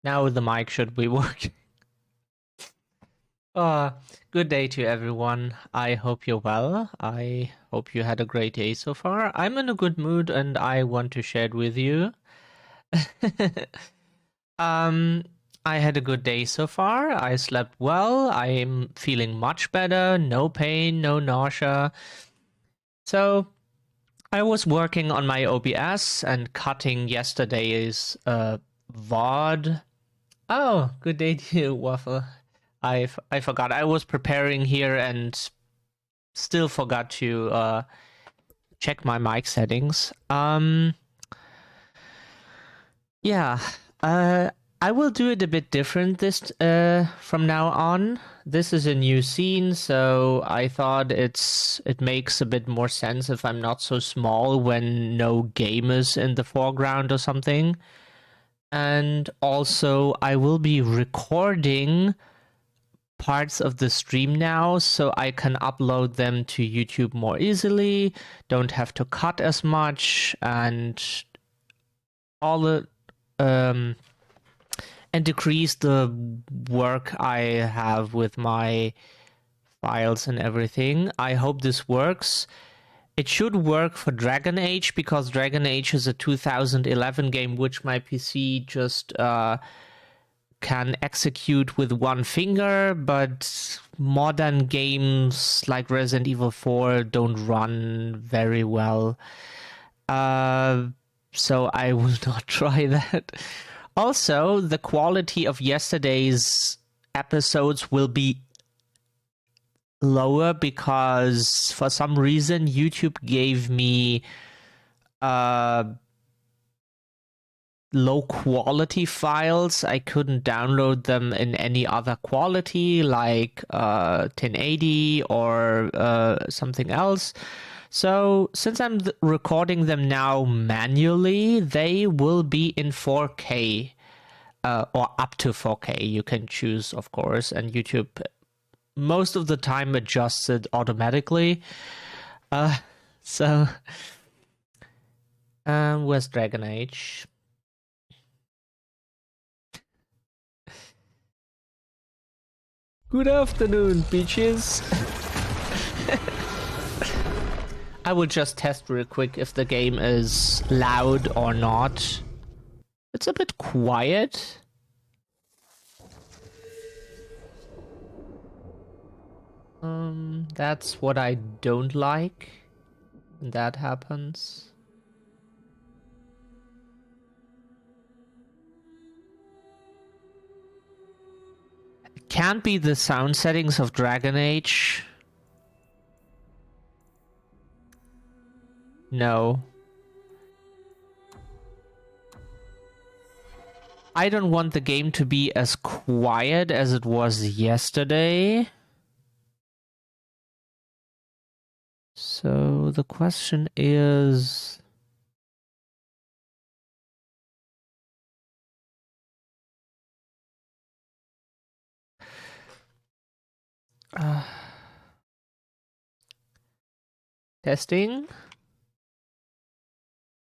Now the mic should be working. Uh, Good day to everyone. I hope you're well. I hope you had a great day so far. I'm in a good mood and I want to share it with you. um, I had a good day so far. I slept well. I'm feeling much better. No pain, no nausea. So I was working on my OBS and cutting yesterday's VOD. Oh, good day to you, Waffle. I forgot. I was preparing here and still forgot to check my mic settings. Yeah. Uh I will do it a bit different this from now on. This is a new scene, so I thought it makes a bit more sense if I'm not so small when no game is in the foreground or something. And also I will be recording parts of the stream now so I can upload them to YouTube more easily, don't have to cut as much, and all the and decrease the work I have with my files and everything. I hope this works. It should work for Dragon Age because Dragon Age is a 2011 game which my PC just can execute with one finger, but modern games like Resident Evil 4 don't run very well. So I will not try that. Also, the quality of yesterday's episodes will be lower because for some reason YouTube gave me low quality files. I couldn't download them in any other quality like 1080 or something else. So since I'm recording them now manually, they will be in 4K or up to 4K. You can choose, of course, and YouTube most of the time adjusts it automatically. So where's Dragon Age? Good afternoon, bitches. I will just test real quick if the game is loud or not. It's a bit quiet. That's what I don't like when that happens. It can't be the sound settings of Dragon Age. No. I don't want the game to be as quiet as it was yesterday. So the question is... testing.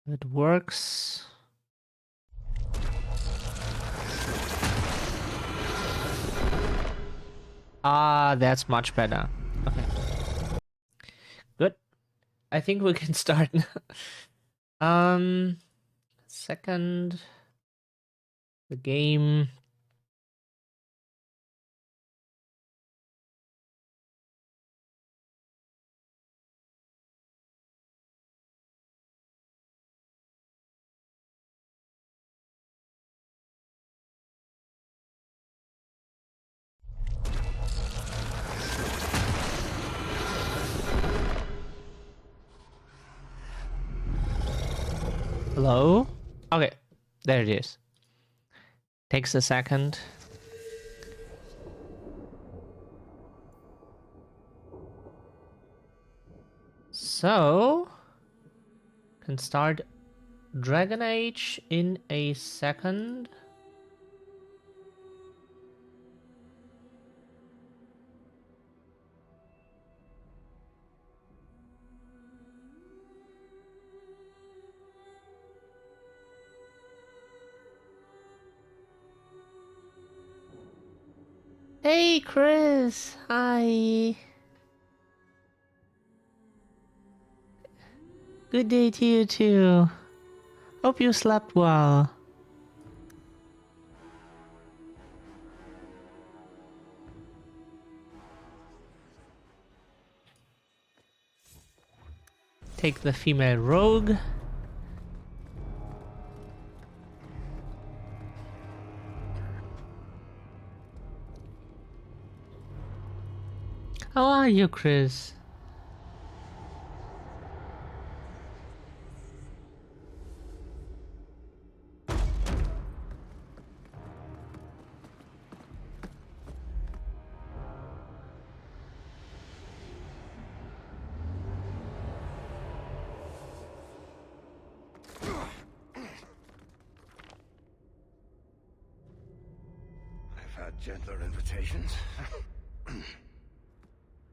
It works. Ah, that's much better. Okay. Good. I think we can start now. Second. The game. Hello? Okay, there it is. Takes a second. So, can start Dragon Age in a second. Hey, Chris. Hi. Good day to you too. Hope you slept well. Take the female rogue. How are you, Chris? I've had gentler invitations.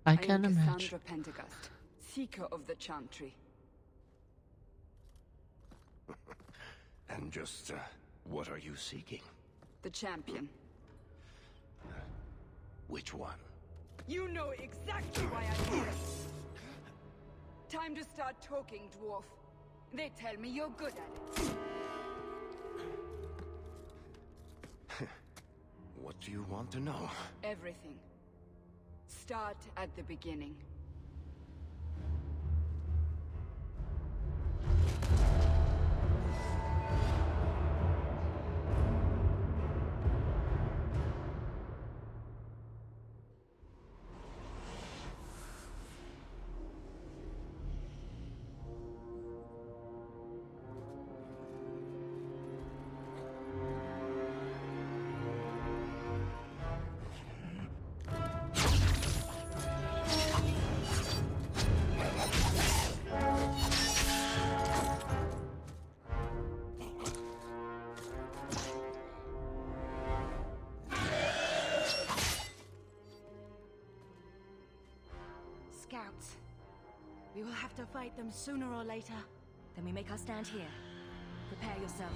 I can imagine. Cassandra Pendergast, seeker of the Chantry. And just, what are you seeking? The champion. Which one? You know exactly why I'm here. Time to start talking, dwarf. They tell me you're good at it. What do you want to know? Everything. Start at the beginning. Scouts. We will have to fight them sooner or later. Then we make our stand here. Prepare yourself.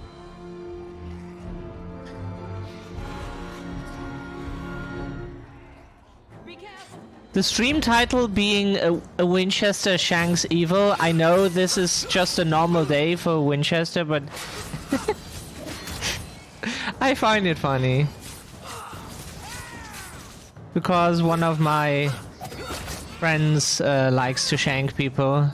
Be careful. The stream title being a Winchester Shanks Evil. I know this is just a normal day for Winchester, but I find it funny. Because one of my friends likes to shank people.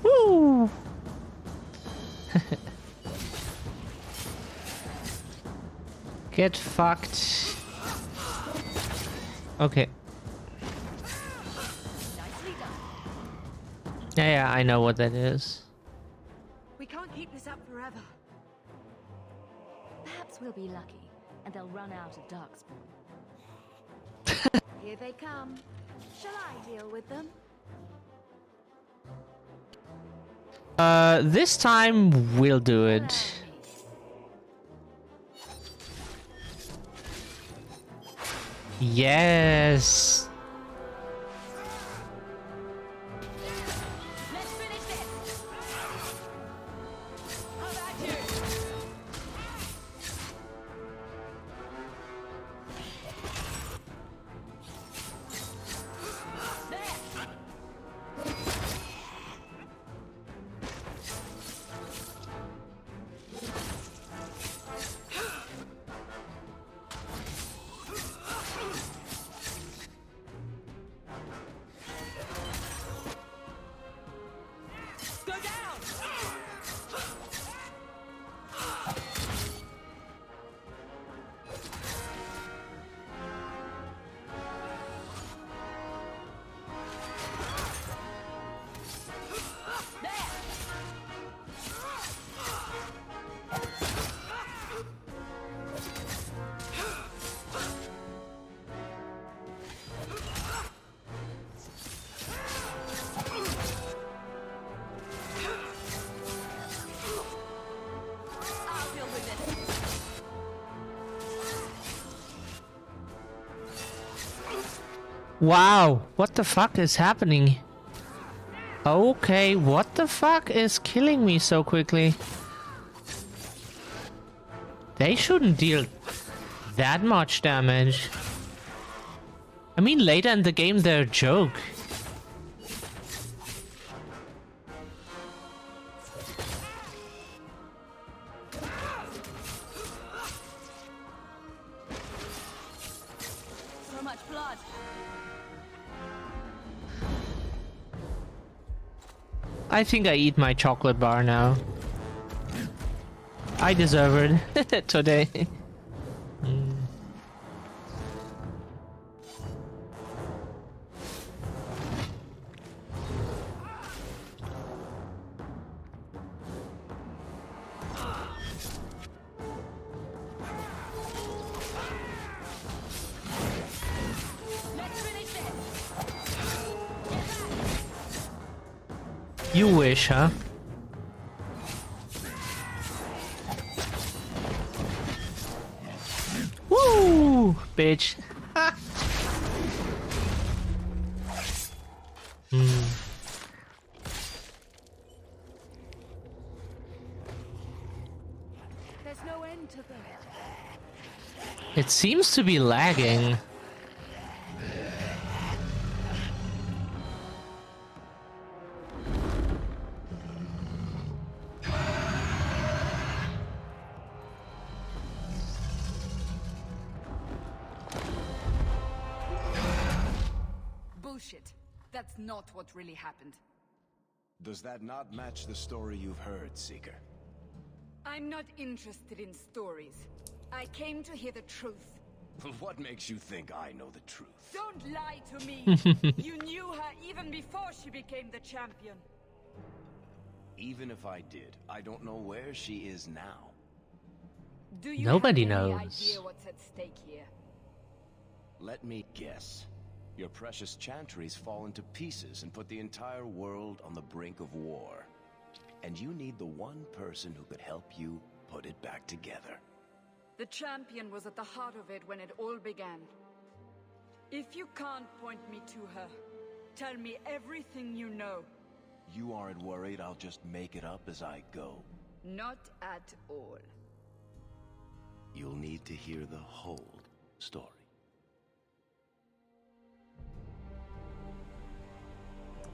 Woo! Get fucked. Okay. Nicely done. Yeah, I know what that is. We can't keep this up forever. Perhaps we'll be lucky, and they'll run out of Darkspawn. Here they come. Shall I deal with them? This time we'll do it. Yes. Let's finish this. How about you? Wow, what the fuck is happening? Okay, what the fuck is killing me so quickly? They shouldn't deal that much damage. I mean, later in the game, they're a joke. So much blood. I think I eat my chocolate bar now. I deserve it today. You wish, huh? Woo, bitch. There's no end to them. It seems to be lagging. Bullshit. That's not what really happened. Does that not match the story you've heard, Seeker? I'm not interested in stories. I came to hear the truth. What makes you think I know the truth? Don't lie to me! You knew her even before she became the champion. Even if I did, I don't know where she is now. Do you Nobody have any knows. idea what's at stake here? Let me guess. Your precious chantry's fallen to pieces and put the entire world on the brink of war. And you need the one person who could help you put it back together. The champion was at the heart of it when it all began. If you can't point me to her, tell me everything you know. You aren't worried I'll just make it up as I go? Not at all. You'll need to hear the whole story.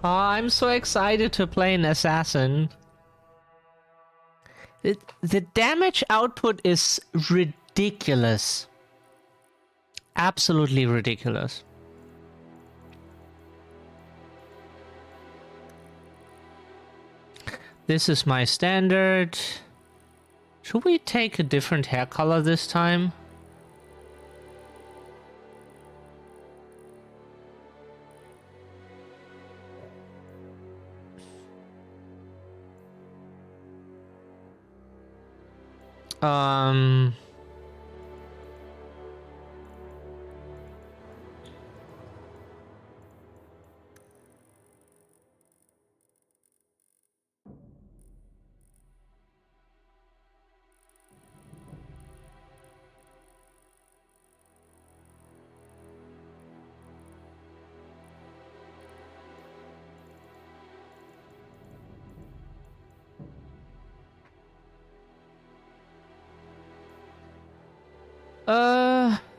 Oh, I'm so excited to play an assassin. The damage output is ridiculous. Absolutely ridiculous. This is my standard. Should we take a different hair color this time? Um...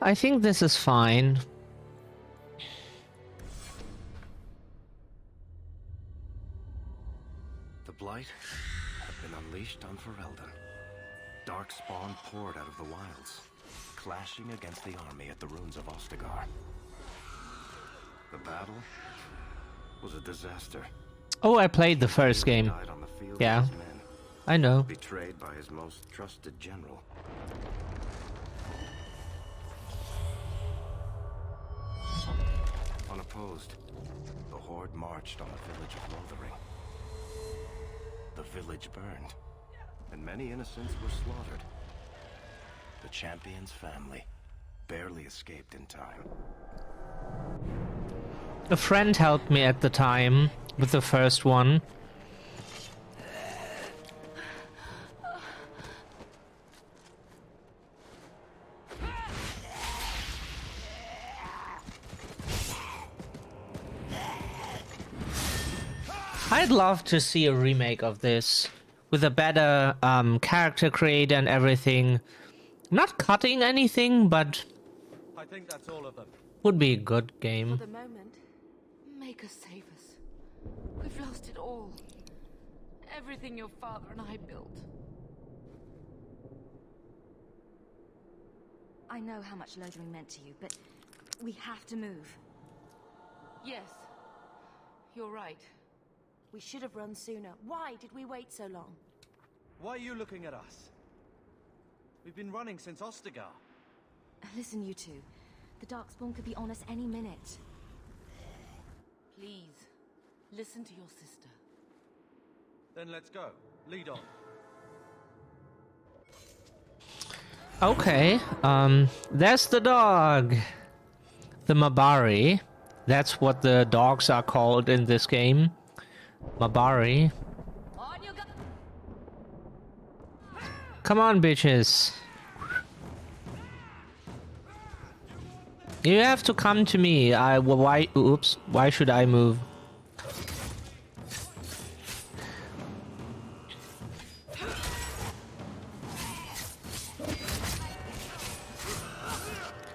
I think this is fine. The Blight have been unleashed on Ferelden. Darkspawn poured out of the wilds, clashing against the army at the ruins of Ostagar. The battle was a disaster. Oh, I played the first game. Died on the field Yeah. with his men, I know. betrayed by his most trusted general. Unopposed, the Horde marched on the village of Lothering. The village burned, and many innocents were slaughtered. The champion's family barely escaped in time. A friend helped me at the time with the first one. I'd love to see a remake of this with a better character creator and everything. Not cutting anything, but I think that's all of them. would be a good For game. the moment, make us save us. We've lost it all. Everything your father and I built. I know how much Lothering meant to you, but we have to move. Yes, you're right. We should have run sooner. Why did we wait so long? Why are you looking at us? We've been running since Ostagar. Listen, you two. The Darkspawn could be on us any minute. Please, listen to your sister. Then let's go. Lead on. Okay, there's the dog. The Mabari. That's what the dogs are called in this game. Mabari. On you go! Come on, bitches. You have to come to me. Oops. Why should I move?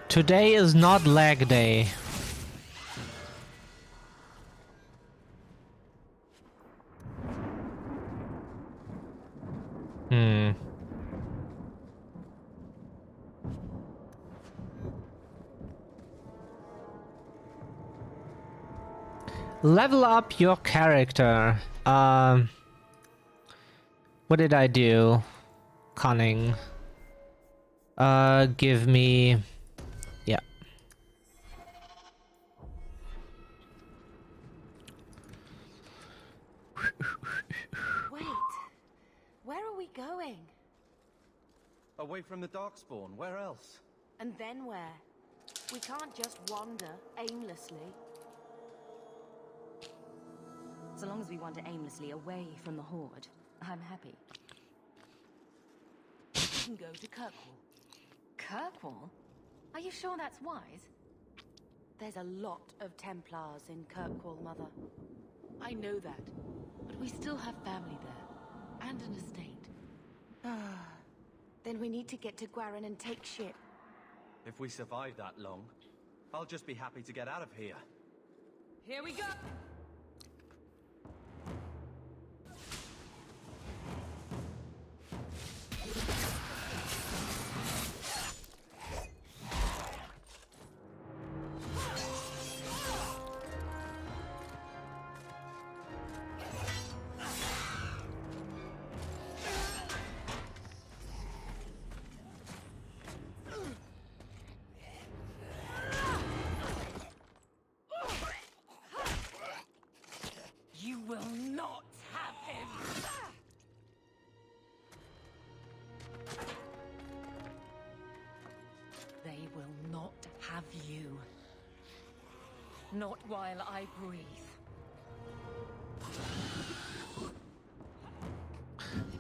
Today is not lag day. Level up your character. What did I do? Cunning. Give me... Yeah. Wait. Where are we going? Away from the Darkspawn. Where else? And then where? We can't just wander aimlessly. So long as we wander aimlessly away from the Horde, I'm happy. We can go to Kirkwall. Kirkwall? Are you sure that's wise? There's a lot of Templars in Kirkwall, Mother. I know that, but we still have family there, and an estate. Then we need to get to Gwarin and take ship. If we survive that long, I'll just be happy to get out of here. Here we go! You will not have him! They will not have you. Not while I breathe.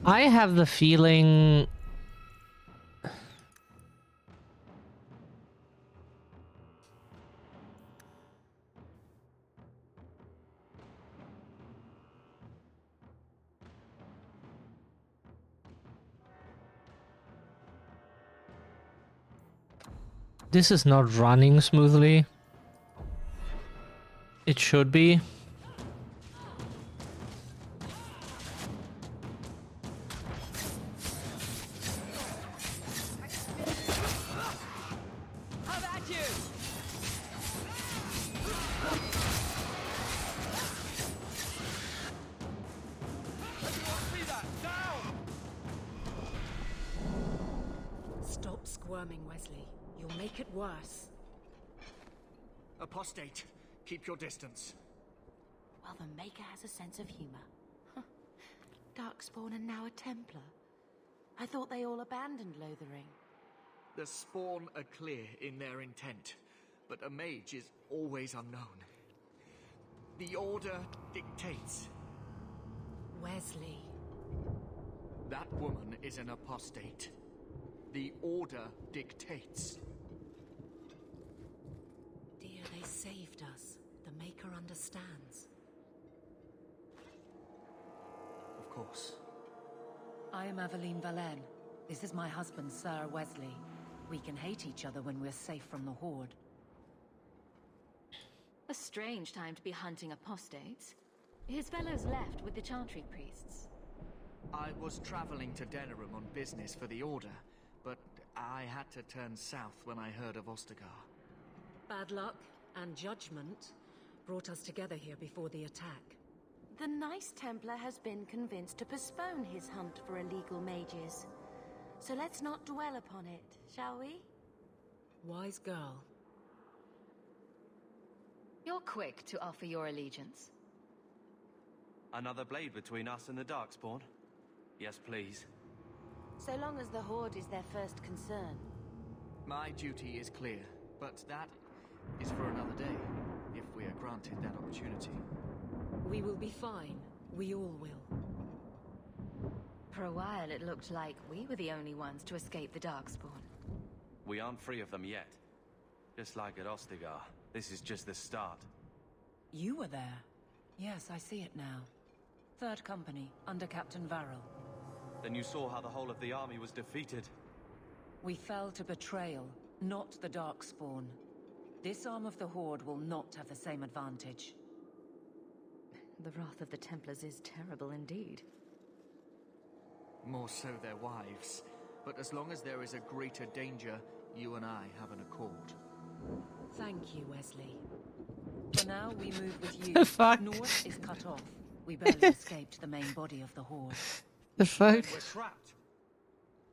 I have the feeling... This is not running smoothly. It should be. How about you? Stop squirming, Wesley. You'll make it worse. Apostate, keep your distance. Well, the Maker has a sense of humor. Darkspawn and now a Templar. I thought they all abandoned Lothering. The Spawn are clear in their intent, but a mage is always unknown. The Order dictates. Wesley. That woman is an apostate. The Order dictates. Dear, they saved us. The Maker understands. course. I am Aveline Valenne. This is my husband, Sir Wesley. We can hate each other when we're safe from the Horde. A strange time to be hunting apostates. His fellows left with the Chantry priests. I was traveling to Denerim on business for the Order, but I had to turn south when I heard of Ostagar. Bad luck and judgment brought us together here before the attack. The Nice Templar has been convinced to postpone his hunt for illegal mages. So let's not dwell upon it, shall we? Wise girl. You're quick to offer your allegiance. Another blade between us and the Darkspawn? Yes, please. So long as the Horde is their first concern. My duty is clear, but that is for another day, if we are granted that opportunity. We will be fine. We all will. For a while, it looked like we were the only ones to escape the Darkspawn. We aren't free of them yet. Just like at Ostagar, this is just the start. You were there. Yes, I see it now. Third Company, under Captain Varel. Then you saw how the whole of the army was defeated. We fell to betrayal, not the Darkspawn. This arm of the Horde will not have the same advantage. The wrath of the Templars is terrible indeed. More so their wives. But as long as there is a greater danger, you and I have an accord. Thank you, Wesley. For now, we move with you. The fuck? North is cut off. We barely escaped the main body of the Horde. The fuck? We're trapped.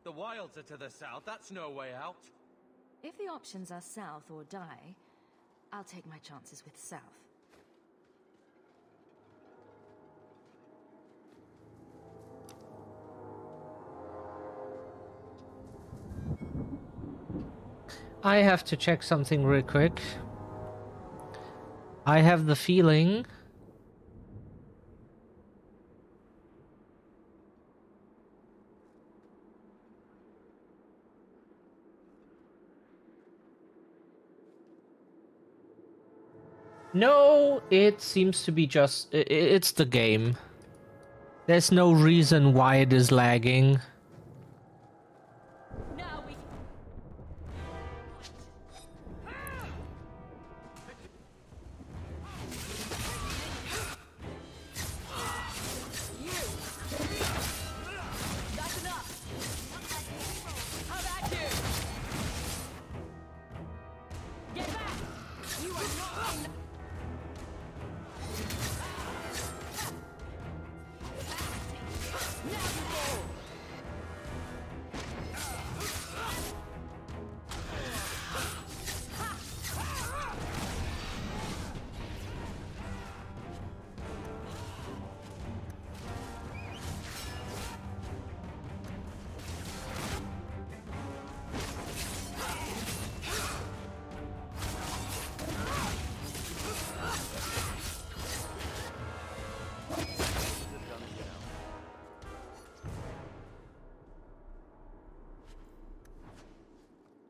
The wilds are to the south. That's no way out. If the options are south or die, I'll take my chances with south. I have to check something real quick. I have the feeling no, it seems to be just it's the game. There's no reason why it is lagging.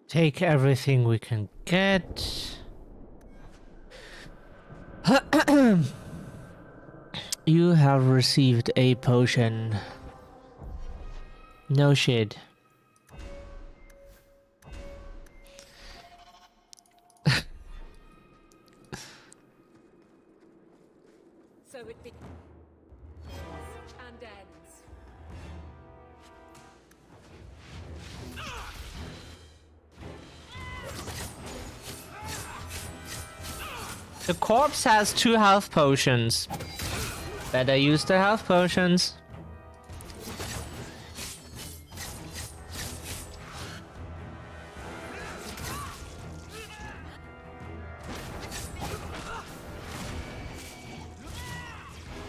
Take everything we can get. You have received a potion. No shit. So it begins and ends. The corpse has 2 health potions. Better use the health potions.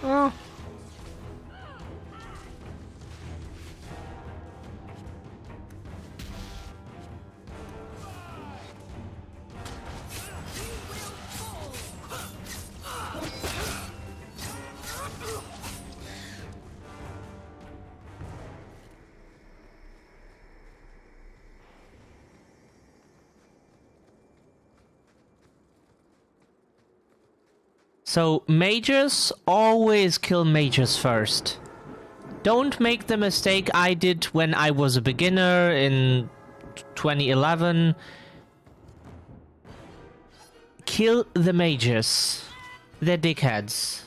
Oh. So, mages always kill mages first. Don't make the mistake I did when I was a beginner in 2011. Kill the mages. They're dickheads.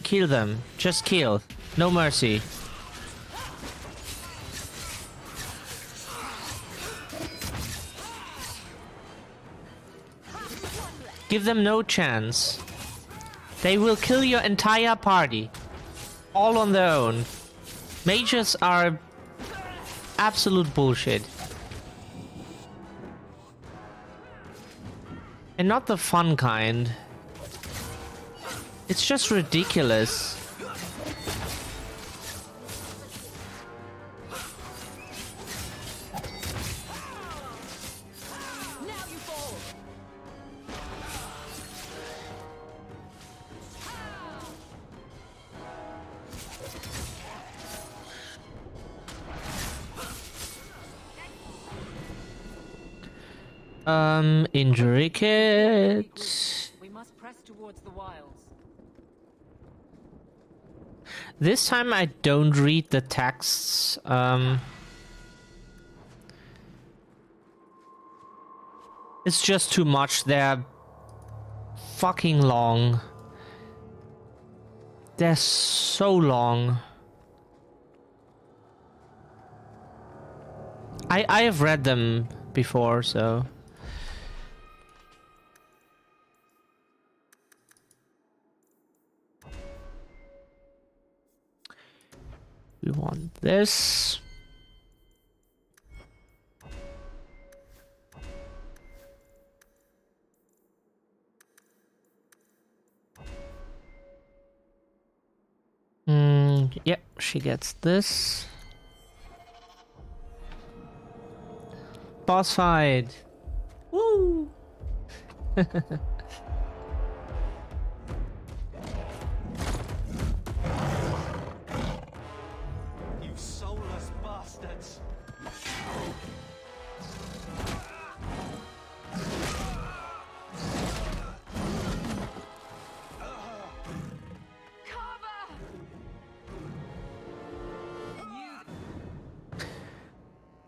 Kill them. Just kill. No mercy. Give them no chance. They will kill your entire party. All on their own. Mages are absolute bullshit. And not the fun kind. It's just ridiculous. Injury kit. We must press towards the wilds. This time I don't read the texts. It's just too much. They're fucking long. They're so long. I have read them before, so. We want this. Yep, she gets this. Boss fight. Woo! You soulless bastards!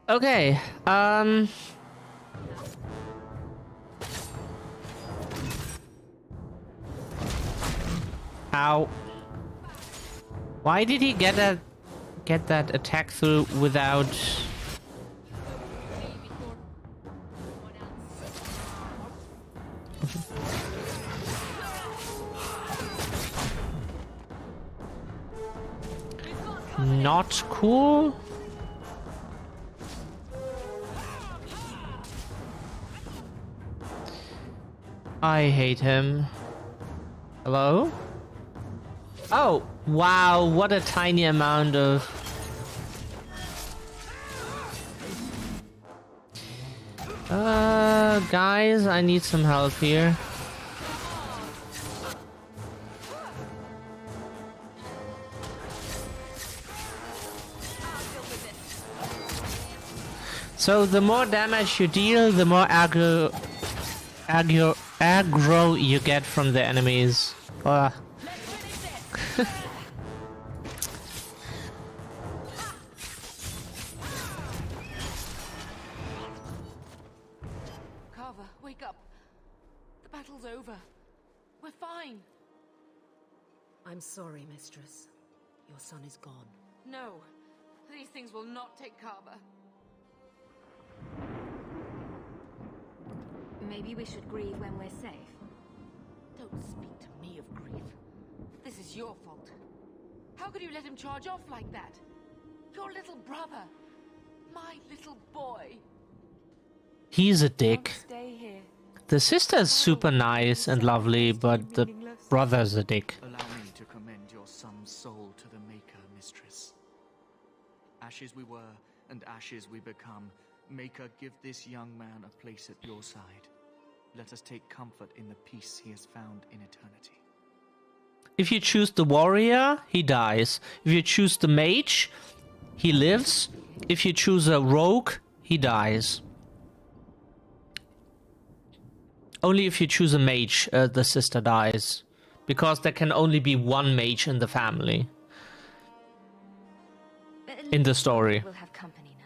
Okay, Ow. Why did he get that attack through without... Not cool? I hate him. Hello? Oh, wow, what a tiny amount of... Guys, I need some help here. So the more damage you deal, the more aggro you get from the enemies. Carver, wake up. The battle's over. We're fine. I'm sorry, Mistress. Your son is gone. No, these things will not take Carver. Maybe we should grieve when we're safe. Don't speak to me of grief. This is your fault. How could you let him charge off like that? Your little brother. My little boy. He's a dick. Stay here. The sister's super nice and lovely, but the brother's a dick. Allow me to commend your son's soul to the Maker, Mistress. Ashes we were, and ashes we become. Maker, give this young man a place at your side. Let us take comfort in the peace he has found in eternity. If you choose the warrior, he dies. If you choose the mage, he lives. If you choose a rogue, he dies. Only if you choose a mage, the sister dies. Because there can only be one mage in the family. in the story. We'll have company now.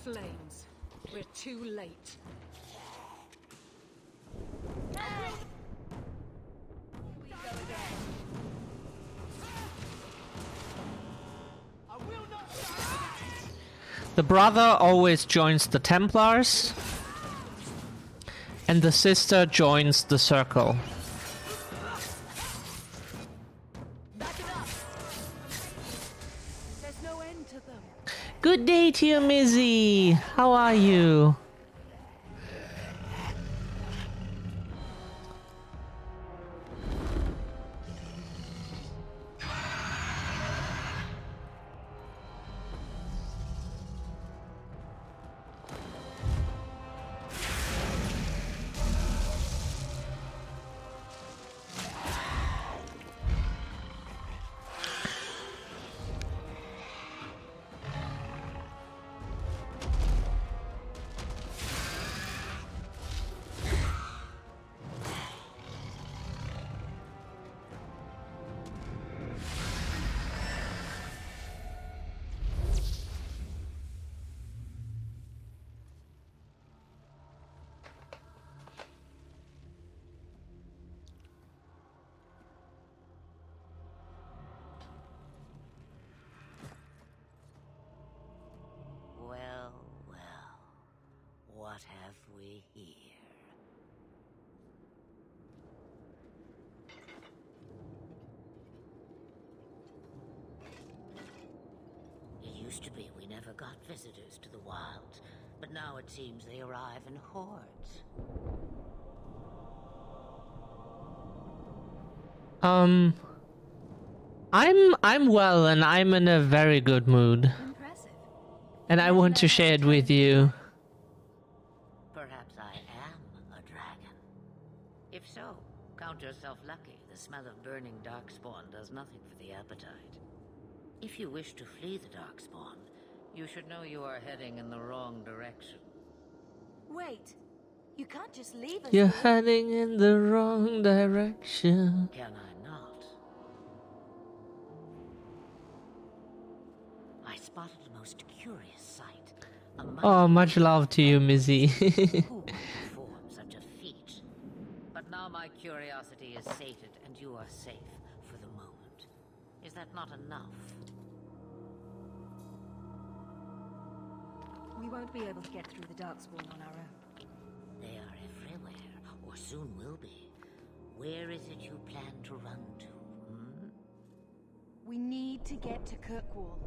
Flames. We're too late. The brother always joins the Templars, and the sister joins the Circle. There's no end to them. Good day to you, Mizzy. How are you? Well, well, what have we here? It used to be we never got visitors to the wilds, but now it seems they arrive in hordes. I'm well, and I'm in a very good mood. Impressive. And I want to share it with you. Perhaps I am a dragon. If so, count yourself lucky. The smell of burning darkspawn does nothing for the appetite. If you wish to flee the darkspawn, you should know you are heading in the wrong direction. Wait. You can't just leave us You're here. heading in the wrong direction. Can I not? I spotted a most curious sight. Oh, much love to you, Mizzy. Who would perform such a feat? But now my curiosity is sated, and you are safe for the moment. Is that not enough? We won't be able to get through the Darkspawn on our own. They are everywhere, or soon will be. Where is it you plan to run to, hmm? We need to get to Kirkwall.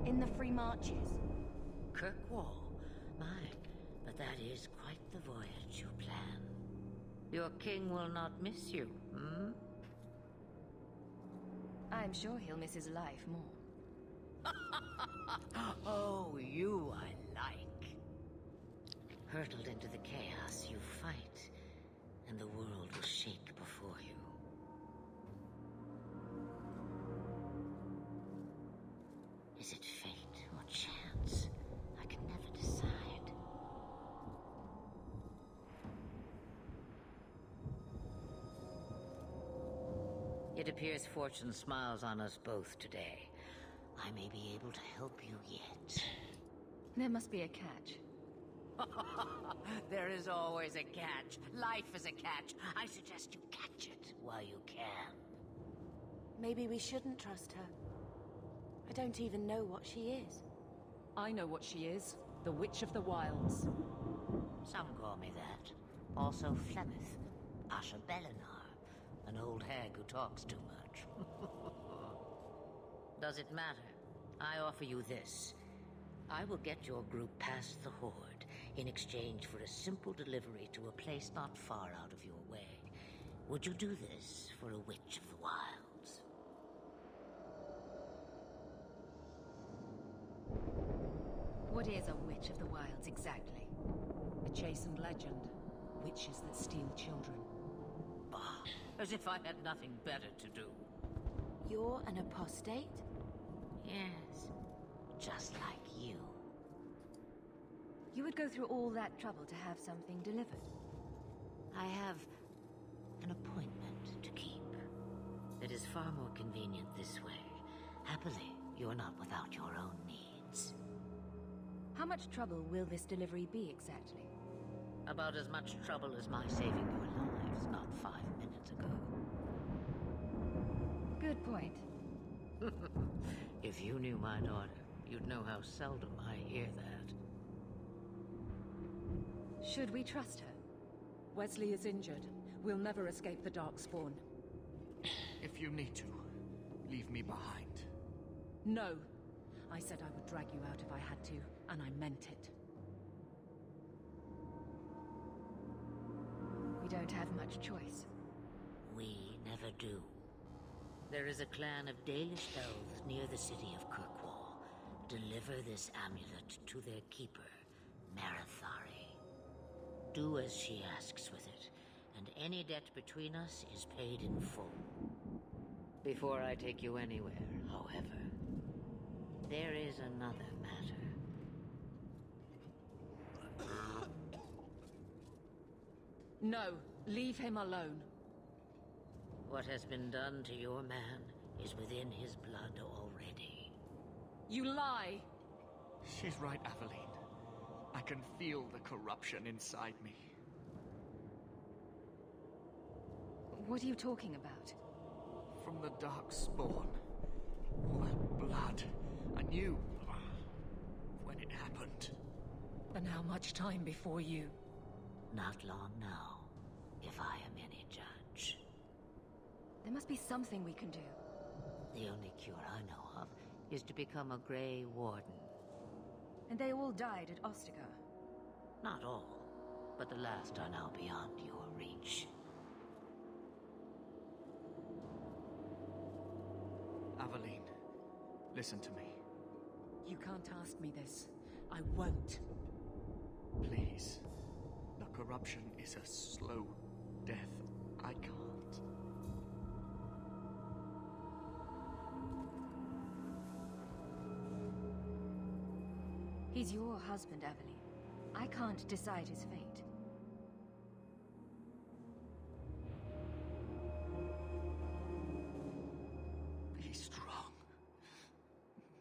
In the Free Marches. Kirkwall? My, but that is quite the voyage you plan. Your king will not miss you, hmm? I'm sure he'll miss his life more. Oh, you I like. Hurtled into the chaos, you fight, and the world will shake before you. Is it fate or chance? I can never decide. It appears fortune smiles on us both today. I may be able to help you yet. There must be a catch. There is always a catch. Life is a catch. I suggest you catch it while you can. Maybe we shouldn't trust her. I don't even know what she is. I know what she is. The Witch of the Wilds. Some call me that. Also Flemeth, Asha Belinar, an old hag who talks too much. Does it matter? I offer you this. I will get your group past the Horde in exchange for a simple delivery to a place not far out of your way. Would you do this for a Witch of the Wilds? What is a Witch of the Wilds exactly? A chastened legend. Witches that steal children. Bah, as if I had nothing better to do. You're an apostate? Yes, just like you. You would go through all that trouble to have something delivered? I have an appointment to keep. It is far more convenient this way. Happily, you're not without your own needs. How much trouble will this delivery be exactly? About as much trouble as my saving your lives not 5 minutes ago. Good point. If you knew my daughter, you'd know how seldom I hear that. Should we trust her? Wesley is injured. We'll never escape the Darkspawn. If you need to, leave me behind. No. I said I would drag you out if I had to, and I meant it. We don't have much choice. We never do. There is a clan of Dalish elves near the city of Kirkwall. Deliver this amulet to their keeper, Marathari. Do as she asks with it, and any debt between us is paid in full. Before I take you anywhere, however, there is another matter. No, leave him alone. What has been done to your man is within his blood already. You lie! She's right, Aveline. I can feel the corruption inside me. What are you talking about? From the Darkspawn. All that blood. I knew when it happened. And how much time before you? Not long now, if I am any judge. There must be something we can do. The only cure I know of is to become a Grey Warden. And they all died at Ostagar. Not all, but the last are now beyond your reach. Aveline, listen to me. You can't ask me this. I won't. Please. The corruption is a slow death. I can't. He's your husband, Aveline. I can't decide his fate. Be strong,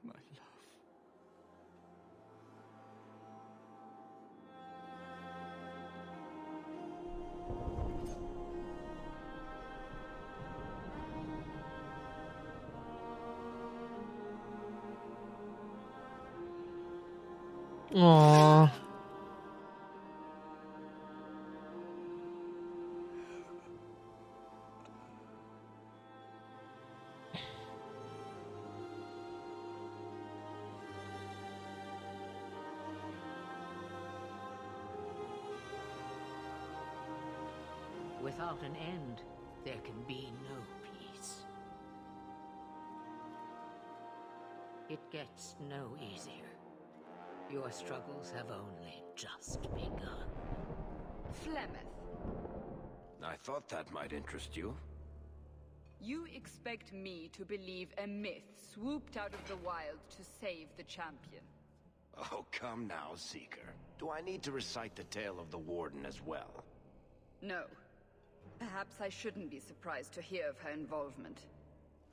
my love. Aww. Without an end, there can be no peace. It gets no easier. Your struggles have only just begun. Flemeth, I thought that might interest you. you expect me to believe a myth swooped out of the wild to save the champion? Oh, come now, Seeker. Do I need to recite the tale of the Warden as well? No. Perhaps I shouldn't be surprised to hear of her involvement.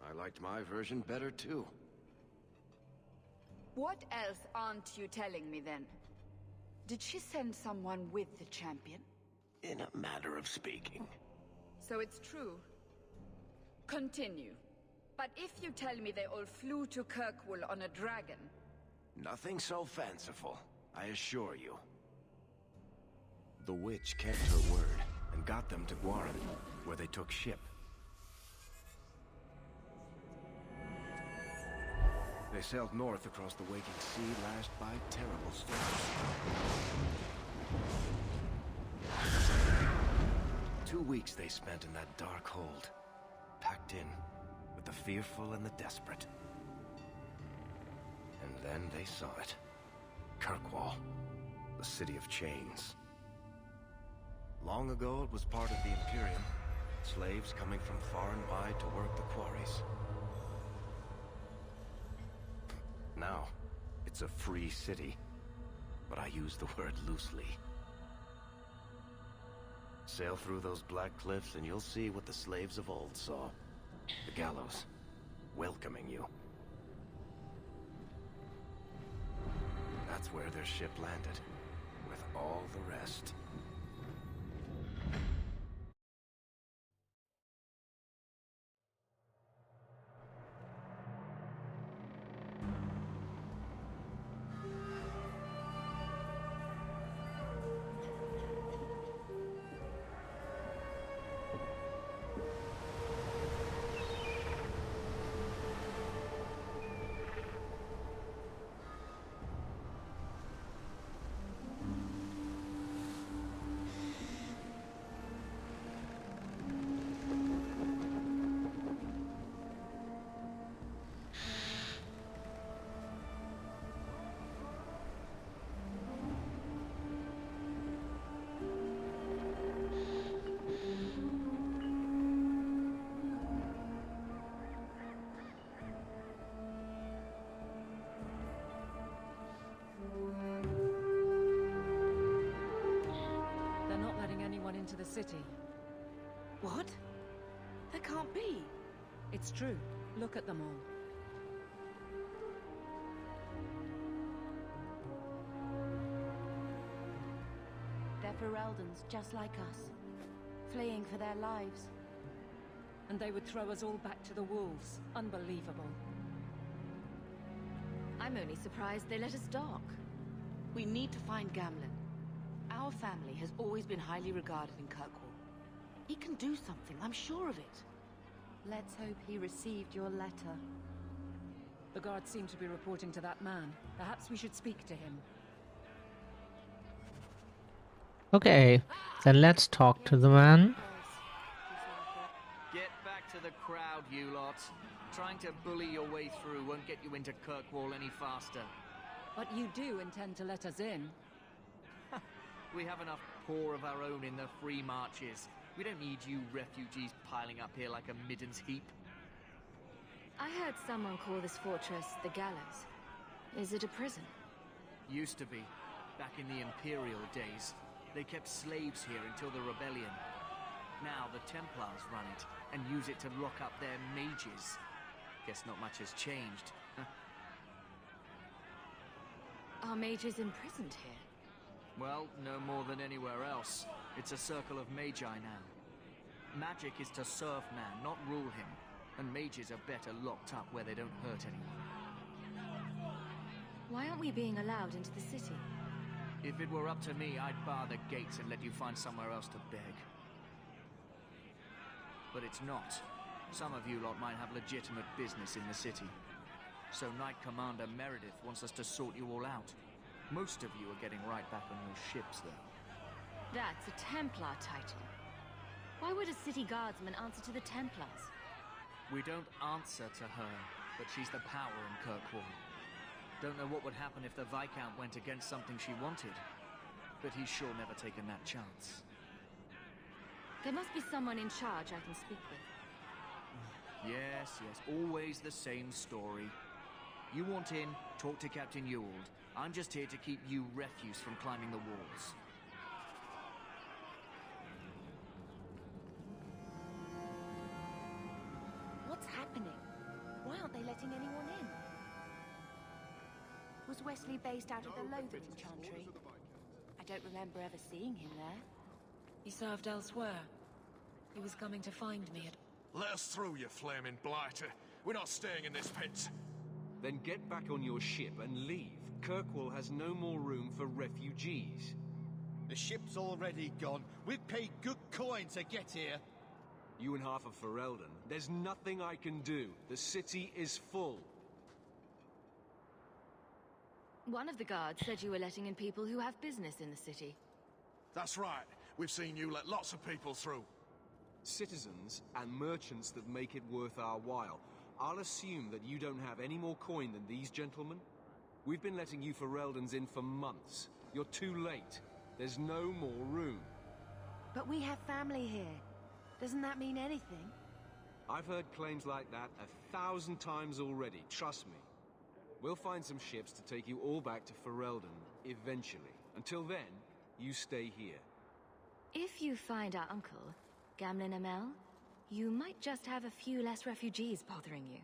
I liked my version better, too. What else aren't you telling me then? Did she send someone with the champion? In a matter of speaking. So it's true. Continue. But if you tell me they all flew to Kirkwall on a dragon... Nothing so fanciful, I assure you. The witch kept her word and got them to Guaran, where they took ship. They sailed north across the waking sea, lashed by terrible storms. 2 weeks they spent in that dark hold, packed in with the fearful and the desperate. And then they saw it. Kirkwall, the city of chains. Long ago it was part of the Imperium, slaves coming from far and wide to work the quarries. Now, it's a free city, but I use the word loosely. Sail through those black cliffs and you'll see what the slaves of old saw. The gallows, welcoming you. That's where their ship landed, with all the rest. Into the city. What? That can't be. It's true. Look at them all. They're Fereldans, just like us. Fleeing for their lives. And they would throw us all back to the wolves. Unbelievable. I'm only surprised they let us dock. We need to find Gamlen. Our family has always been highly regarded in Kirkwall. He can do something, I'm sure of it. Let's hope he received your letter. The guards seem to be reporting to that man. Perhaps we should speak to him. Okay, then let's talk to the man. Get back to the crowd, you lot. Trying to bully your way through won't get you into Kirkwall any faster. But you do intend to let us in. We have enough poor of our own in the free marches. We don't need you refugees piling up here like a middens heap. I heard someone call this fortress the Gallows. Is it a prison? Used to be. Back in the Imperial days. They kept slaves here until the rebellion. Now the Templars run it and use it to lock up their mages. Guess not much has changed. Are mages imprisoned here? Well, no more than anywhere else. It's a circle of magi now. Magic is to serve man, not rule him. And mages are better locked up where they don't hurt anyone. Why aren't we being allowed into the city? If it were up to me, I'd bar the gates and let you find somewhere else to beg. But it's not. Some of you lot might have legitimate business in the city. So Knight Commander Meredith wants us to sort you all out. Most of you are getting right back on your ships, though. That's a Templar title. Why would a city guardsman answer to the Templars? We don't answer to her, but she's the power in Kirkwall. Don't know what would happen if the Viscount went against something she wanted, but he's sure never taken that chance. There must be someone in charge I can speak with. Yes, always the same story. You want in, talk to Captain Ewald. I'm just here to keep you refuse from climbing the walls. What's happening? Why aren't they letting anyone in? Was Wesley based out of the Lothar Chantry? I don't remember ever seeing him there. He served elsewhere. He was coming to find me at... Let us through, you flaming blighter. We're not staying in this pit. Then get back on your ship and leave. Kirkwall has no more room for refugees. The ship's already gone. We've paid good coin to get here. You and half of Ferelden. There's nothing I can do. The city is full. One of the guards said you were letting in people who have business in the city. That's right. We've seen you let lots of people through. Citizens and merchants that make it worth our while. I'll assume that you don't have any more coin than these gentlemen. We've been letting you Fereldans in for months. You're too late. There's no more room. But we have family here. Doesn't that mean anything? I've heard claims like that 1,000 times already, trust me. We'll find some ships to take you all back to Ferelden, eventually. Until then, you stay here. If you find our uncle, Gamlen Amel, You might just have a few less refugees bothering you.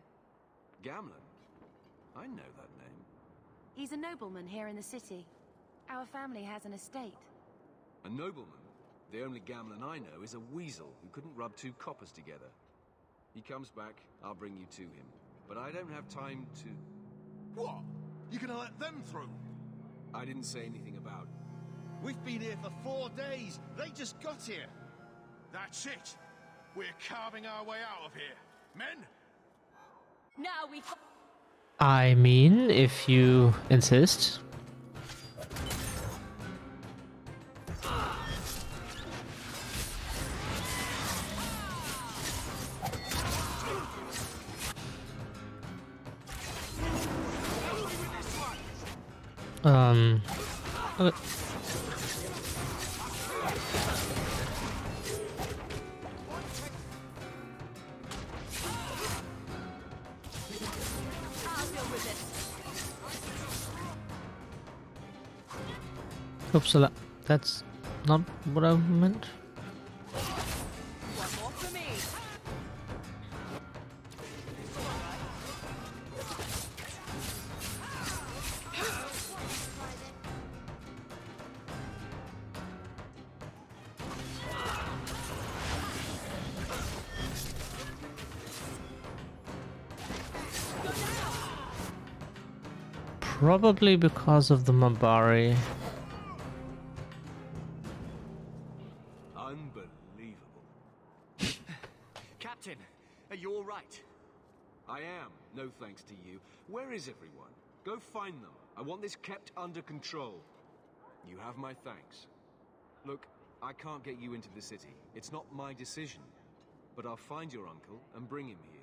Gamlen? I know that name. He's a nobleman here in the city. Our family has an estate. A nobleman? The only Gamlen I know is a weasel who couldn't rub two coppers together. He comes back, I'll bring you to him. But I don't have time to... What? You gonna let them through? I didn't say anything about... We've been here for 4 days. They just got here. That's it. We're carving our way out of here. Men? Now we... I mean, if you insist. Okay. Oops, that's not what I meant. Probably because of the Mabari. Unbelievable. Captain, are you all right? I am, no thanks to you. Where is everyone? Go find them. I want this kept under control. You have my thanks. Look, I can't get you into the city. It's not my decision. But I'll find your uncle and bring him here.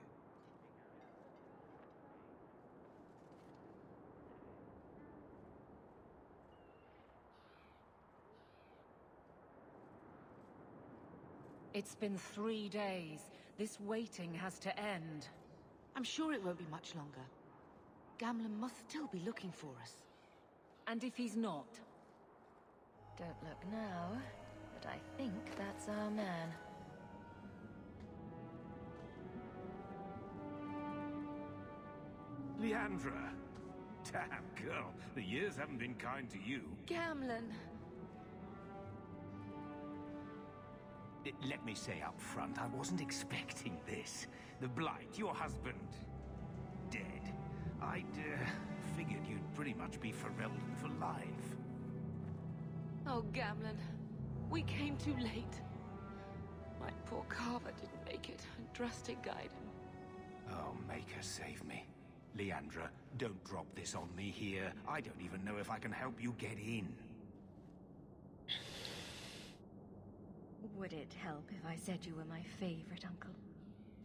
It's been 3 days. This waiting has to end. I'm sure it won't be much longer. Gamlen must still be looking for us. And if he's not? Don't look now, but I think that's our man. Leandra! Damn, girl. The years haven't been kind to you. Gamlen! Let me say up front, I wasn't expecting this. The Blight, your husband, dead. I'd figured you'd pretty much be Ferelden for life. Oh, Gamlen. We came too late. My poor Carver didn't make it, and Drastic guided him. Oh, make her save me. Leandra, don't drop this on me here. I don't even know if I can help you get in. Would it help if I said you were my favorite uncle?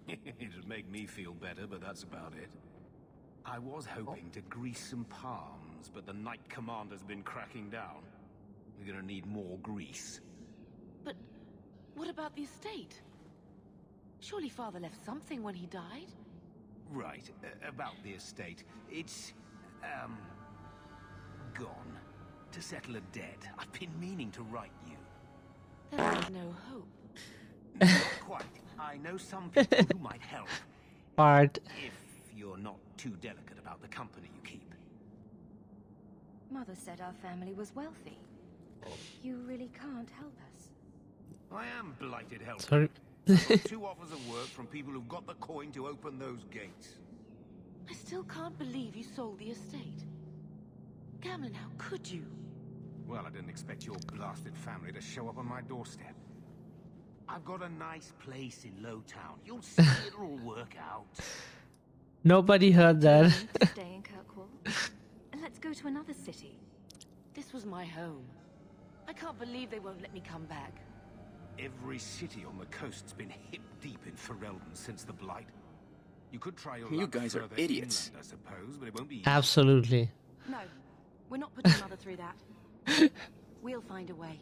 It'd make me feel better, but that's about it. I was hoping to grease some palms, but the Knight Commander's been cracking down. We're gonna need more grease. But what about the estate? Surely Father left something when he died? Right, about the estate. It's, gone. To settle a debt. I've been meaning to write you. There is no hope. Not quite. I know some people who might help. Art. If you're not too delicate about the company you keep. Mother said our family was wealthy. You really can't help us. I am blighted help. Sorry. 2 offers of work from people who've got the coin to open those gates. I still can't believe you sold the estate. Gamlen, how could you? Well, I didn't expect your blasted family to show up on my doorstep. I've got a nice place in Lowtown. You'll see it'll all work out. Nobody heard that. Stay in Kirkwall. And let's go to another city. This was my home. I can't believe they won't let me come back. Every city on the coast's been hip deep in Ferelden since the Blight. You could try your You luck guys are further idiots. inland, I suppose, but it won't be easy. Absolutely. No, we're not putting Mother through that. We'll find a way.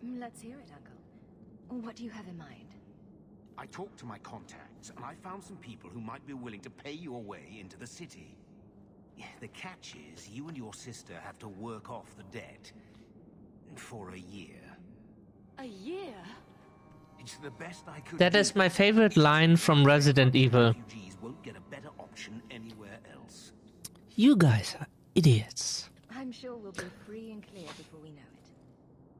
Let's hear it, Uncle. What do you have in mind? I talked to my contacts, and I found some people who might be willing to pay your way into the city. The catch is, you and your sister have to work off the debt for a year. A year? It's the best I could That do. is my favorite line from Resident Evil. Refugees won't get a better option anywhere else. You guys are idiots. I'm sure we'll be free and clear before we know it.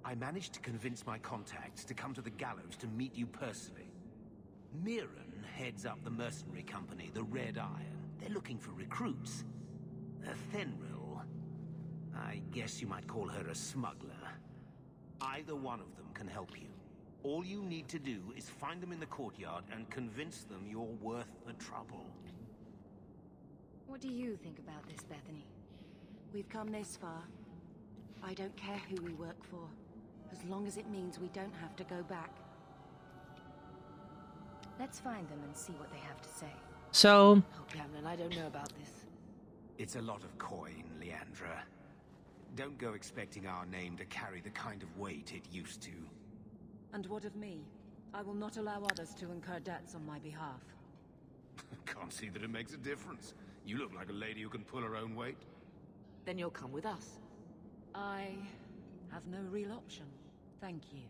I managed to convince my contacts to come to the gallows to meet you personally. Mirren heads up the mercenary company, the Red Iron. They're looking for recruits. Fenrir, I guess you might call her a smuggler. Either one of them can help you. All you need to do is find them in the courtyard and convince them you're worth the trouble. What do you think about this, Bethany? We've come this far. I don't care who we work for, as long as it means we don't have to go back. Let's find them and see what they have to say. So, Oh, Gamlin, I don't know about this. It's a lot of coin, Leandra. Don't go expecting our name to carry the kind of weight it used to. And what of me? I will not allow others to incur debts on my behalf. Can't see that it makes a difference. You look like a lady who can pull her own weight. Then you'll come with us. I have no real option. Thank you.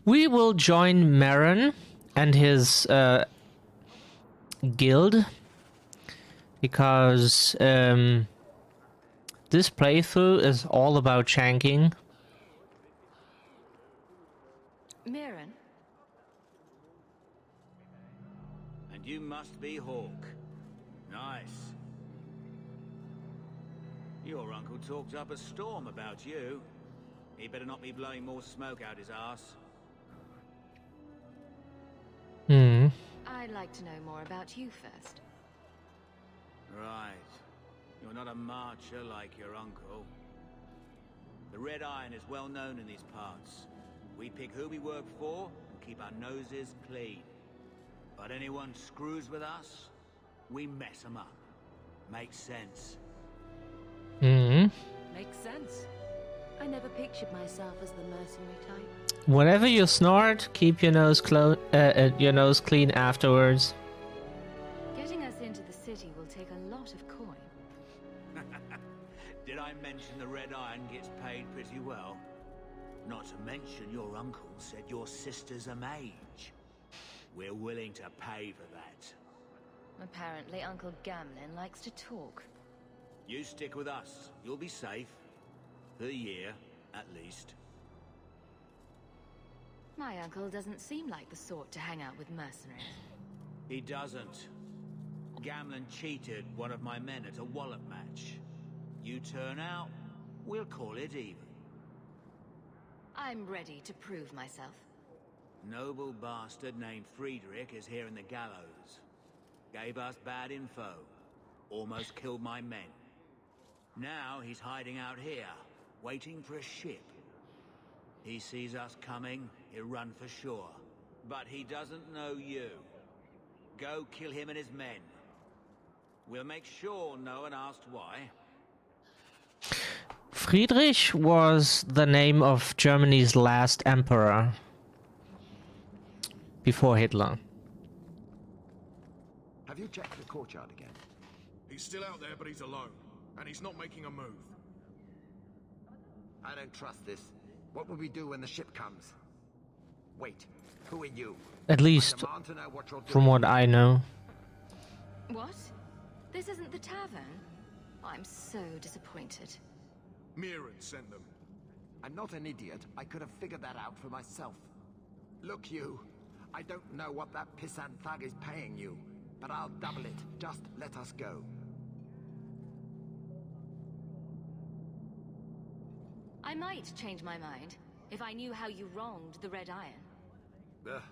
we will join Marin and his guild. Because this playthrough is all about shanking. Mirren? And you must be Hawk. Nice. Your uncle talked up a storm about you. He better not be blowing more smoke out his ass. I'd like to know more about you first. Right. You're not a marcher like your uncle. The Red Iron is well known in these parts. We pick who we work for and keep our noses clean. But anyone screws with us, we mess them up. Makes sense. Makes sense. I never pictured myself as the mercenary type. Whenever you snort, keep your nose clean afterwards. Getting us into the city will take a lot of coin. Did I mention the Red Iron gets paid pretty well? Not to mention your uncle said your sister's a mage. We're willing to pay for that. Apparently, Uncle Gamlin likes to talk. You stick with us. You'll be safe. For a year, at least. My uncle doesn't seem like the sort to hang out with mercenaries. He doesn't. Gamlin cheated one of my men at a wallop match. You turn out, we'll call it even. I'm ready to prove myself. Noble bastard named Friedrich is here in the gallows. Gave us bad info. Almost killed my men. Now he's hiding out here, waiting for a ship. He sees us coming, he'll run for sure. But he doesn't know you. Go kill him and his men. We'll make sure no one asks why. Friedrich was the name of Germany's last emperor. Before Hitler. Have you checked the courtyard again? He's still out there, but he's alone. And he's not making a move. I don't trust this. What will we do when the ship comes? Wait, who are you? At least, I demand to know what you're from doing. what I know. What? This isn't the tavern? I'm so disappointed. Mirren sent them. I'm not an idiot. I could have figured that out for myself. Look, you. I don't know what that pissant thug is paying you, but I'll double it. Just let us go. I might change my mind if I knew how you wronged the Red Iron. Ugh,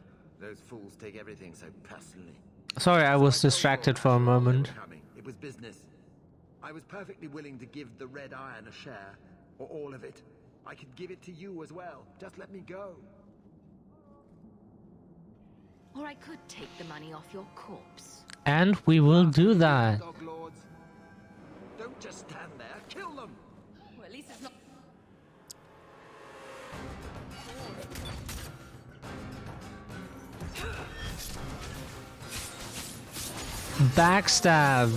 those fools take everything so personally. Sorry, I was distracted for a moment. It was business. I was perfectly willing to give the Red Iron a share, or all of it. I could give it to you as well. Just let me go. Or I could take the money off your corpse. And we will do that. Dog lords. Don't just stand there. Kill them. Well, at least it's not... Backstab.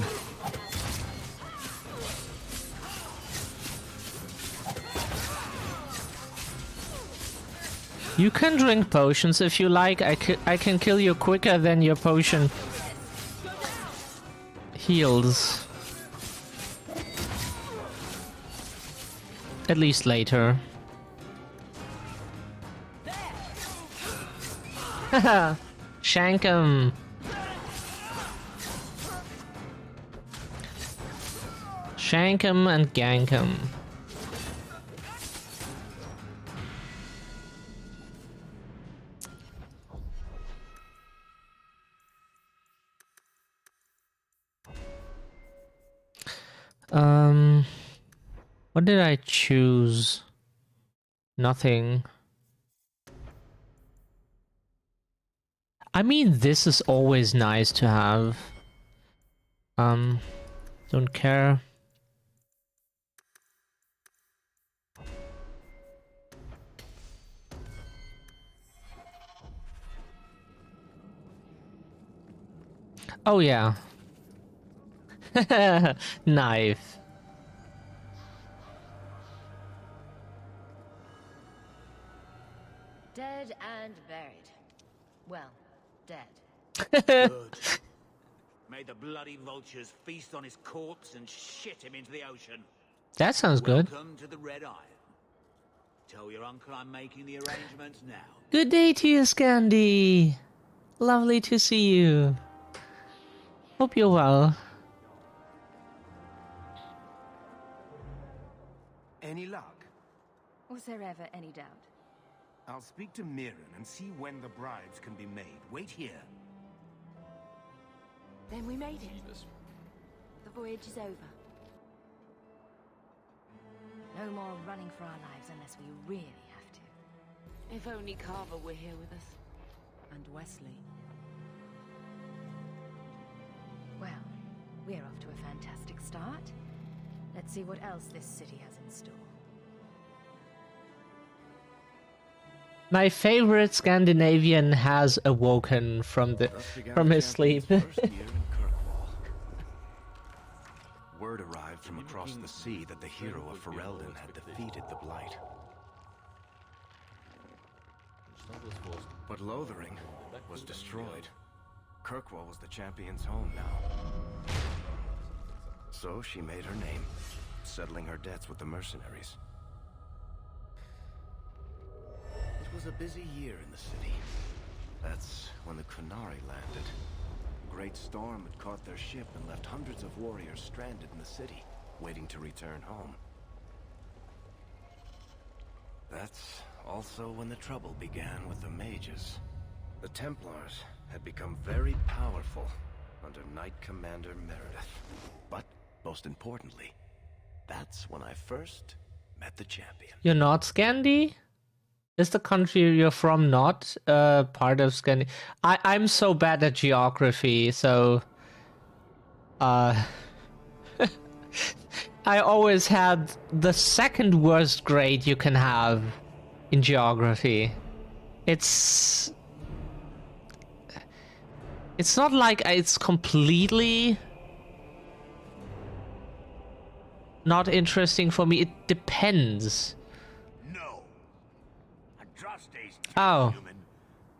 You can drink potions if you like. I can kill you quicker than your potion heals. At least later. Haha! Shank him! Shank him and gank him. What did I choose? Nothing. I mean, this is always nice to have. Don't care. Oh yeah. Knife. Dead and buried. Well, dead. Good. May the bloody vultures feast on his corpse and shit him into the ocean. That sounds good. Welcome to the Red Isle. Tell your uncle I'm making the arrangements now. Good day to you, Scandi. Lovely to see you. Hope you're well. Any luck? Was there ever any doubt? I'll speak to Mirren and see when the bribes can be made. Wait here. Then we made it. The voyage is over. No more running for our lives unless we really have to. If only Carver were here with us. And Wesley. Well, we're off to a fantastic start. Let's see what else this city has in store. My favorite Scandinavian has awoken from his sleep. Word arrived from across the sea that the hero of Ferelden had defeated the Blight. But Lothering was destroyed. Kirkwall was the champion's home now. So she made her name, settling her debts with the mercenaries. It was a busy year in the city. That's when the Kunari landed. A great storm had caught their ship and left hundreds of warriors stranded in the city, waiting to return home. That's also when the trouble began with the mages. The Templars had become very powerful under Knight Commander Meredith. But, most importantly, that's when I first met the champion. You're not Scandi? Is the country you're from not part of Scandi? I'm so bad at geography, so I always had the second worst grade you can have in geography. It's not like it's completely not interesting for me. It depends. Oh. Human.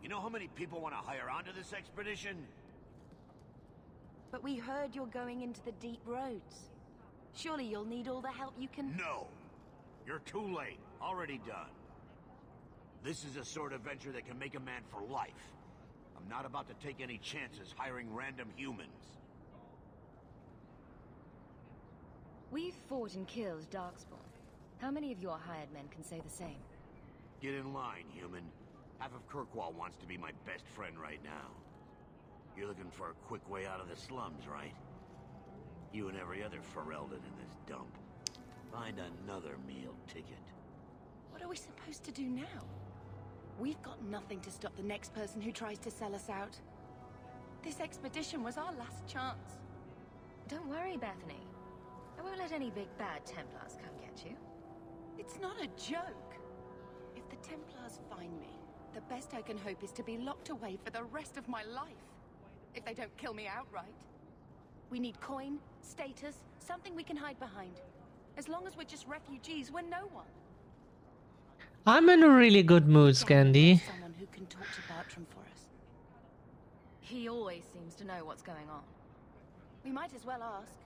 You know how many people want to hire onto this expedition? But we heard you're going into the deep roads. Surely you'll need all the help you can... No. You're too late. Already done. This is a sort of venture that can make a man for life. I'm not about to take any chances hiring random humans. We've fought and killed Darkspawn. How many of your hired men can say the same? Get in line, human. Half of Kirkwall wants to be my best friend right now. You're looking for a quick way out of the slums, right? You and every other Ferelden in this dump. Find another meal ticket. What are we supposed to do now? We've got nothing to stop the next person who tries to sell us out. This expedition was our last chance. Don't worry, Bethany. I won't let any big bad Templars come get you. It's not a joke. If the Templars find me, the best I can hope is to be locked away for the rest of my life. If they don't kill me outright. We need coin, status, something we can hide behind. As long as we're just refugees, we're no one. I'm in a really good mood, Scandy. Someone who can talk to Bartram for us. He always seems to know what's going on. We might as well ask.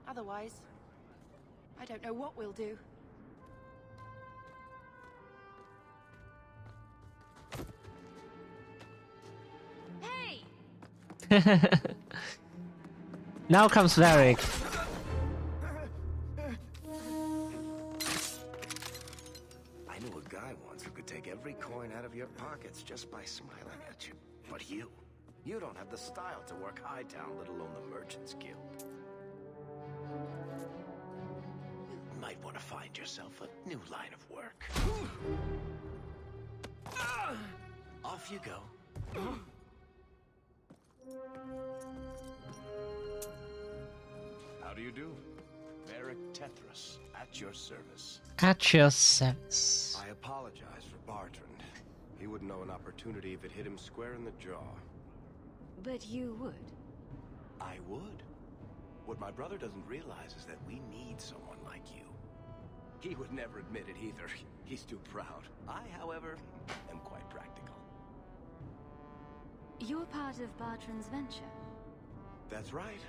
Otherwise, I don't know what we'll do. Hey! Now comes Varric. I knew a guy once who could take every coin out of your pockets just by smiling at you. But you don't have the style to work Hightown, let alone the Merchants Guild. You might want to find yourself a new line of work. Off you go. How do you do? Varric Tethras, at your service. At your service. I apologize for Bartrand. He wouldn't know an opportunity if it hit him square in the jaw. But you would. I would. What my brother doesn't realize is that we need someone like you. He would never admit it either. He's too proud. I, however, am quite practical. You're part of Bartram's venture. That's right.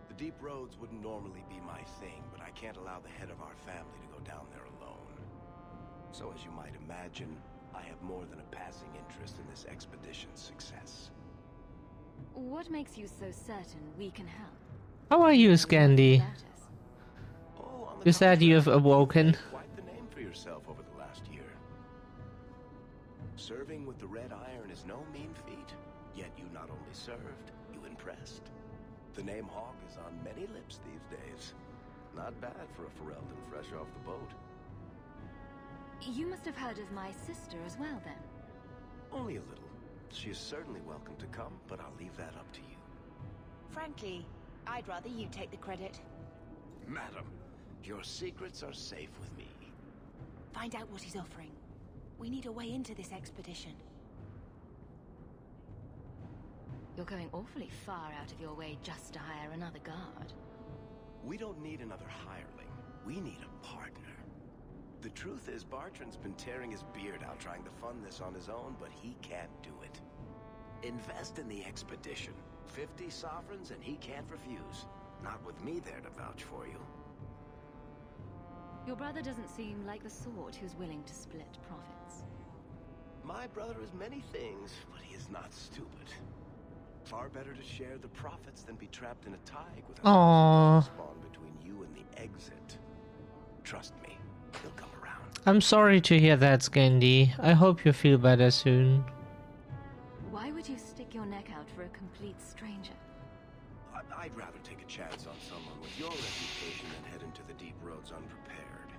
The deep roads wouldn't normally be my thing, but I can't allow the head of our family to go down there alone. So as you might imagine, I have more than a passing interest in this expedition's success. What makes you so certain we can help? How are you, Scandy? You said you have awoken. Quite the name for yourself over the last year. Serving with the Red Iron is no mean feat, yet you not only served, you impressed. The name Hawk is on many lips these days. Not bad for a Ferelden fresh off the boat. You must have heard of my sister as well, then. Only a little. She is certainly welcome to come, but I'll leave that up to you. Frankly, I'd rather you take the credit. Madam, your secrets are safe with me. Find out what he's offering. We need a way into this expedition. You're going awfully far out of your way just to hire another guard. We don't need another hireling. We need a partner. The truth is, Bartrand's been tearing his beard out trying to fund this on his own, but he can't do it. Invest in the expedition. 50 sovereigns and he can't refuse. Not with me there to vouch for you. Your brother doesn't seem like the sort who's willing to split profits. My brother is many things, but he is not stupid. Far better to share the profits than be trapped in a tide with a spawn between you and the exit. Trust me, he'll come around. I'm sorry to hear that, Scandy. I hope you feel better soon. Why would you stick your neck out for a complete stranger? I'd rather take a chance on someone with your reputation than head into the deep roads unprepared.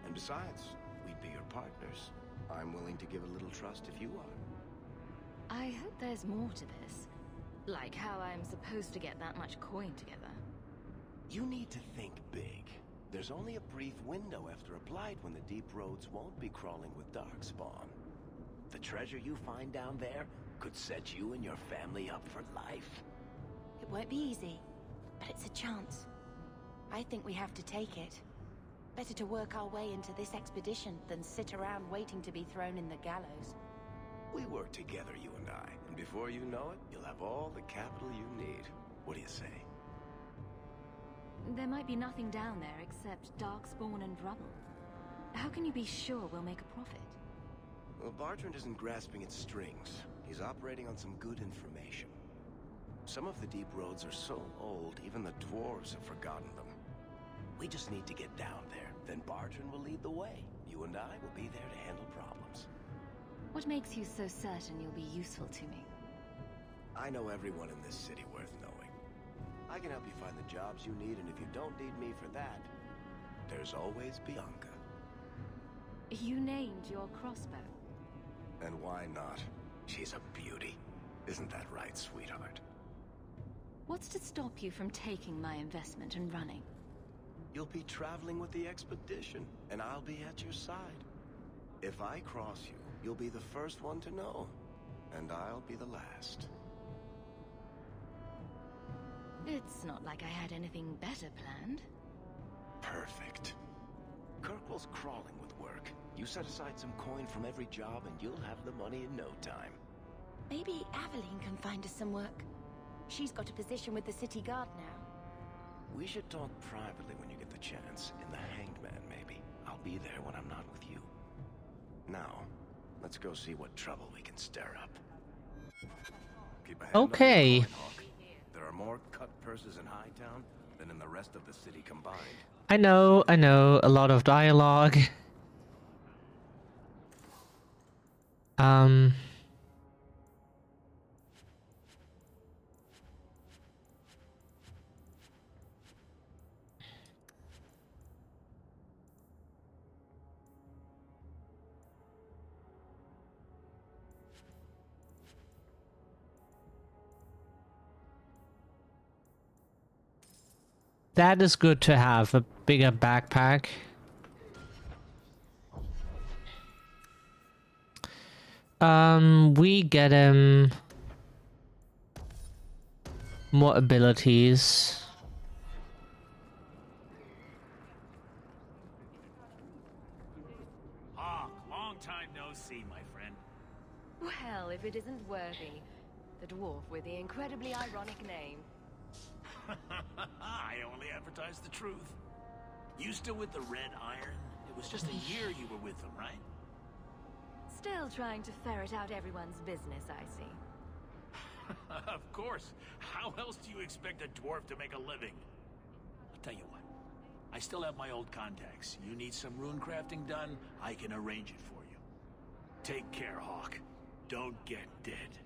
And besides, we'd be your partners. I'm willing to give a little trust if you are. I hope there's more to this. Like how I'm supposed to get that much coin together. You need to think big. There's only a brief window after a blight when the deep roads won't be crawling with darkspawn. The treasure you find down there could set you and your family up for life. It won't be easy, but it's a chance. I think we have to take it. Better to work our way into this expedition than sit around waiting to be thrown in the gallows. We work together, you and I, and before you know it, you'll have all the capital you need. What do you say? There might be nothing down there except darkspawn and rubble. How can you be sure we'll make a profit? Well, Bartrand isn't grasping at strings. He's operating on some good information. Some of the deep roads are so old, even the dwarves have forgotten them. We just need to get down there, then Bartrand will lead the way. You and I will be there to handle problems. What makes you so certain you'll be useful to me? I know everyone in this city worth knowing. I can help you find the jobs you need, and if you don't need me for that, there's always Bianca. You named your crossbow. And why not? She's a beauty. Isn't that right, sweetheart? What's to stop you from taking my investment and running? You'll be traveling with the expedition, and I'll be at your side. If I cross you, you'll be the first one to know, and I'll be the last. It's not like I had anything better planned. Perfect. Kirkwall's crawling with work. You set aside some coin from every job and you'll have the money in no time. Maybe Aveline can find us some work. She's got a position with the city guard now. We should talk privately when you get the chance. In the Hanged Man, maybe. I'll be there when I'm not with you. Now, let's go see what trouble we can stir up. Keep a hand on Okay. your line, Hawk. There are more cut purses in Hightown than in the rest of the city combined. I know, a lot of dialogue. That is good to have, a bigger backpack. We get him more abilities. Hawk, long time no see, my friend. Well, if it isn't Worthy, the dwarf with the incredibly ironic name. I only advertise the truth. You still with the Red Iron? It was just a year you were with them, right? Still trying to ferret out everyone's business, I see. Of course. How else do you expect a dwarf to make a living? I'll tell you what. I still have my old contacts. You need some rune crafting done, I can arrange it for you. Take care, Hawk. Don't get dead.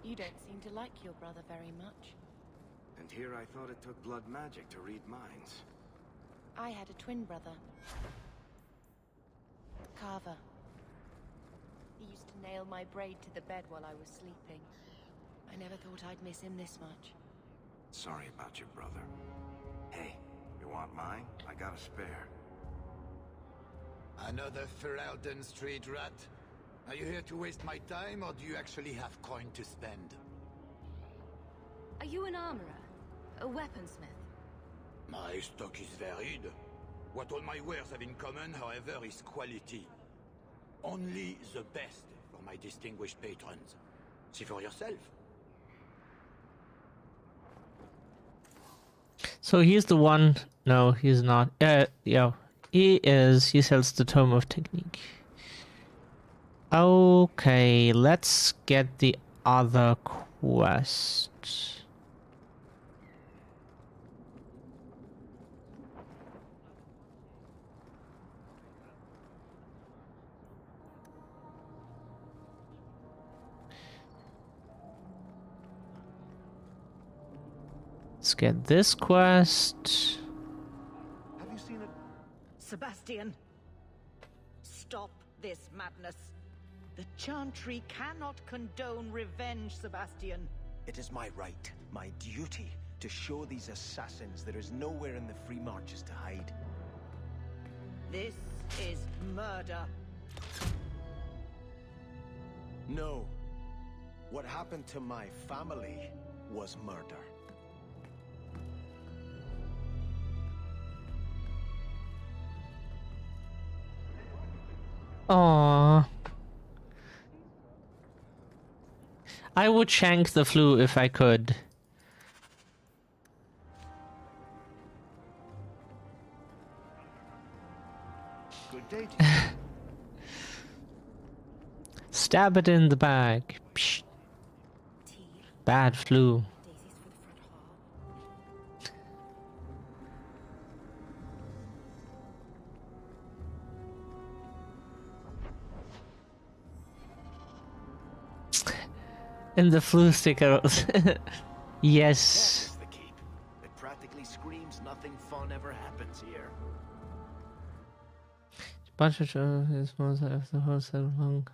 You don't seem to like your brother very much. And here I thought it took blood magic to read minds. I had a twin brother. Carver. He used to nail my braid to the bed while I was sleeping. I never thought I'd miss him this much. Sorry about your brother. Hey, you want mine? I got a spare. Another Ferelden street rat? Are you here to waste my time, or do you actually have coin to spend? Are you an armorer? A weaponsmith? My stock is varied. What all my wares have in common, however, is quality. Only the best for my distinguished patrons. See for yourself. So he's the one. No, he's not. Yeah, he is. He sells the Tome of Technique. Okay, let's get the other quest. Let's get this quest. Have you seen it? Sebastian! Stop this madness. The Chantry cannot condone revenge, Sebastian. It is my right, my duty, to show these assassins there is nowhere in the Free Marches to hide. This is murder. No. What happened to my family was murder. Aww. I would shank the flu if I could. Good day to you. Stab it in the back. Psh. Bad flu. And the flu stickers. Yes. That is the keep. It practically screams nothing fun ever happens here. Bunch of his most of the whole set long.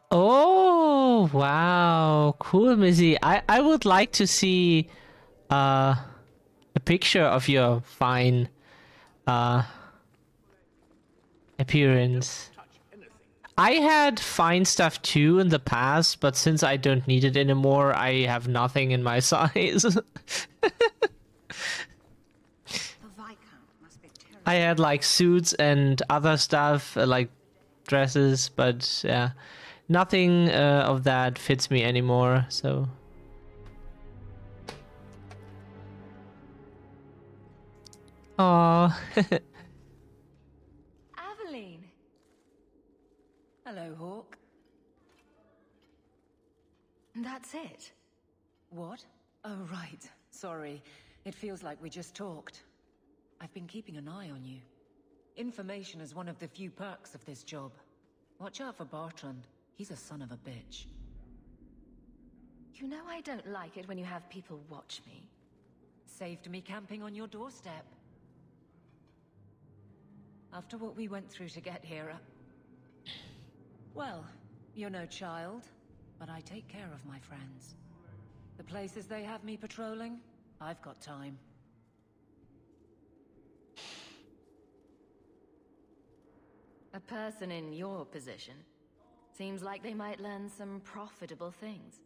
Oh wow, cool, Missy. I would like to see a picture of your fine appearance. I had fine stuff too in the past, but since I don't need it anymore, I have nothing in my size. I had like suits and other stuff, like dresses, but yeah, nothing of that fits me anymore, so. Aww. Aveline. Hello, Hawk. That's it. What? Oh, right. Sorry. It feels like we just talked. I've been keeping an eye on you. Information is one of the few perks of this job. Watch out for Bartrand. He's a son of a bitch. You know I don't like it when you have people watch me. Saved me camping on your doorstep. After what we went through to get here, well, you're no child, but I take care of my friends. The places they have me patrolling, I've got time. A person in your position seems like they might learn some profitable things.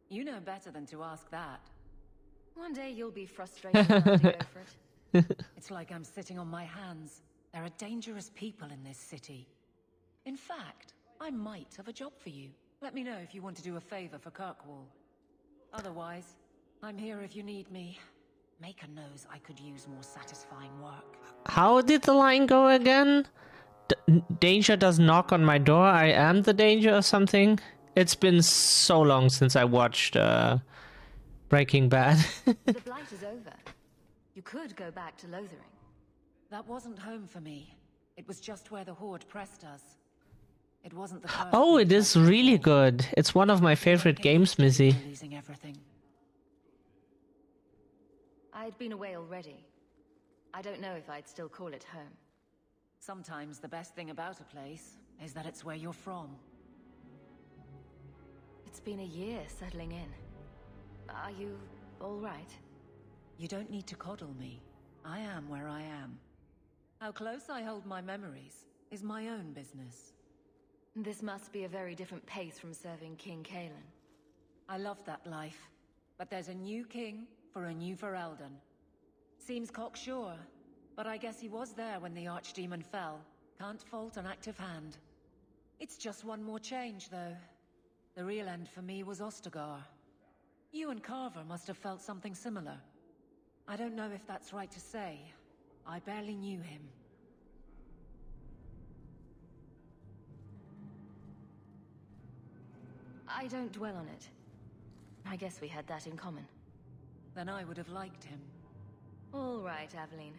You know better than to ask that. One day you'll be frustrated enough to go for it. It's like I'm sitting on my hands. There are dangerous people in this city. In fact, I might have a job for you. Let me know if you want to do a favor for Kirkwall. Otherwise, I'm here if you need me. Maker knows I could use more satisfying work. How did the line go again? Danger does knock on my door. I am the danger or something. It's been so long since I watched Breaking Bad. The blight is over. You could go back to Lothering. That wasn't home for me. It was just where the Horde pressed us. It wasn't the first. Oh, it is really good. It's one of my favorite games, Missy. Losing everything. I'd been away already. I don't know if I'd still call it home. Sometimes the best thing about a place is that it's where you're from. It's been a year settling in. Are you all right? You don't need to coddle me. I am where I am. How close I hold my memories is my own business. This must be a very different pace from serving King Kalen. I love that life, but there's a new king for a new Ferelden. Seems cocksure, but I guess he was there when the Archdemon fell. Can't fault an active hand. It's just one more change, though. The real end for me was Ostagar. You and Carver must have felt something similar. I don't know if that's right to say. I barely knew him. I don't dwell on it. I guess we had that in common. Then I would have liked him. All right, Aveline.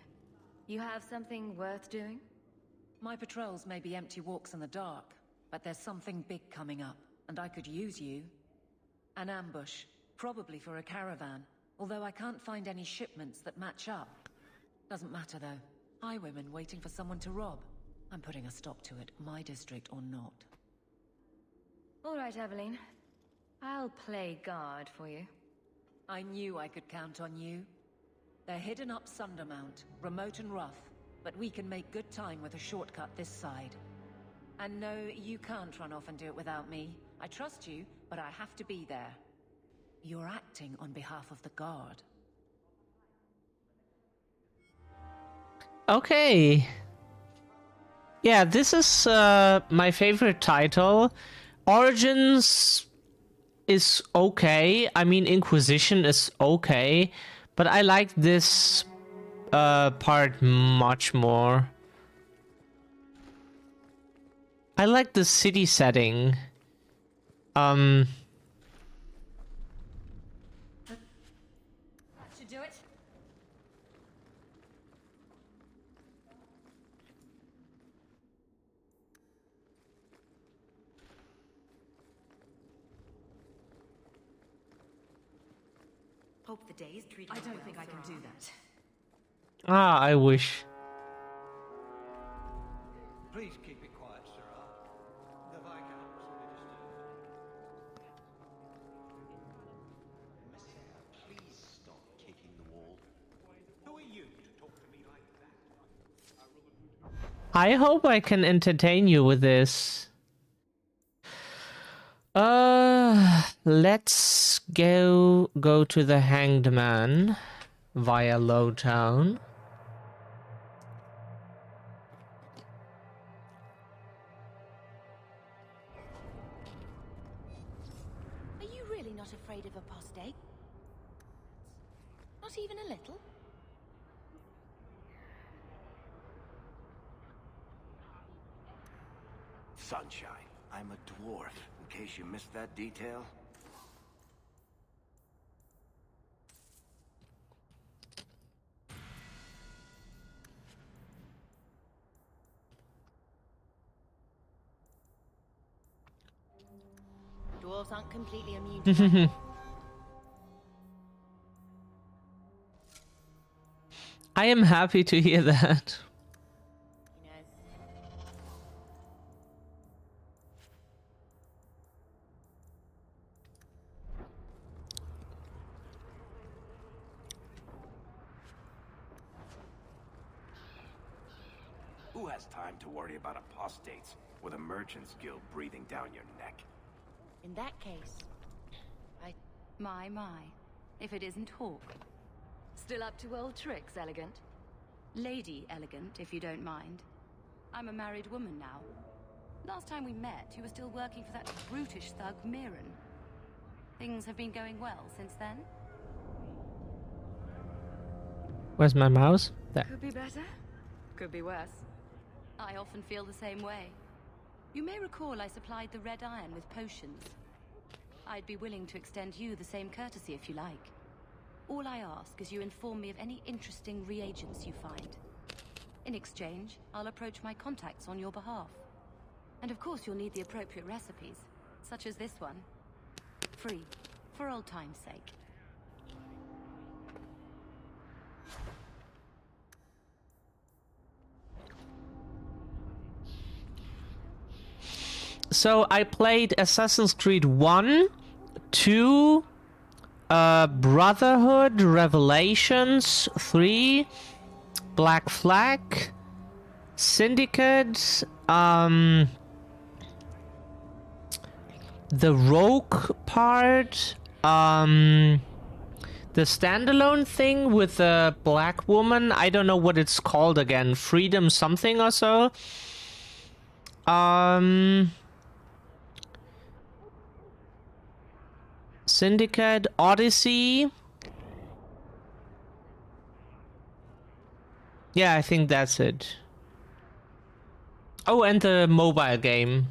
You have something worth doing? My patrols may be empty walks in the dark, but there's something big coming up, and I could use you. An ambush, probably for a caravan, although I can't find any shipments that match up. Doesn't matter though. Highwaymen waiting for someone to rob. I'm putting a stop to it, my district or not. All right, Aveline. I'll play guard for you. I knew I could count on you. They're hidden up Sundermount, remote and rough, but we can make good time with a shortcut this side. And no, you can't run off and do it without me. I trust you, but I have to be there. You're acting on behalf of the Guard. Okay. Yeah, this is my favorite title. Origins is okay. I mean, Inquisition is okay. But I like this part much more. I like the city setting. That should do it. Hope the day is treated. I don't think I can do that. Ah, I wish. Please keep it quiet, Sirrah. The Viscount was only disturbed. Please stop kicking the wall. Who are you to talk to me like that? I hope I can entertain you with this. let's go to the Hanged Man via Lowtown. Are you really not afraid of apostate? Not even a little? Sunshine, I'm a dwarf, in case you missed that detail. Dwarves aren't completely immune to that. I am happy to hear that. Who has time to worry about apostates with a merchant's guild breathing down your neck? In that case, My. If it isn't Hawk. Still up to old tricks, Elegant? Lady Elegant, if you don't mind. I'm a married woman now. Last time we met, you were still working for that brutish thug, Mirren. Things have been going well since then? Where's my mouse? There. Could be better. Could be worse. I often feel the same way. You may recall I supplied the Red Iron with potions. I'd be willing to extend you the same courtesy if you like. All I ask is you inform me of any interesting reagents you find. In exchange, I'll approach my contacts on your behalf. And of course you'll need the appropriate recipes, such as this one. Free, for old time's sake. So I played Assassin's Creed 1, 2, Brotherhood, Revelations, 3, Black Flag, Syndicate, the Rogue part, the standalone thing with the black woman. I don't know what it's called again. Freedom something or so. Syndicate, Odyssey. Yeah, I think that's it. Oh, and the mobile game.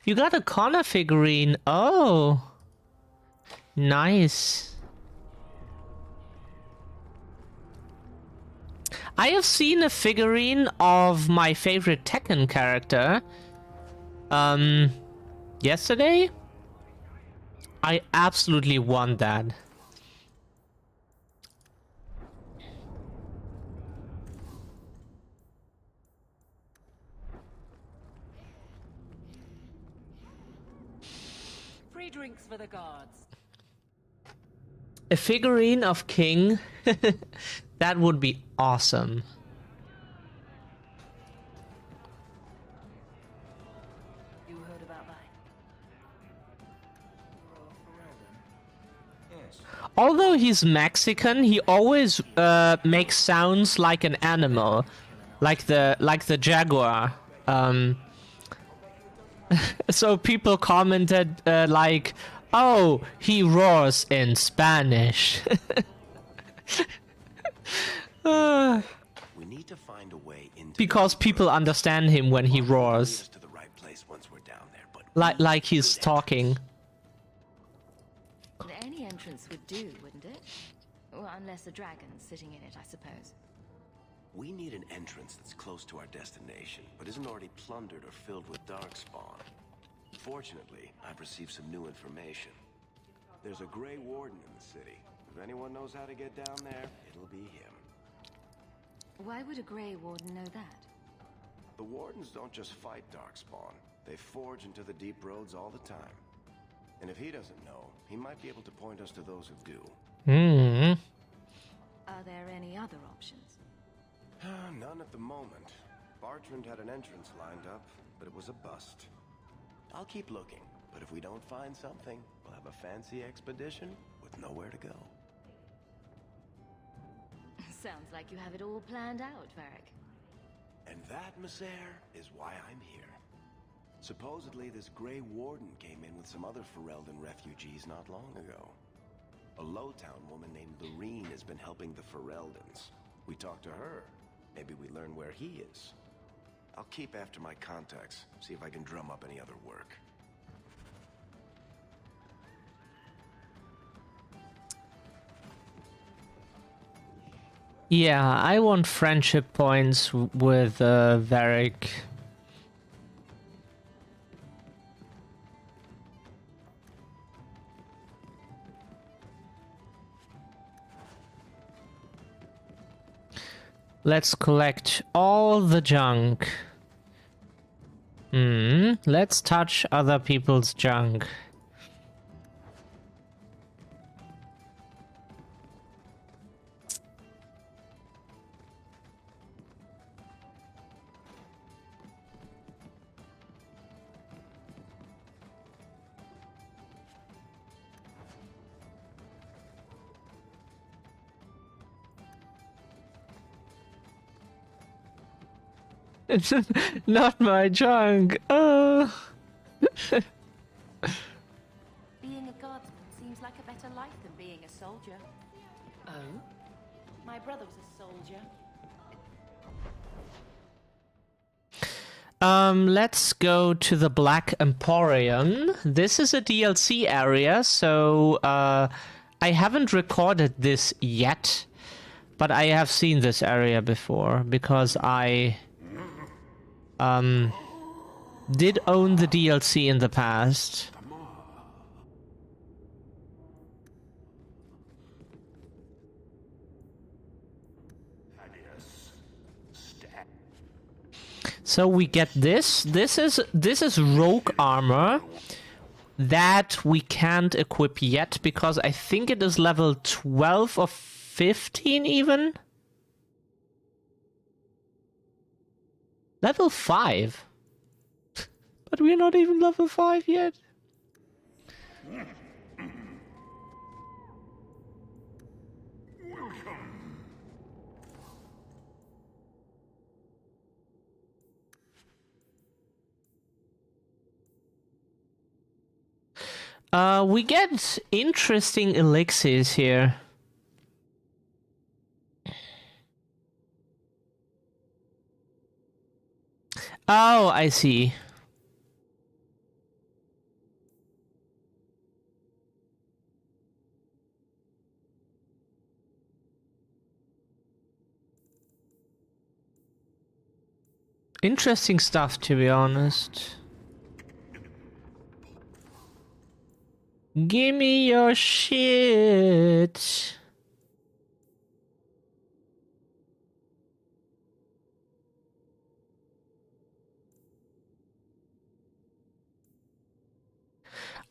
You got a Connor figurine. Oh. Nice. I have seen a figurine of my favorite Tekken character. Yesterday? I absolutely want that. Free drinks for the guards. A figurine of King? That would be awesome. You heard about that? Yes. Although he's Mexican, he always makes sounds like an animal, like the jaguar. So people commented like, "Oh, he roars in Spanish." We need to find a way into Because people understand him when he roars. to the right place once we're down there, but Like he's talking. Any entrance would do, wouldn't it? Well, unless a dragon's sitting in it, I suppose. we need an entrance that's close to our destination, but isn't already plundered or filled with darkspawn. Fortunately, I've received some new information. There's a Grey Warden in the city. If anyone knows how to get down there, it'll be him. Why would a Grey Warden know that? The Wardens don't just fight darkspawn. They forge into the deep roads all the time. And if he doesn't know, he might be able to point us to those who do. Are there any other options? None at the moment. Bartrand had an entrance lined up, but it was a bust. I'll keep looking, but if we don't find something, we'll have a fancy expedition with nowhere to go. Sounds like you have it all planned out, Varric. And that, Misere, is why I'm here. Supposedly, this Grey Warden came in with some other Ferelden refugees not long ago. A Lowtown woman named Lorene has been helping the Fereldans. We talked to her. Maybe we learn where he is. I'll keep after my contacts, see if I can drum up any other work. Yeah, I want friendship points with Varric. Let's collect all the junk. Let's touch other people's junk. It's not my junk. Oh. Being a guardsman seems like a better life than being a soldier. Oh? My brother was a soldier. Let's go to the Black Emporium. This is a DLC area, so I haven't recorded this yet, but I have seen this area before because I did own the DLC in the past. So we get this. This is rogue armor that we can't equip yet because I think it is level 12 or 15 even. Level 5. But we're not even level 5 yet. We get interesting elixirs here. Oh, I see. Interesting stuff, to be honest. Give me your shit.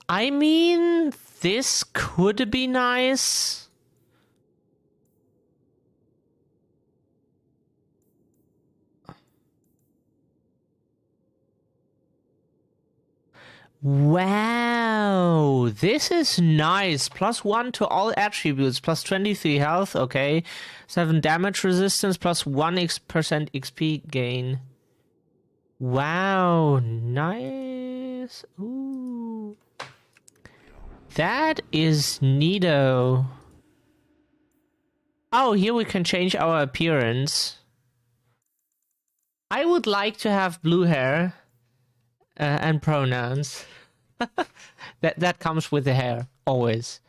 I mean, this could be nice. Wow, this is nice. +1 to all attributes, +23 health, okay. 7 damage resistance, +1% XP gain. Wow, nice. Ooh. That is neato. Oh, here we can change our appearance. I would like to have blue hair. And pronouns. that comes with the hair, always.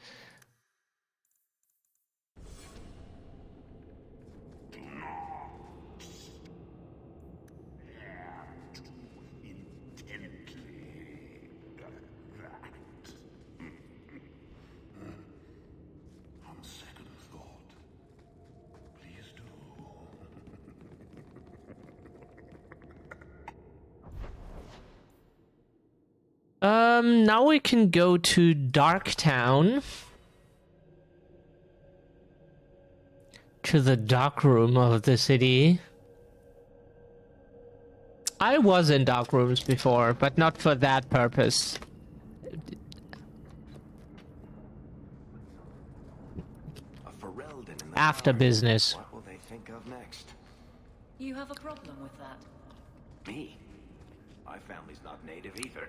Now we can go to Darktown. To the dark room of the city. I was in dark rooms before, but not for that purpose. A Ferelden in the After tower. business. What will they think of next? You have a problem with that? Me? My family's not native either.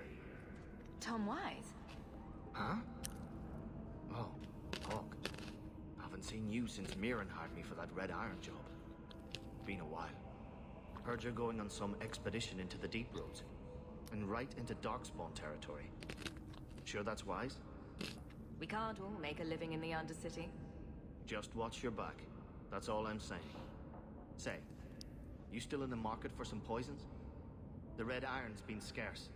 Tom Wise? Huh? Oh, Hawk. Haven't seen you since Mirren hired me for that Red Iron job. Been a while. Heard you're going on some expedition into the Deep Roads. And right into Darkspawn territory. Sure that's wise? We can't all make a living in the Undercity. Just watch your back. That's all I'm saying. Say, you still in the market for some poisons? The Red Iron's been scarce,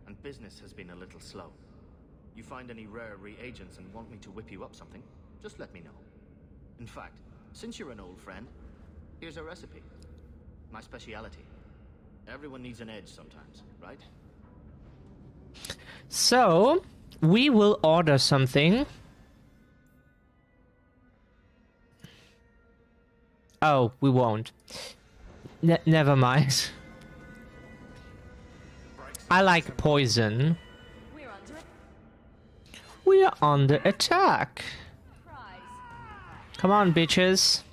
and business has been a little slow. You find any rare reagents and want me to whip you up something, just let me know. In fact, since you're an old friend, here's a recipe. My speciality. Everyone needs an edge sometimes, right? So, we will order something. Oh, we won't. Never mind. I like poison. We are under attack. Come on, bitches.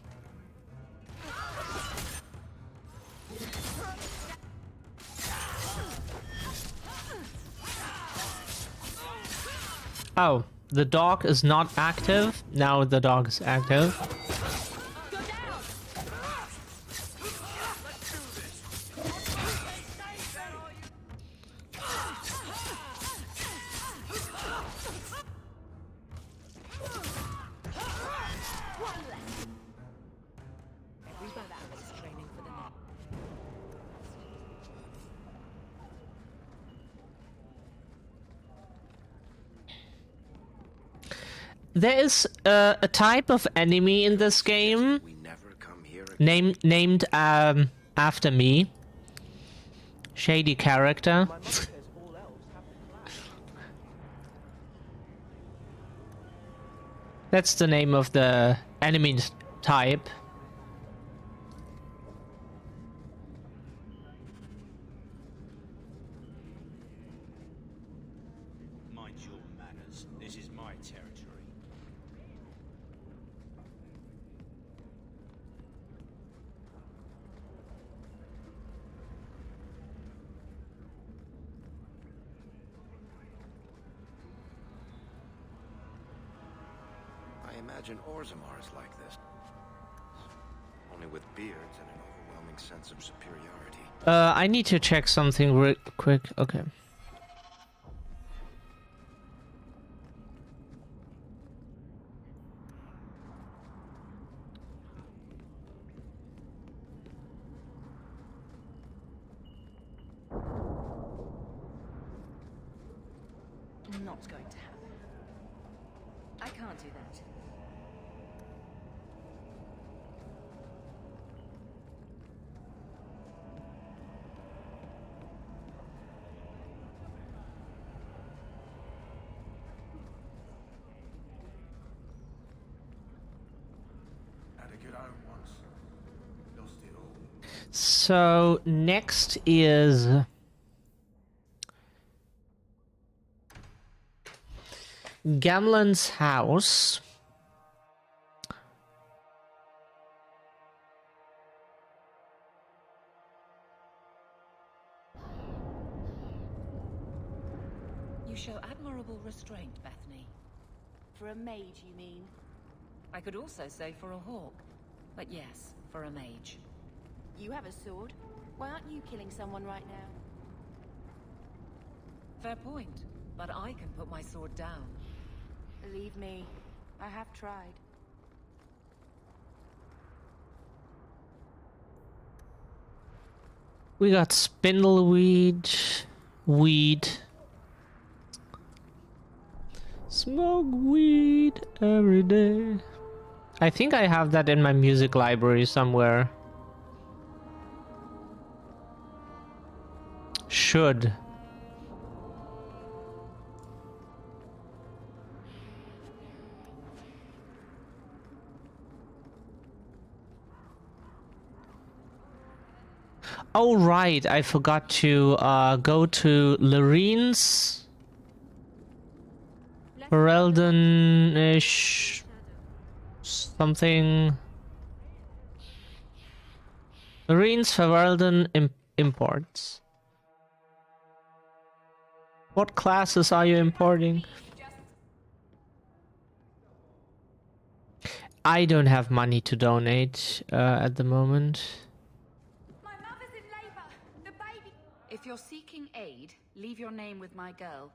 Oh, the dog is not active. Now the dog is active. There is a type of enemy in this game named after me. Shady character. That's the name of the enemy type. Mind your manners. This is my territory. I imagine Orzammar is like this. Only with beards and an overwhelming sense of superiority. I need to check something real quick. Okay. Not going to happen. I can't do that. Had a good home once. Lost it all. So next is Gamlen's house. You show admirable restraint, Bethany. For a mage, you mean? I could also say for a hawk. But yes, for a mage. You have a sword. Why aren't you killing someone right now? Fair point. But I can put my sword down. Believe me, I have tried. We got spindleweed, weed. Smoke weed every day. I think I have that in my music library somewhere. Should. Oh right, I forgot to go to Lorene's Ferelden-ish something. Lorene's Ferelden imports. What classes are you importing? I don't have money to donate at the moment. My mother's in labor. The baby. If you're seeking aid, leave your name with my girl.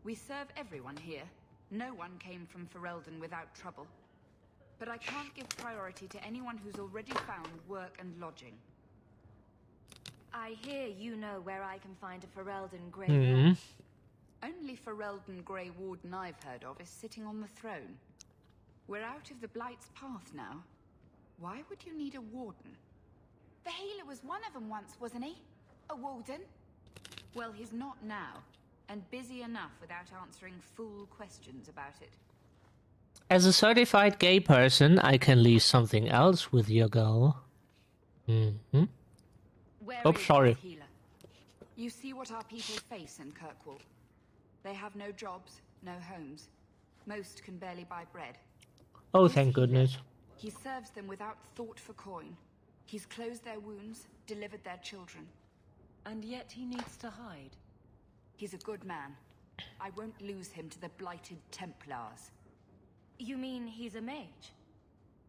We serve everyone here. No one came from Ferelden without trouble. But I can't give priority to anyone who's already found work and lodging. I hear you know where I can find a Ferelden Grey Hmm. Only Ferelden Grey Warden I've heard of is sitting on the throne. We're out of the Blight's path now. Why would you need a warden? The healer was one of them once, wasn't he? A warden? Well, he's not now, and busy enough without answering fool questions about it. As a certified gay person, I can leave something else with your girl. Mm-hmm. Where Oh, is sorry. this healer? You see what our people face in Kirkwall. They have no jobs, no homes. Most can barely buy bread. Oh, This thank healer, goodness. He serves them without thought for coin. He's closed their wounds, delivered their children. And yet he needs to hide. He's a good man. I won't lose him to the blighted Templars. You mean he's a mage?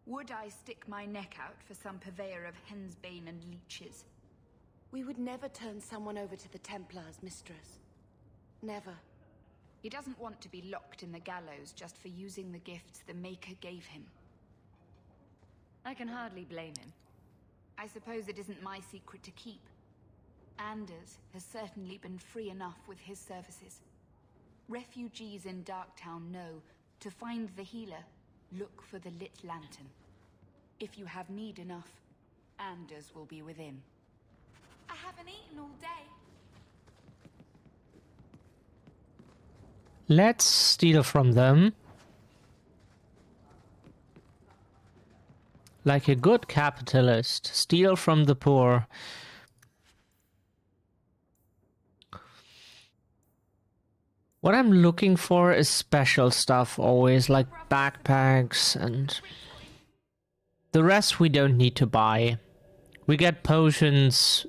Would I stick my neck out for some purveyor of hensbane and leeches? We would never turn someone over to the Templars, mistress. Never. He doesn't want to be locked in the gallows just for using the gifts the Maker gave him. I can hardly blame him. I suppose it isn't my secret to keep. Anders has certainly been free enough with his services. Refugees in Darktown know to find the healer, look for the lit lantern. If you have need enough, Anders will be within. I haven't eaten all day. Let's steal from them. Like a good capitalist, steal from the poor. What I'm looking for is special stuff always, like backpacks, and the rest we don't need to buy. We get potions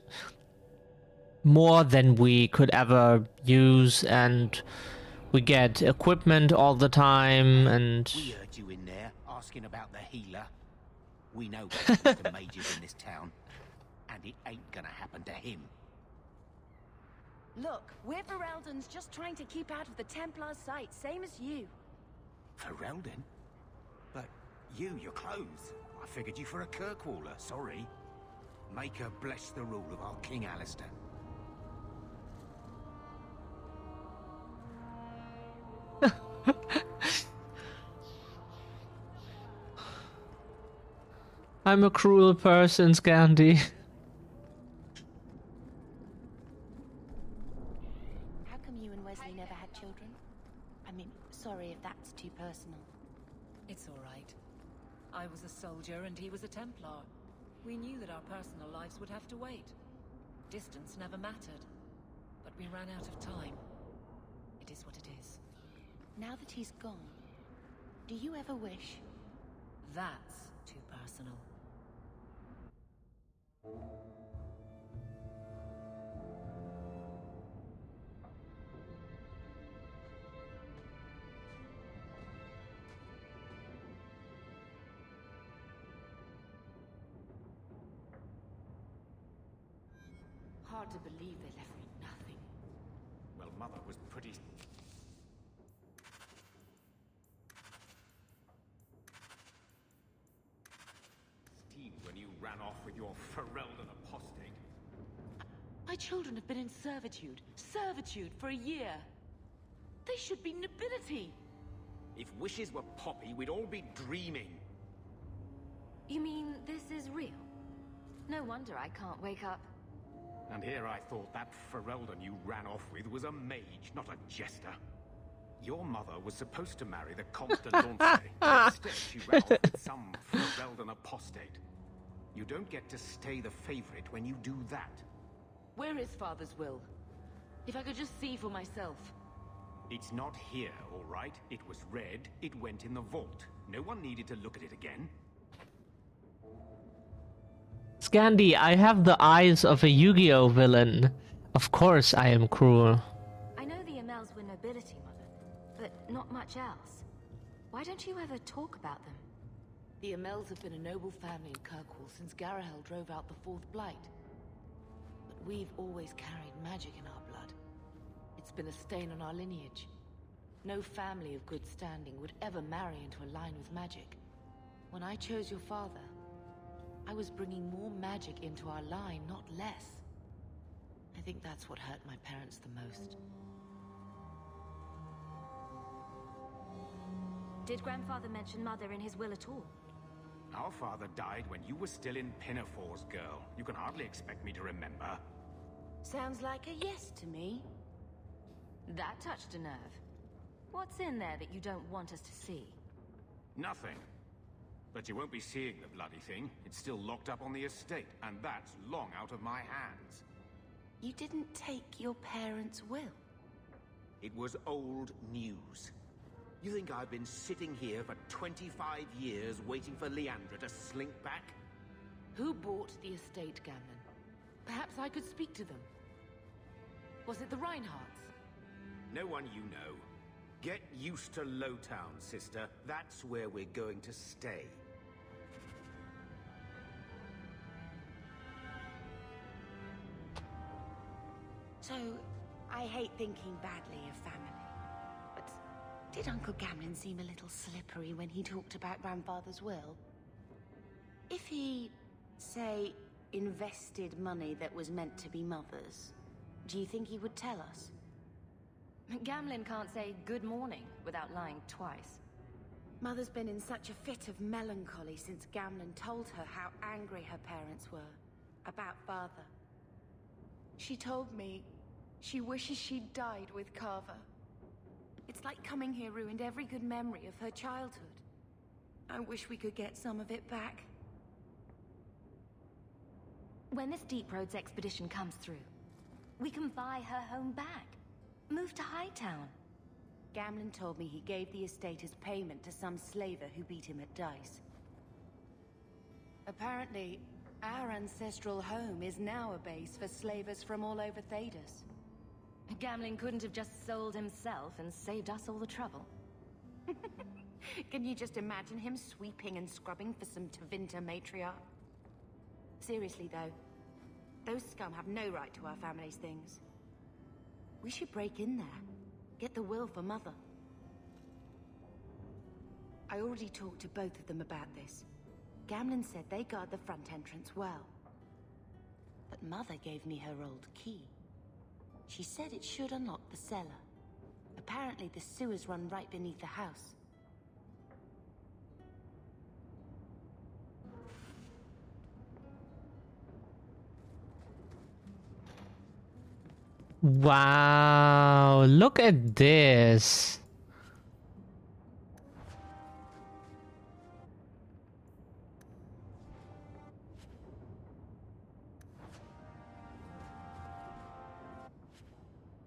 more than we could ever use, and we get equipment all the time, and We heard you in there asking about the healer. We know what happens to mages in this town, and it ain't gonna happen to him. Look, we're Fereldans just trying to keep out of the Templar's sight, same as you. Ferelden? But your clothes. I figured you for a Kirkwaller, sorry. Maker bless the rule of our King Alistair. I'm a cruel person, Scandi. How come you and Wesley never had children? I mean, sorry if that's too personal. It's all right. I was a soldier and he was a Templar. We knew that our personal lives would have to wait. Distance never mattered. But we ran out of time. It is what it is. Now that he's gone, do you ever wish? That's too personal. Hard to believe they left me nothing. Well, Mother was pretty... steamed when you ran off with your Ferelden apostate. My children have been in servitude for a year. They should be nobility. If wishes were poppy, we'd all be dreaming. You mean this is real? No wonder I can't wake up. And here I thought that Ferelden you ran off with was a mage, not a jester. Your mother was supposed to marry the Comte de Launcelot. Instead, she ran off with some Ferelden apostate. You don't get to stay the favorite when you do that. Where is Father's will? If I could just see for myself. It's not here, all right? It was read, it went in the vault. No one needed to look at it again. Scandi, I have the eyes of a Yu-Gi-Oh villain. Of course I am cruel. I know the Amels were nobility, Mother, but not much else. Why don't you ever talk about them? The Amels have been a noble family in Kirkwall since Garahel drove out the Fourth Blight. But we've always carried magic in our blood. It's been a stain on our lineage. No family of good standing would ever marry into a line with magic. When I chose your father, I was bringing more magic into our line, not less. I think that's what hurt my parents the most. Did Grandfather mention Mother in his will at all? Our father died when you were still in Pinafores, girl. You can hardly expect me to remember. Sounds like a yes to me. That touched a nerve. What's in there that you don't want us to see? Nothing. But you won't be seeing the bloody thing. It's still locked up on the estate, and that's long out of my hands. You didn't take your parents' will? It was old news. You think I've been sitting here for 25 years waiting for Leandra to slink back? Who bought the estate, Gamlen? Perhaps I could speak to them. Was it the Reinhardts? No one you know. Get used to Lowtown, sister. That's where we're going to stay. So, I hate thinking badly of family. But did Uncle Gamlen seem a little slippery when he talked about Grandfather's will? If he, say, invested money that was meant to be Mother's, do you think he would tell us? Gamlen can't say good morning without lying twice. Mother's been in such a fit of melancholy since Gamlen told her how angry her parents were about Father. She told me she wishes she'd died with Carver. It's like coming here ruined every good memory of her childhood. I wish we could get some of it back. When this Deep Roads expedition comes through, we can buy her home back. Move to Hightown. Gamlen told me he gave the estate as payment to some slaver who beat him at dice. Apparently, our ancestral home is now a base for slavers from all over Thedas. Gamlen couldn't have just sold himself and saved us all the trouble. Can you just imagine him sweeping and scrubbing for some Tevinter matriarch? Seriously though, those scum have no right to our family's things. We should break in there. Get the will for Mother. I already talked to both of them about this. Gamlen said they guard the front entrance well. But Mother gave me her old key. She said it should unlock the cellar. Apparently the sewers run right beneath the house. Wow, look at this.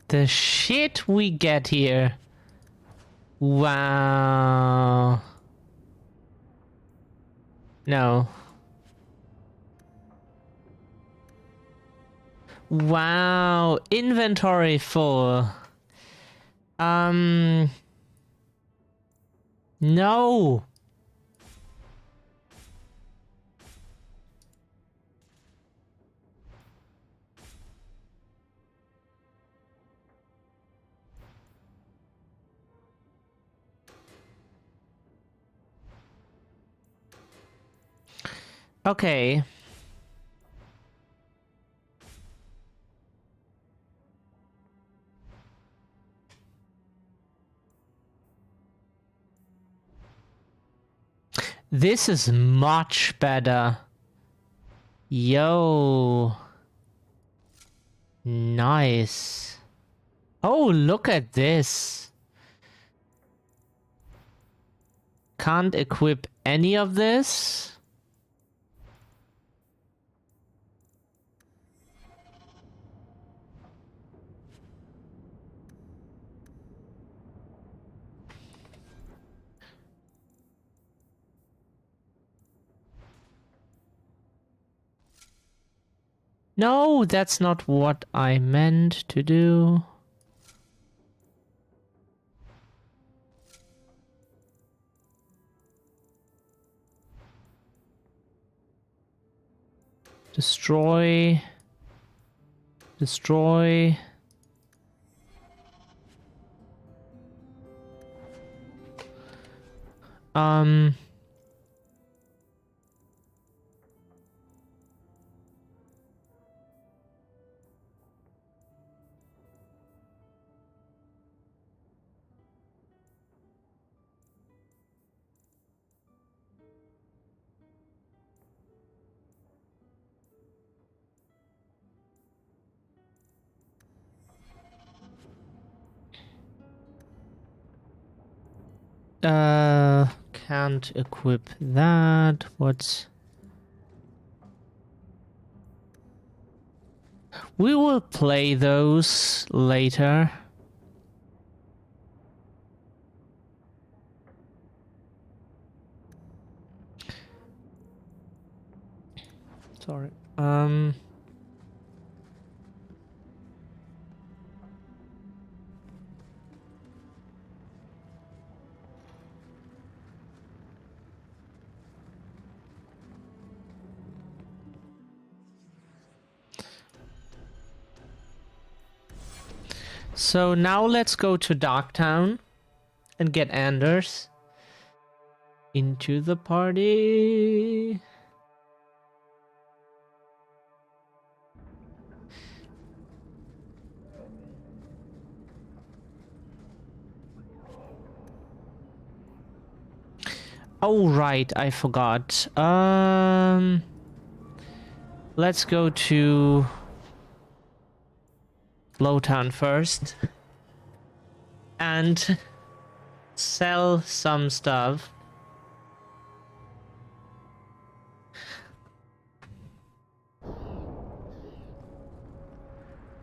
The shit we get here. Wow. No. Wow, inventory full. No. Okay. This is much better. Yo. Nice. Oh, look at this. Can't equip any of this. No, that's not what I meant to do. Destroy. Destroy. Um... Can't equip that. What's... We will play those later. Sorry. So now let's go to Darktown and get Anders into the party. Oh right, I forgot. Let's go to Lowtown first and sell some stuff.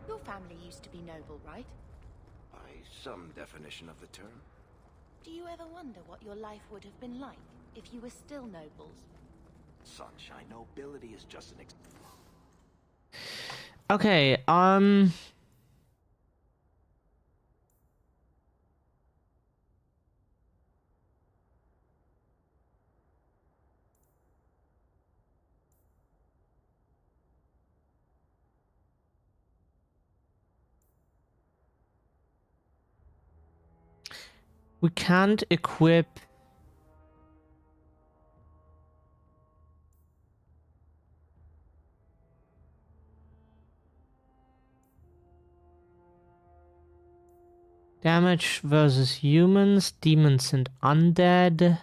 Your family used to be noble, right? By some definition of the term. Do you ever wonder what your life would have been like if you were still nobles? Sunshine, nobility is just an Okay, we can't equip damage versus humans, demons and undead.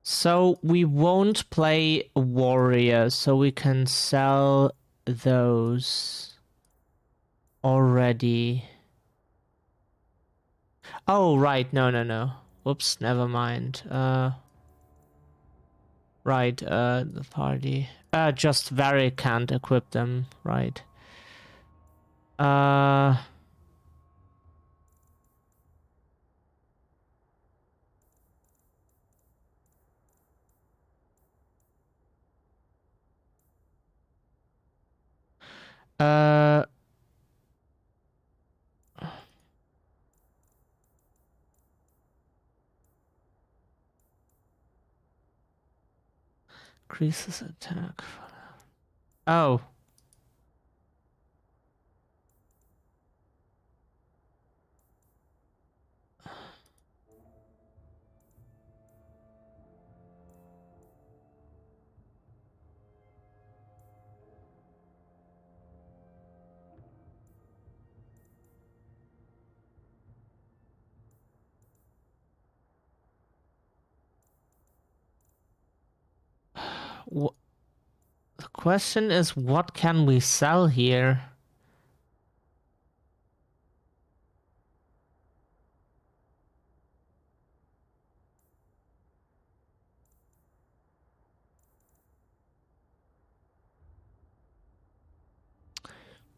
So we won't play warrior, so we can sell those already. Oh, right. No. Whoops, never mind. Right, the party. Just Varric can't equip them, right. Increases attack. Oh. The question is, what can we sell here?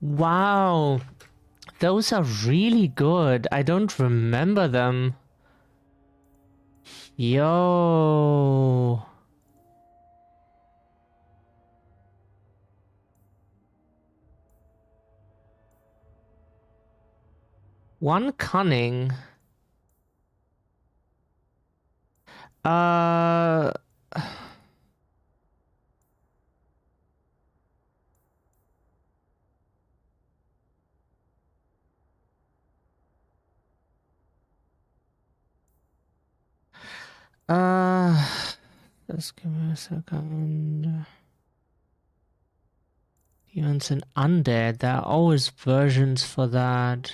Wow, those are really good. I don't remember them. Yo. 1 cunning. Uh... Just give me a second. Demons and undead, there are always versions for that.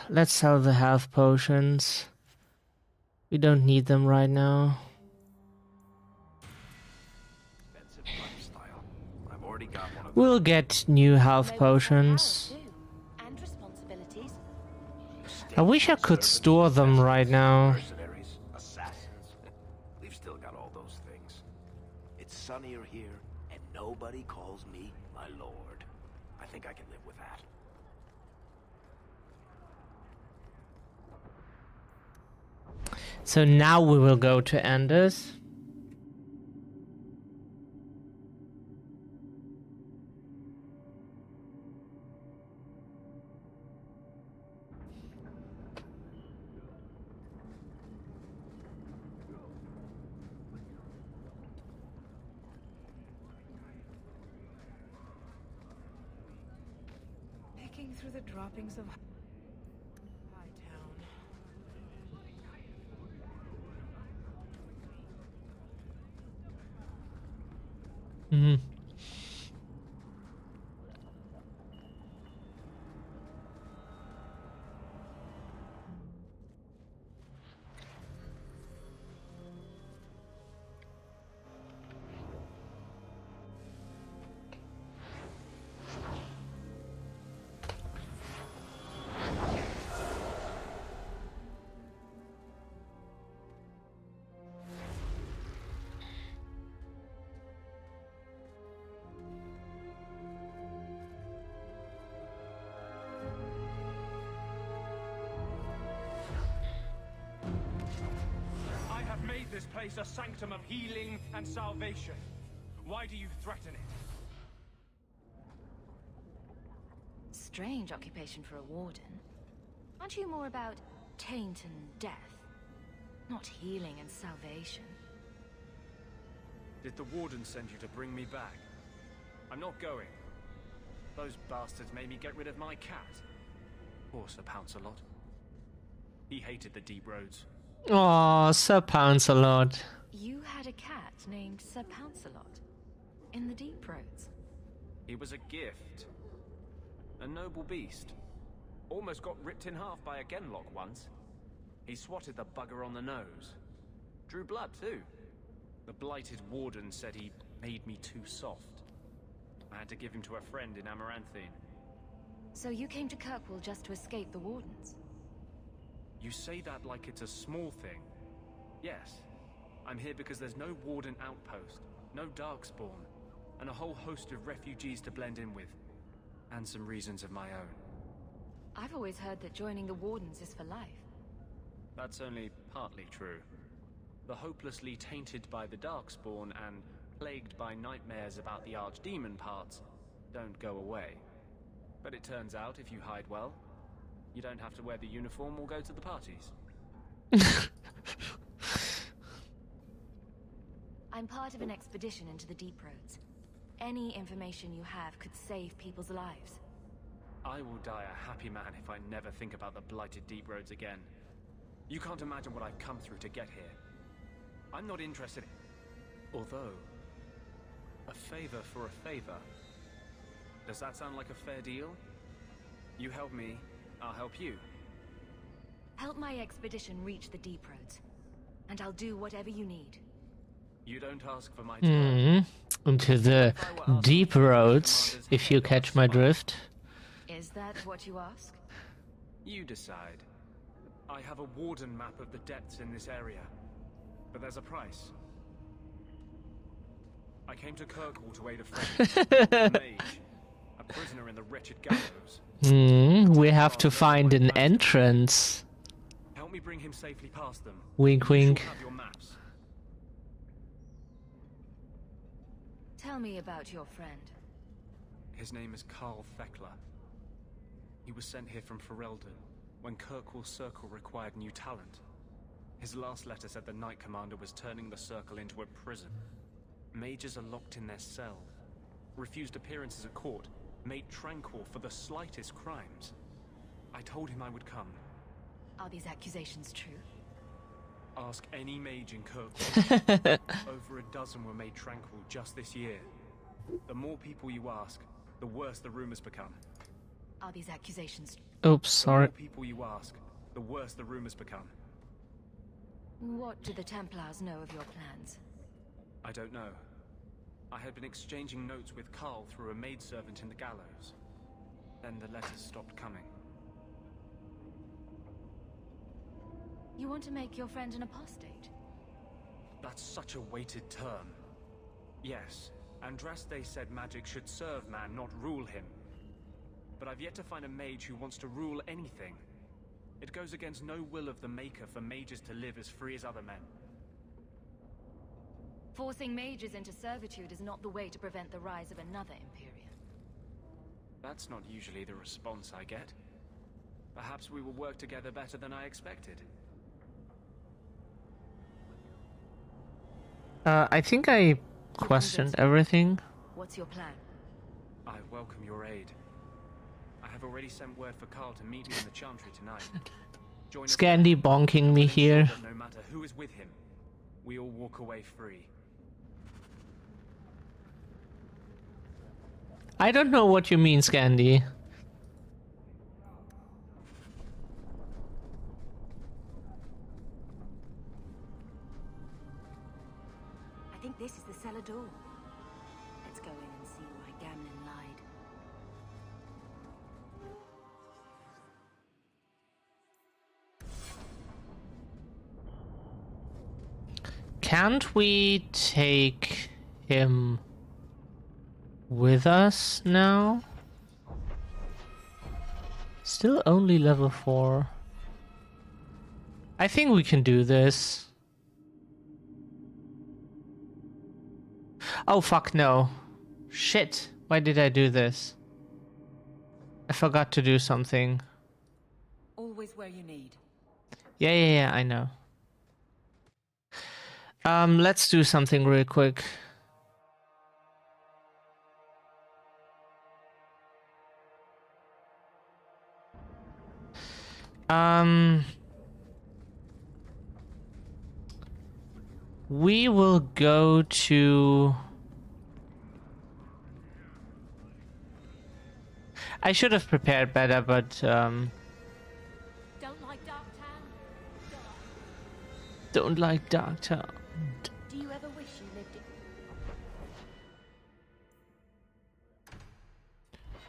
Let's sell the health potions. We don't need them right now. I've already got one of We'll get new health potions. And responsibilities. I wish I could store them right now. mercenaries, assassins. We've still got all those things. It's sunnier here, and nobody calls me my lord. I think I can live with that. So now we will go to Anders. Picking through the droppings of Hightown. Mm-hmm. This place a sanctum of healing and salvation. Why do you threaten it? Strange occupation for a warden. Aren't you more about taint and death? Not healing and salvation. Did the warden send you to bring me back? I'm not going. Those bastards made me get rid of my cat. Poor Sir Pounce-a-Lot. He hated the deep roads. Aw, Sir Pounce-a-Lot. You had a cat named Sir Pounce-a-Lot in the deep roads. He was a gift. A noble beast. Almost got ripped in half by a genlock once. He swatted the bugger on the nose. Drew blood, too. The blighted warden said he made me too soft. I had to give him to a friend in Amaranthine. So you came to Kirkwall just to escape the wardens? You say that like it's a small thing. Yes. I'm here because there's no warden outpost, no darkspawn, and a whole host of refugees to blend in with. And some reasons of my own. I've always heard that joining the wardens is for life. That's only partly true. The hopelessly tainted by the darkspawn and plagued by nightmares about the archdemon parts don't go away. But it turns out if you hide well, you don't have to wear the uniform or go to the parties. I'm part of an expedition into the deep roads. Any information you have could save people's lives. I will die a happy man if I never think about the blighted deep roads again. You can't imagine what I've come through to get here. I'm not interested in... Although... a favor for a favor. Does that sound like a fair deal? You help me, I'll help you. Help my expedition reach the deep roads, and I'll do whatever you need. You don't ask for my terms. Into the deep roads, if you catch my drift. Is that what you ask? You decide. I have a warden map of the depths in this area, but there's a price. I came to Kirkwall to aid a friend, a mage, a prisoner in the wretched gallows. We have to find an entrance. Help me bring him safely past them. Wink, wink. You shall have your maps. Tell me about your friend. His name is Carl Thekla. He was sent here from Ferelden when Kirkwall Circle required new talent. His last letter said the Knight Commander was turning the Circle into a prison. Mages are locked in their cell, refused appearances at court, made tranquil for the slightest crimes. I told him I would come. Are these accusations true? Ask any mage in Kirkwall. Over a dozen were made tranquil just this year. The more people you ask, the worse the rumors become. Are these accusations... Oops, sorry. The more people you ask, the worse the rumors become. What do the Templars know of your plans? I don't know. I had been exchanging notes with Carl through a maidservant in the gallows. Then the letters stopped coming. You want to make your friend an apostate? That's such a weighted term. Yes, Andraste said magic should serve man, not rule him. But I've yet to find a mage who wants to rule anything. It goes against no will of the Maker for mages to live as free as other men. Forcing mages into servitude is not the way to prevent the rise of another Imperium. That's not usually the response I get. Perhaps we will work together better than I expected. I think I questioned everything. What's your plan? I welcome your aid. I have already sent word for Carl to meet me in the Chantry tonight. Join us Scandy bonking me here. no matter who is with him, we all walk away free. I don't know what you mean, Scandy. I think this is the cellar door. Let's go in and see why Gamlin lied. Can't we take him with us now? Still only level 4. I think we can do this. Oh fuck no. Shit. Why did I do this? I forgot to do something. Always where you need. Yeah, I know. Let's do something real quick. We will go to... I should have prepared better, but Don't like Darktown? don't like Darktown. Do you ever wish you lived in...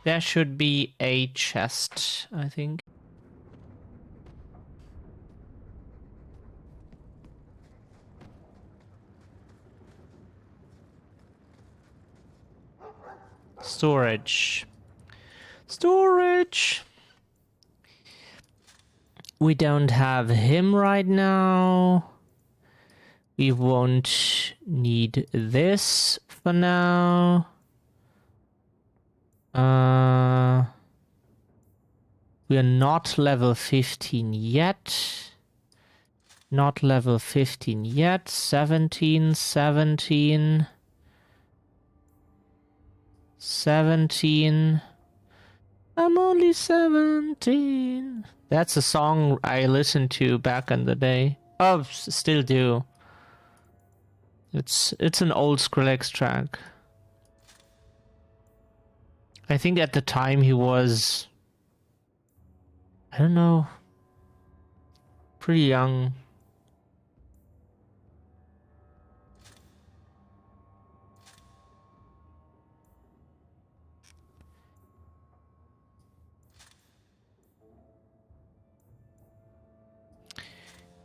There should be a chest, I think. Storage. Storage. We don't have him right now. We won't need this for now. We are not level 15 yet. Not level 15 yet. 17, 17. 17. I'm only 17. That's a song I listened to back in the day. Oh, still do. It's an old Skrillex track. I think at the time he was, I don't know, pretty young.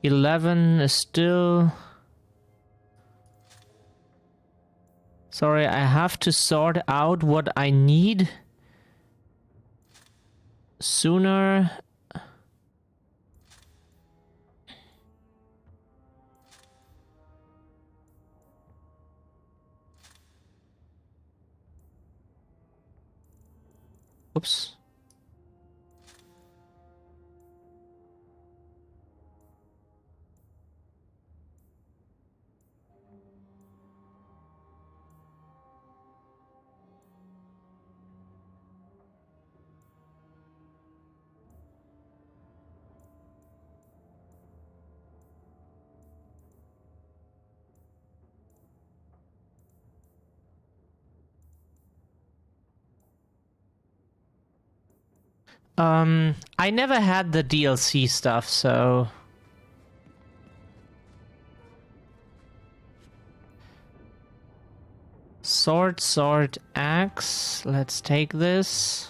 11 is still... Sorry, I have to sort out what I need sooner. Oops. I never had the DLC stuff, so... Sword, axe. Let's take this.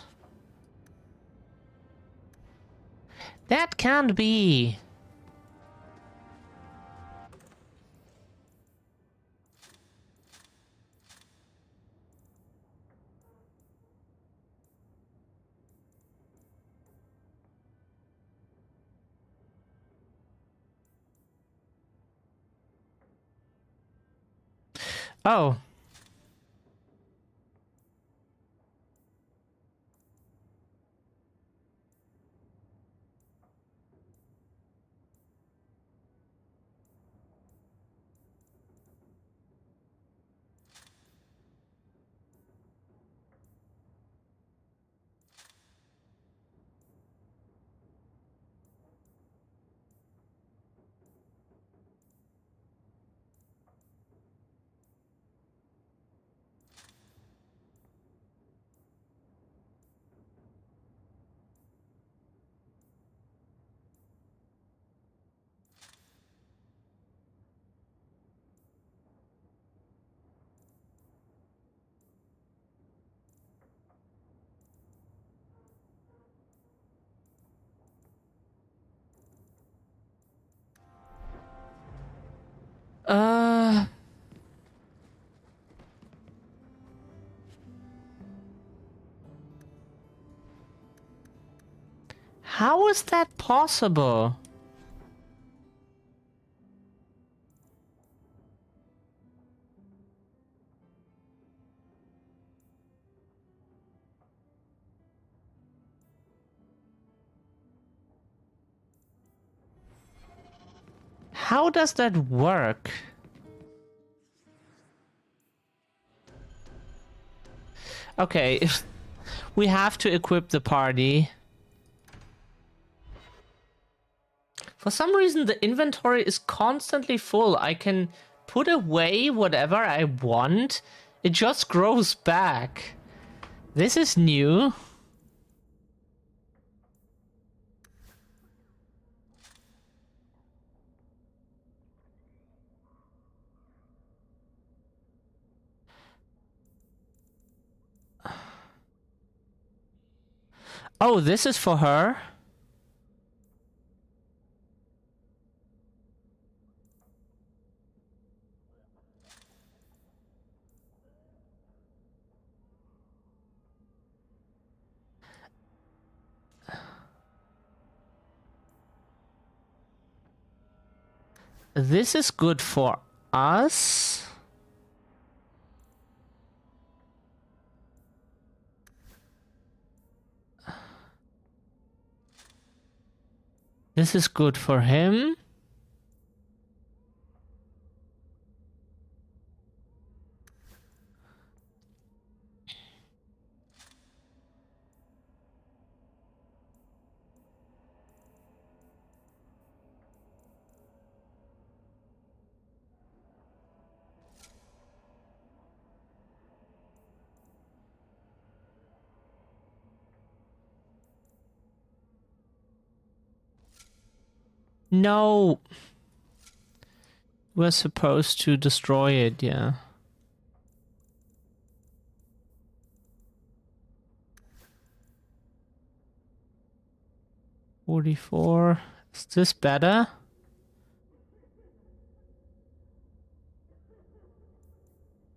That can't be. Oh. How is that possible? How does that work? Okay, we have to equip the party. For some reason, the inventory is constantly full. I can put away whatever I want. It just grows back. This is new. Oh, this is for her? This is good for us. This is good for him. No. We're supposed to destroy it, yeah. $44. Is this better?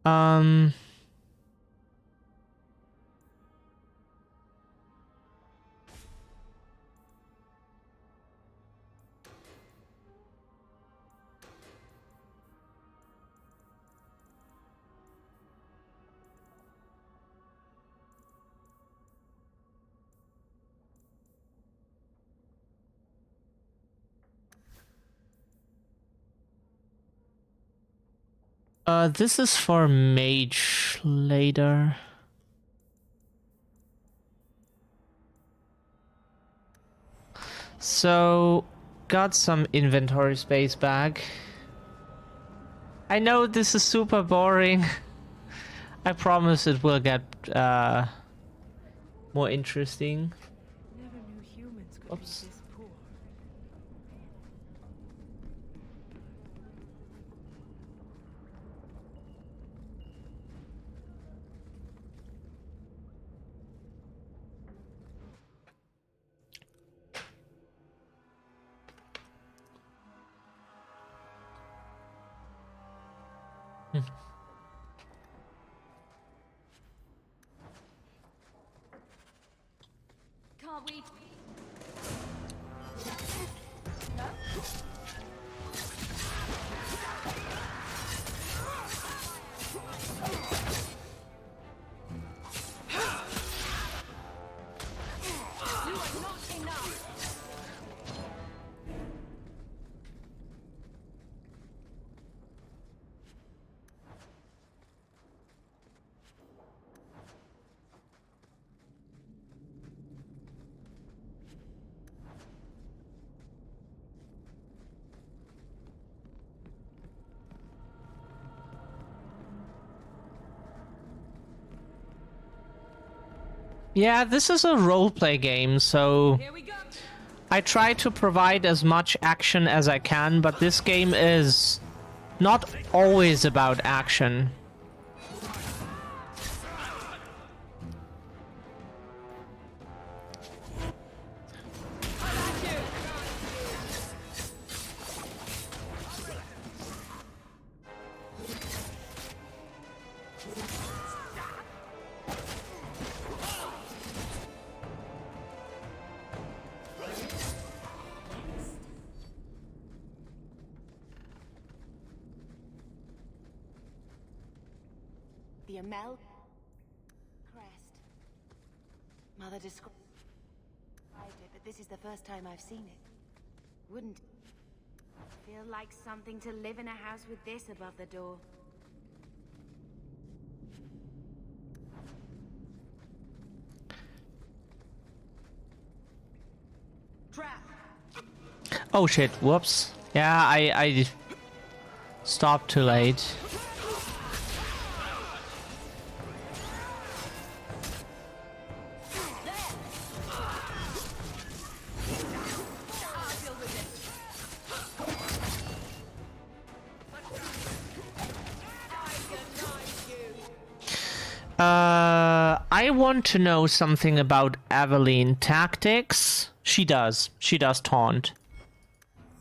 Um. This is for mage later. So, got some inventory space back. I know this is super boring. I promise it will get more interesting. Never knew humans could be this poor. Can't we? You are not enough. Yeah, this is a roleplay game, so I try to provide as much action as I can, but this game is not always about action. The Amel crest. Mother described it, but this is the first time I've seen it. Wouldn't feel like something to live in a house with this above the door. Trap. Oh shit, whoops. Yeah, I stopped too late. I want to know something about Aveline tactics. She does. She does taunt.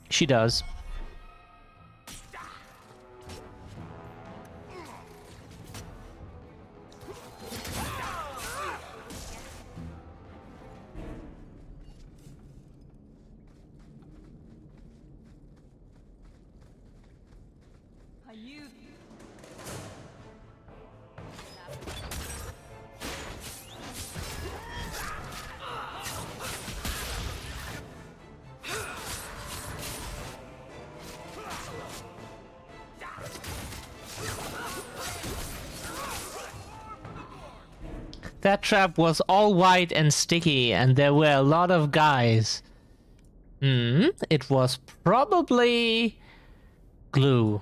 She does. I knew. That trap was all white and sticky, and there were a lot of guys. It was probably glue.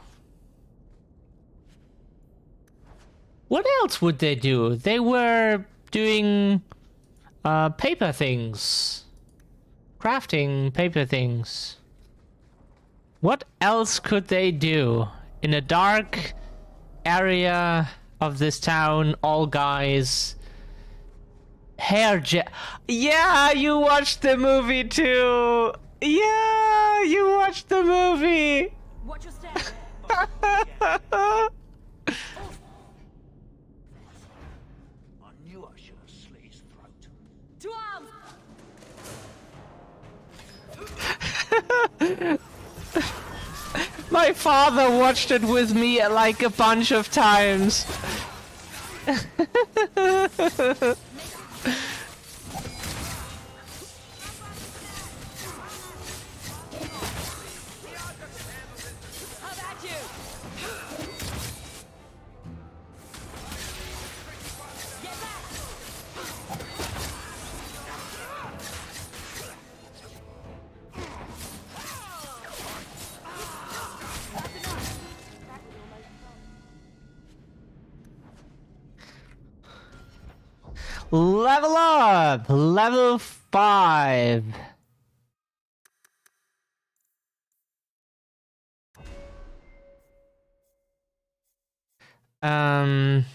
What else would they do? They were doing paper things. Crafting paper things. What else could they do? In a dark area of this town, all guys. Yeah, you watched the movie too. Yeah, you watched the movie. Watch your step. My father watched it with me like a bunch of times. Level up! Level 5. Um...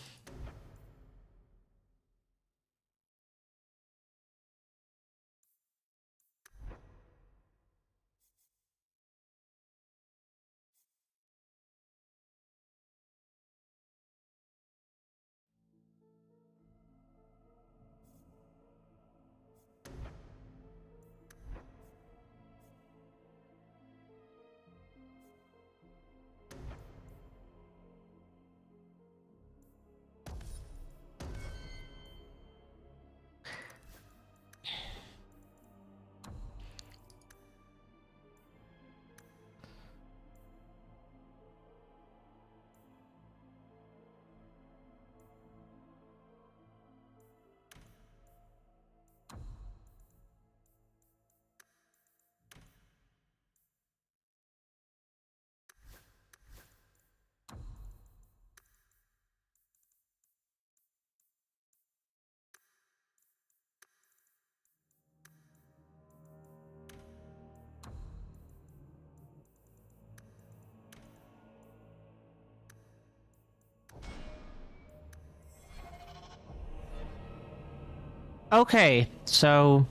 Okay, so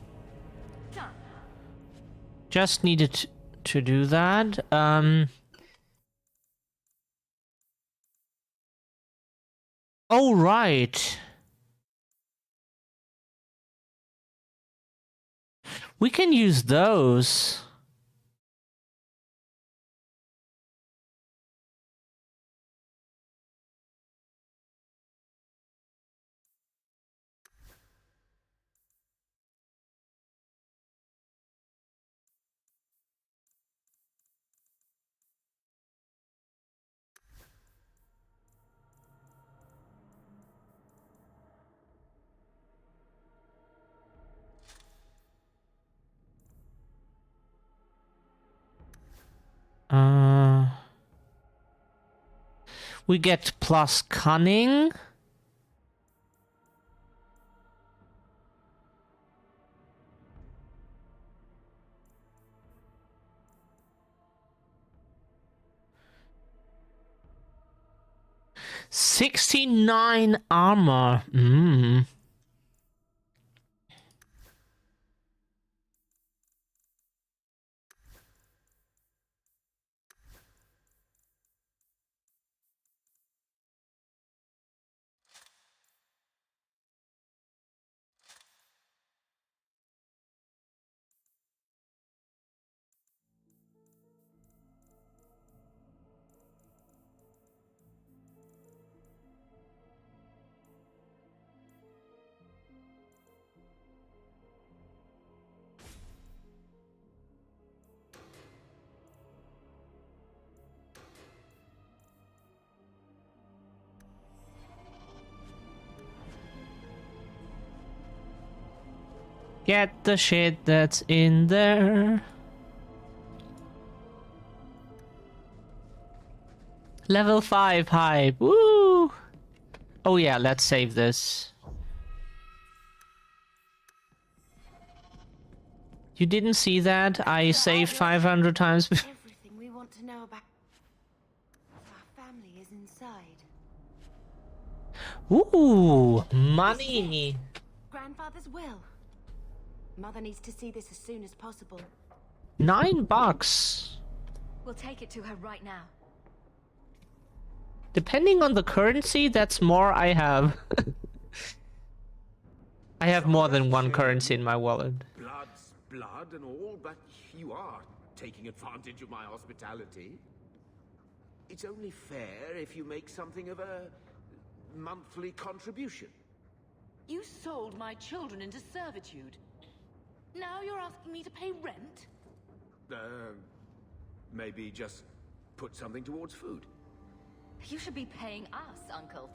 just needed to do that. Oh right. We can use those. We get plus cunning. $69 armor. Get the shit that's in there. Level 5 hype. Woo! Oh yeah, let's save this. You didn't see that? I saved 500 times. Everything we want to know about our family is inside. Ooh, money. Grandfather's will. Mother needs to see this as soon as possible. $9. We'll take it to her right now. Depending on the currency, that's more I have. I have more than one currency in my wallet. Blood's blood and all, but you are taking advantage of my hospitality. It's only fair if you make something of a monthly contribution. You sold my children into servitude. Now you're asking me to pay rent? Maybe just put something towards food. You should be paying us, Uncle.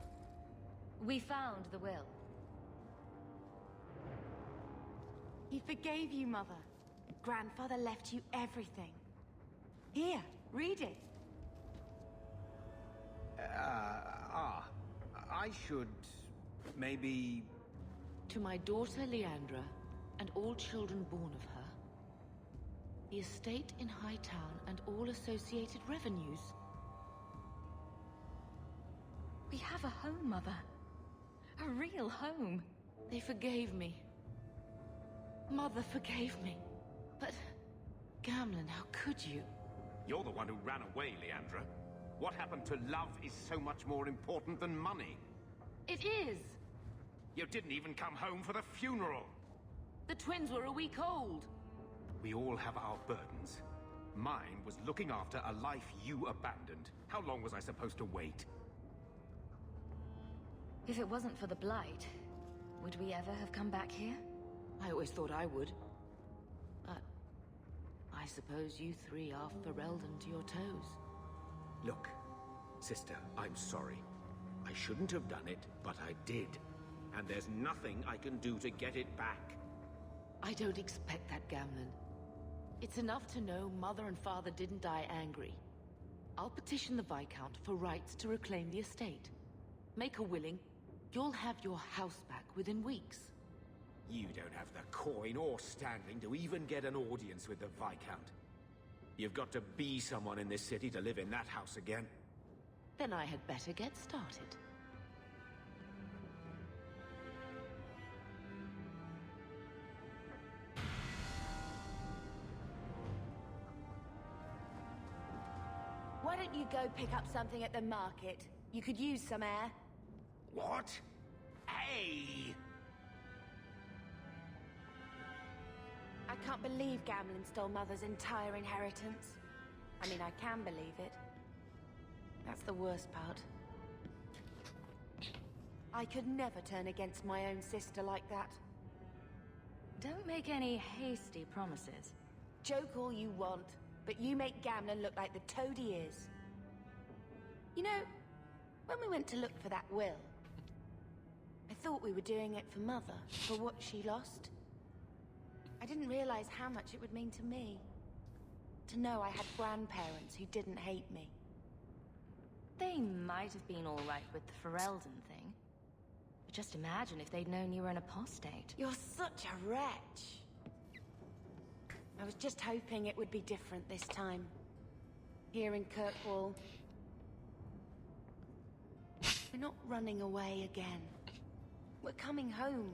We found the will. He forgave you, Mother. Grandfather left you everything. Here, read it. I should maybe... To my daughter Leandra, and all children born of her, the estate in Hightown and all associated revenues. We have a home, Mother. A real home. They forgave me. Mother forgave me. But, Gamlen, how could you? You're the one who ran away, Leandra. What happened to love is so much more important than money. It is! You didn't even come home for the funeral. The twins were a week old. We all have our burdens. Mine was looking after a life you abandoned. How long was I supposed to wait? If it wasn't for the Blight, would we ever have come back here? I always thought I would. But I suppose you three are Ferelden to your toes. Look, sister, I'm sorry. I shouldn't have done it, but I did. And there's nothing I can do to get it back. I don't expect that, Gamlen. It's enough to know Mother and Father didn't die angry. I'll petition the Viscount for rights to reclaim the estate. Make her willing, you'll have your house back within weeks. You don't have the coin or standing to even get an audience with the Viscount. You've got to be someone in this city to live in that house again. Then I had better get started. Why don't you go pick up something at the market? You could use some air. What? Hey! I can't believe Gamlen stole Mother's entire inheritance. I mean, I can believe it. That's the worst part. I could never turn against my own sister like that. Don't make any hasty promises. Joke all you want, but you make Gamlen look like the toad he is. You know, when we went to look for that will, I thought we were doing it for Mother, for what she lost. I didn't realize how much it would mean to me. To know I had grandparents who didn't hate me. They might have been all right with the Ferelden thing. But just imagine if they'd known you were an apostate. You're such a wretch. I was just hoping it would be different this time. Here in Kirkwall. We're not running away again. We're coming home.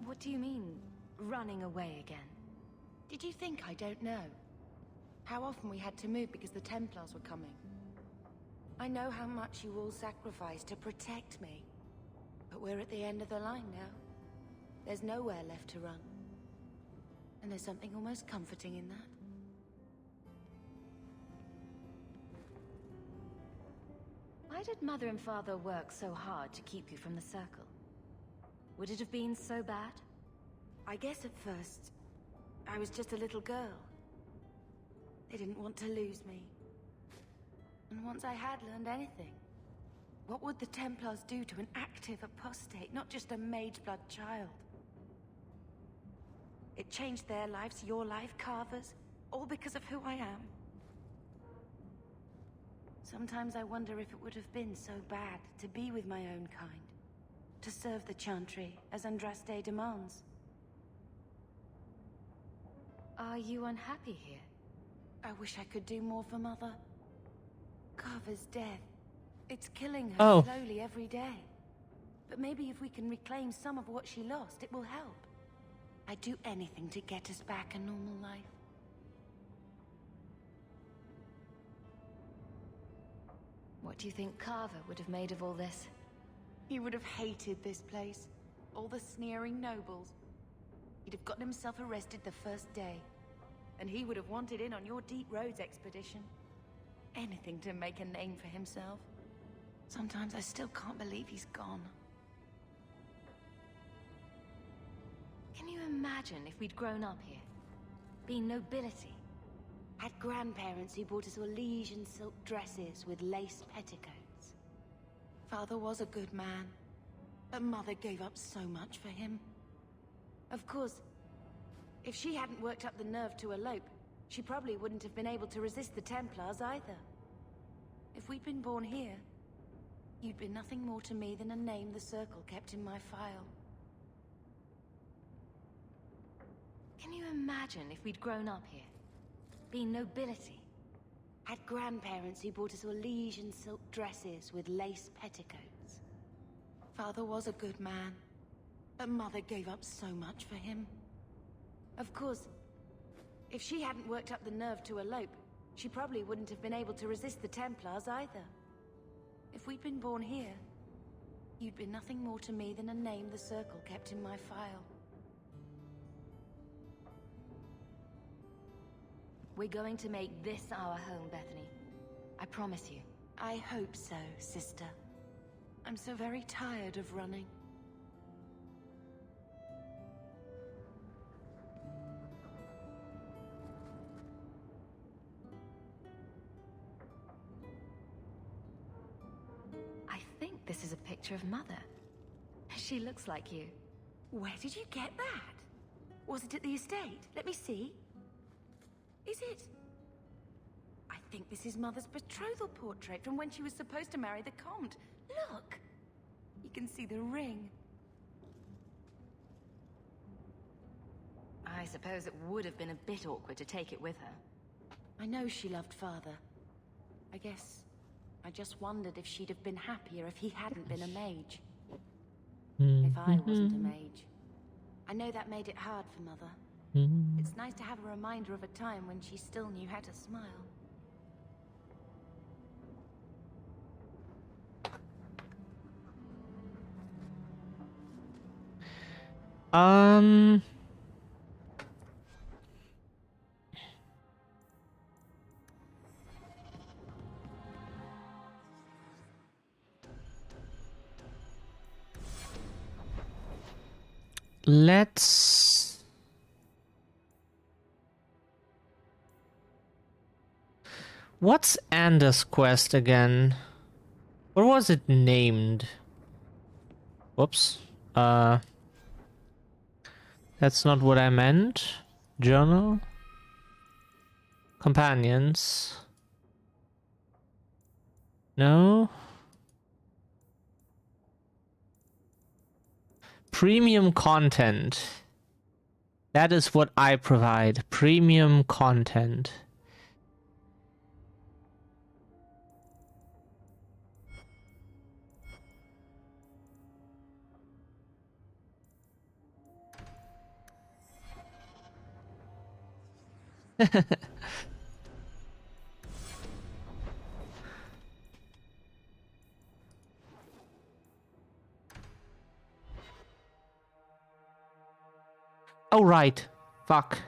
What do you mean, running away again? Did you think I don't know? How often we had to move because the Templars were coming. I know how much you all sacrificed to protect me. But we're at the end of the line now. There's nowhere left to run. And there's something almost comforting in that. Why did Mother and Father work so hard to keep you from the Circle? Would it have been so bad? I guess at first, I was just a little girl. They didn't want to lose me. And once I had learned anything, what would the Templars do to an active apostate, not just a mageblood child? It changed their lives, your life, Carver's, all because of who I am. Sometimes I wonder if it would have been so bad to be with my own kind, to serve the Chantry as Andraste demands. Are you unhappy here? I wish I could do more for Mother. Carver's death. It's killing her Oh. slowly every day. But maybe if we can reclaim some of what she lost, it will help. I'd do anything to get us back a normal life. What do you think Carver would have made of all this? He would have hated this place. All the sneering nobles. he'd have gotten himself arrested the first day. And he would have wanted in on your Deep Roads expedition. Anything to make a name for himself. Sometimes I still can't believe he's gone. Can you imagine if we'd grown up here? Been nobility? Had grandparents who bought us Orlesian silk dresses with lace petticoats? Father was a good man, but Mother gave up so much for him. Of course, if she hadn't worked up the nerve to elope, she probably wouldn't have been able to resist the Templars either. If we'd been born here, you'd been nothing more to me than a name the Circle kept in my file. Can you imagine if we'd grown up here? Been nobility? Had grandparents who bought us Orlesian silk dresses with lace petticoats? Father was a good man, but Mother gave up so much for him. Of course, if she hadn't worked up the nerve to elope, she probably wouldn't have been able to resist the Templars either. If we'd been born here, you'd been nothing more to me than a name the Circle kept in my file. We're going to make this our home, Bethany. I promise you. I hope so, sister. I'm so very tired of running. I think this is a picture of Mother. She looks like you. Where did you get that? Was it at the estate? Let me see. Is it? I think this is Mother's betrothal portrait from when she was supposed to marry the Comte. Look! You can see the ring. I suppose it would have been a bit awkward to take it with her. I know she loved Father. I guess I just wondered if she'd have been happier if he hadn't been a mage. If I wasn't a mage. I know that made it hard for Mother. It's nice to have a reminder of a time when she still knew how to smile. Let's... What's Anders' quest again? What was it named? Whoops. That's not what I meant. Journal? Companions? No? Premium content. That is what I provide. Premium content. Oh right. Fuck.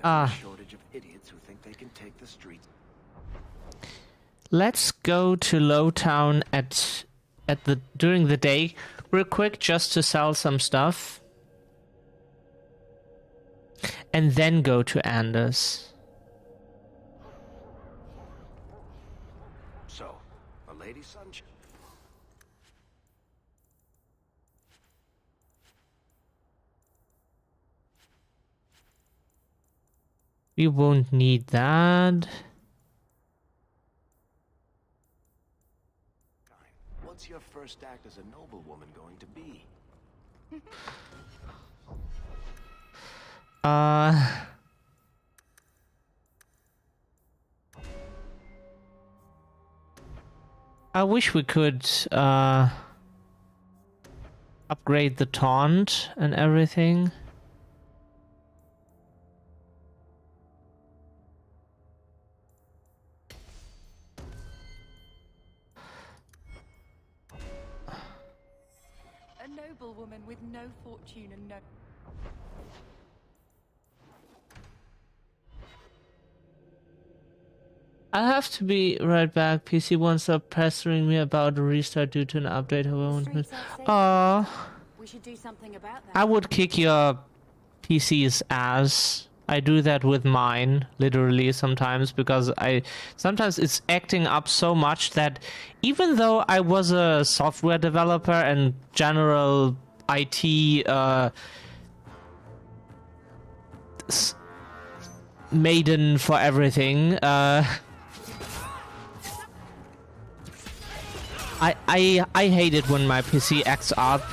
No shortage of idiots who think they can take the streets. Let's go to Lowtown during the day real quick just to sell some stuff. And then go to Anders. So, a lady sunshine. We won't need that. What's your first act as a noblewoman going to be? I wish we could upgrade the taunt and everything. A noblewoman with no fortune and no... I'll have to be right back. PC won't stop pestering me about a restart due to an update. We should do something about that. I would kick your PC's ass. I do that with mine, literally, sometimes, because sometimes it's acting up so much that even though I was a software developer and general IT maiden for everything, I hate it when my PC acts up.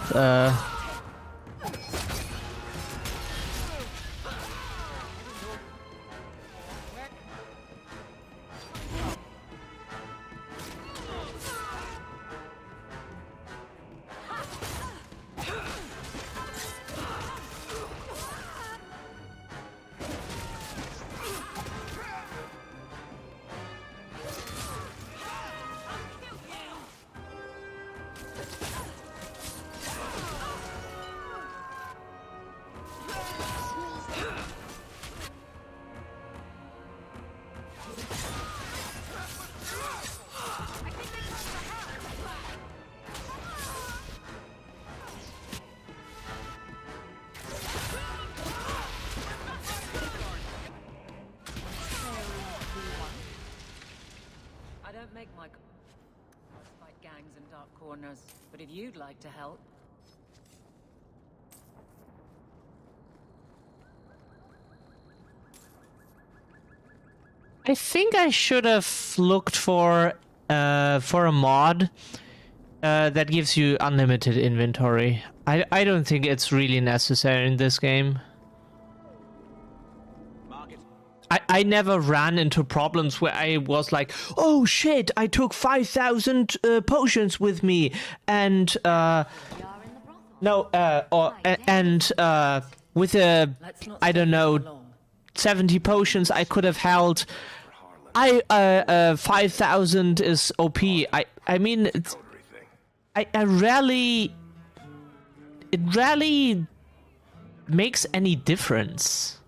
I don't make my fight gangs in dark corners, but if you'd like to help. I think I should have looked for a mod that gives you unlimited inventory. I don't think it's really necessary in this game. I never ran into problems where I was like, oh shit, I took 5,000 potions with me, and with I don't know, 70 potions I could have held. 5,000 is OP. I mean, it rarely makes any difference.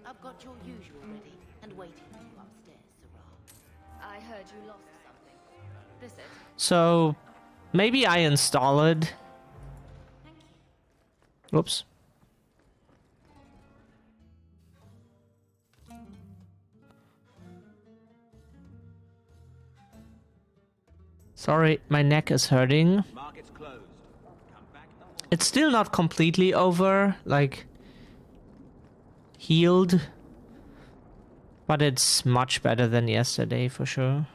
I've got your usual ready and waiting for you upstairs, Sarah. I heard you lost something. This it? So maybe I install it. Oops. Sorry, my neck is hurting. It's still not completely over, like healed, but it's much better than yesterday for sure.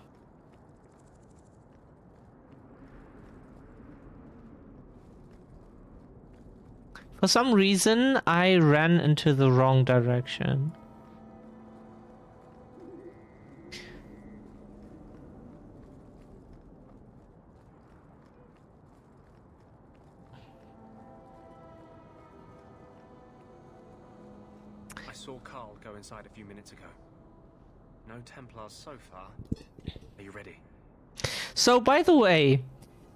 For some reason, I ran into the wrong direction. I saw Carl go inside a few minutes ago. No Templars so far. Are you ready? So, by the way,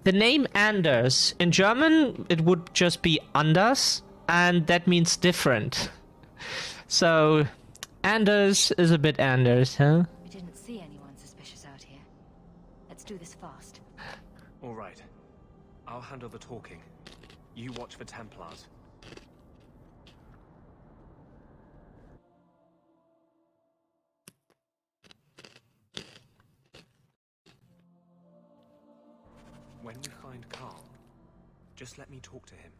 the name Anders, in German, it would just be Anders, and that means different. So, Anders is a bit Anders, huh? We didn't see anyone suspicious out here. Let's do this fast. All right. I'll handle the talking. You watch for Templars. When we find Carl, just let me talk to him.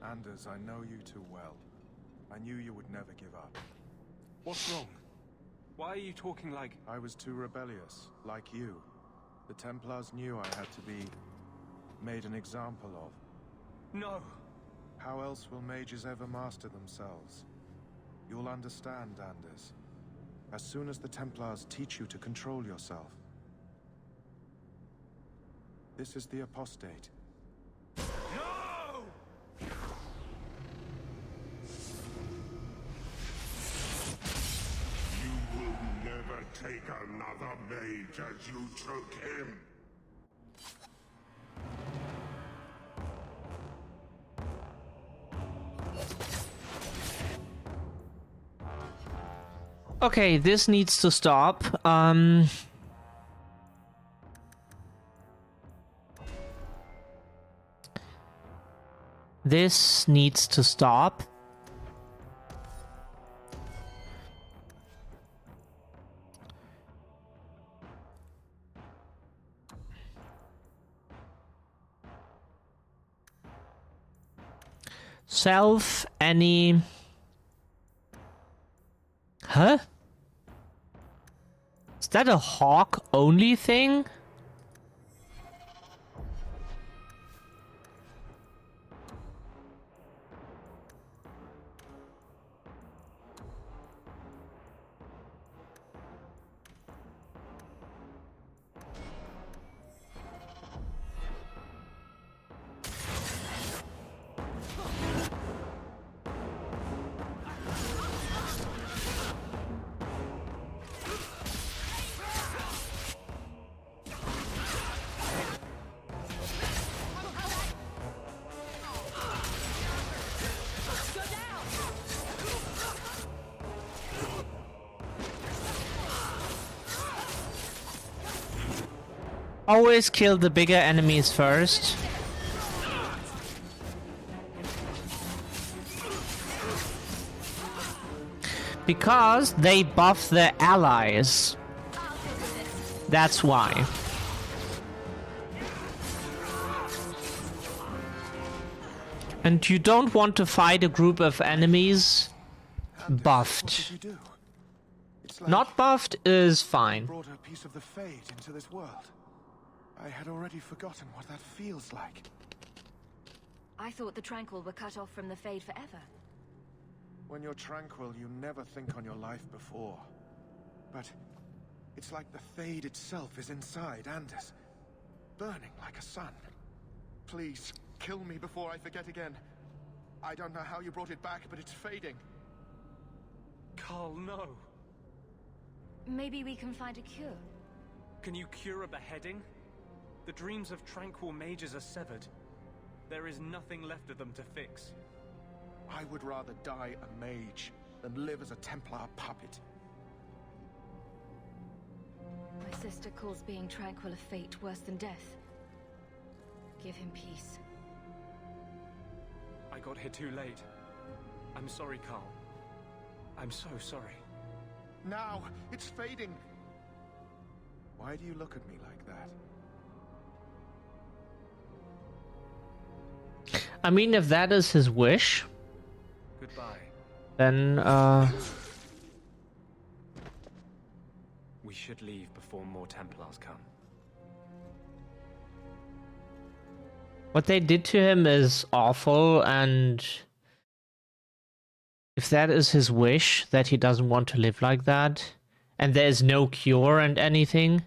Anders, I know you too well. I knew you would never give up. What's wrong? Why are you talking like... I was too rebellious, like you. The Templars knew I had to be made an example of. No! How else will mages ever master themselves? You'll understand, Anders. As soon as the Templars teach you to control yourself. This is the apostate. No! take another mage as you took him. Okay, this needs to stop. This needs to stop. Self any... Huh? Is that a hawk only thing? Always kill the bigger enemies first. Because they buff their allies. That's why. And you don't want to fight a group of enemies buffed. Not buffed is fine. Brought a piece of the fate into this world. I had already forgotten what that feels like. I thought the Tranquil were cut off from the Fade forever. When you're tranquil, you never think on your life before. But it's like the Fade itself is inside Anders, burning like a sun. Please, kill me before I forget again. I don't know how you brought it back, but it's fading. Carl, no. Maybe we can find a cure. Can you cure a beheading? The dreams of tranquil mages are severed. There is nothing left of them to fix. I would rather die a mage than live as a Templar puppet. My sister calls being tranquil a fate worse than death. Give him peace. I got here too late. I'm sorry, Carl. I'm so sorry. Now, it's fading. Why do you look at me like that? I mean, if that is his wish, goodbye. Then, we should leave before more Templars come. what they did to him is awful, and if that is his wish, that he doesn't want to live like that, and there is no cure and anything.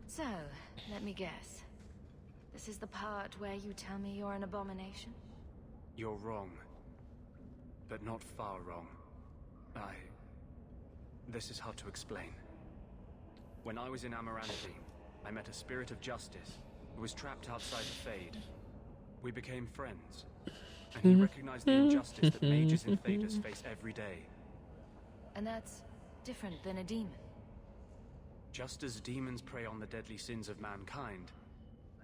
So, let me guess. This is the part where you tell me you're an abomination? You're wrong. But not far wrong. This is hard to explain. When I was in Amaranthi, I met a spirit of justice who was trapped outside the Fade. We became friends, and he recognized the injustice that mages and Faders face every day. And that's different than a demon. Just as demons prey on the deadly sins of mankind,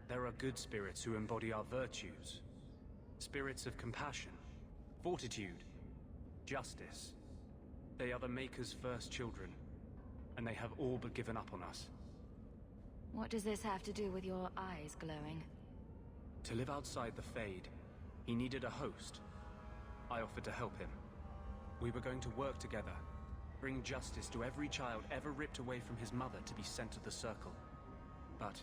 there are good spirits who embody our virtues. Spirits of compassion, fortitude, justice. They are the Maker's first children, and they have all but given up on us. What does this have to do with your eyes glowing? To live outside the Fade, he needed a host. I offered to help him. We were going to work together, bring justice to every child ever ripped away from his mother to be sent to the Circle. But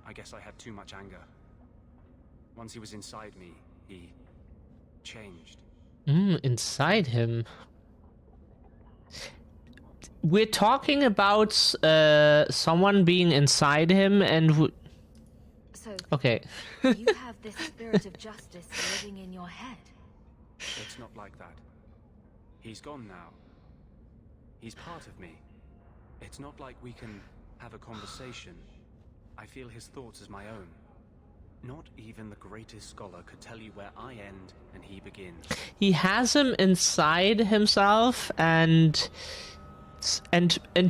I guess I had too much anger. Once he was inside me, he changed. Inside him. We're talking about someone being inside him, and so okay. You have this spirit of justice living in your head. It's not like that. He's gone now. He's part of me. It's not like we can have a conversation. I feel his thoughts as my own. Not even the greatest scholar could tell you where I end and he begins. He has him inside himself, and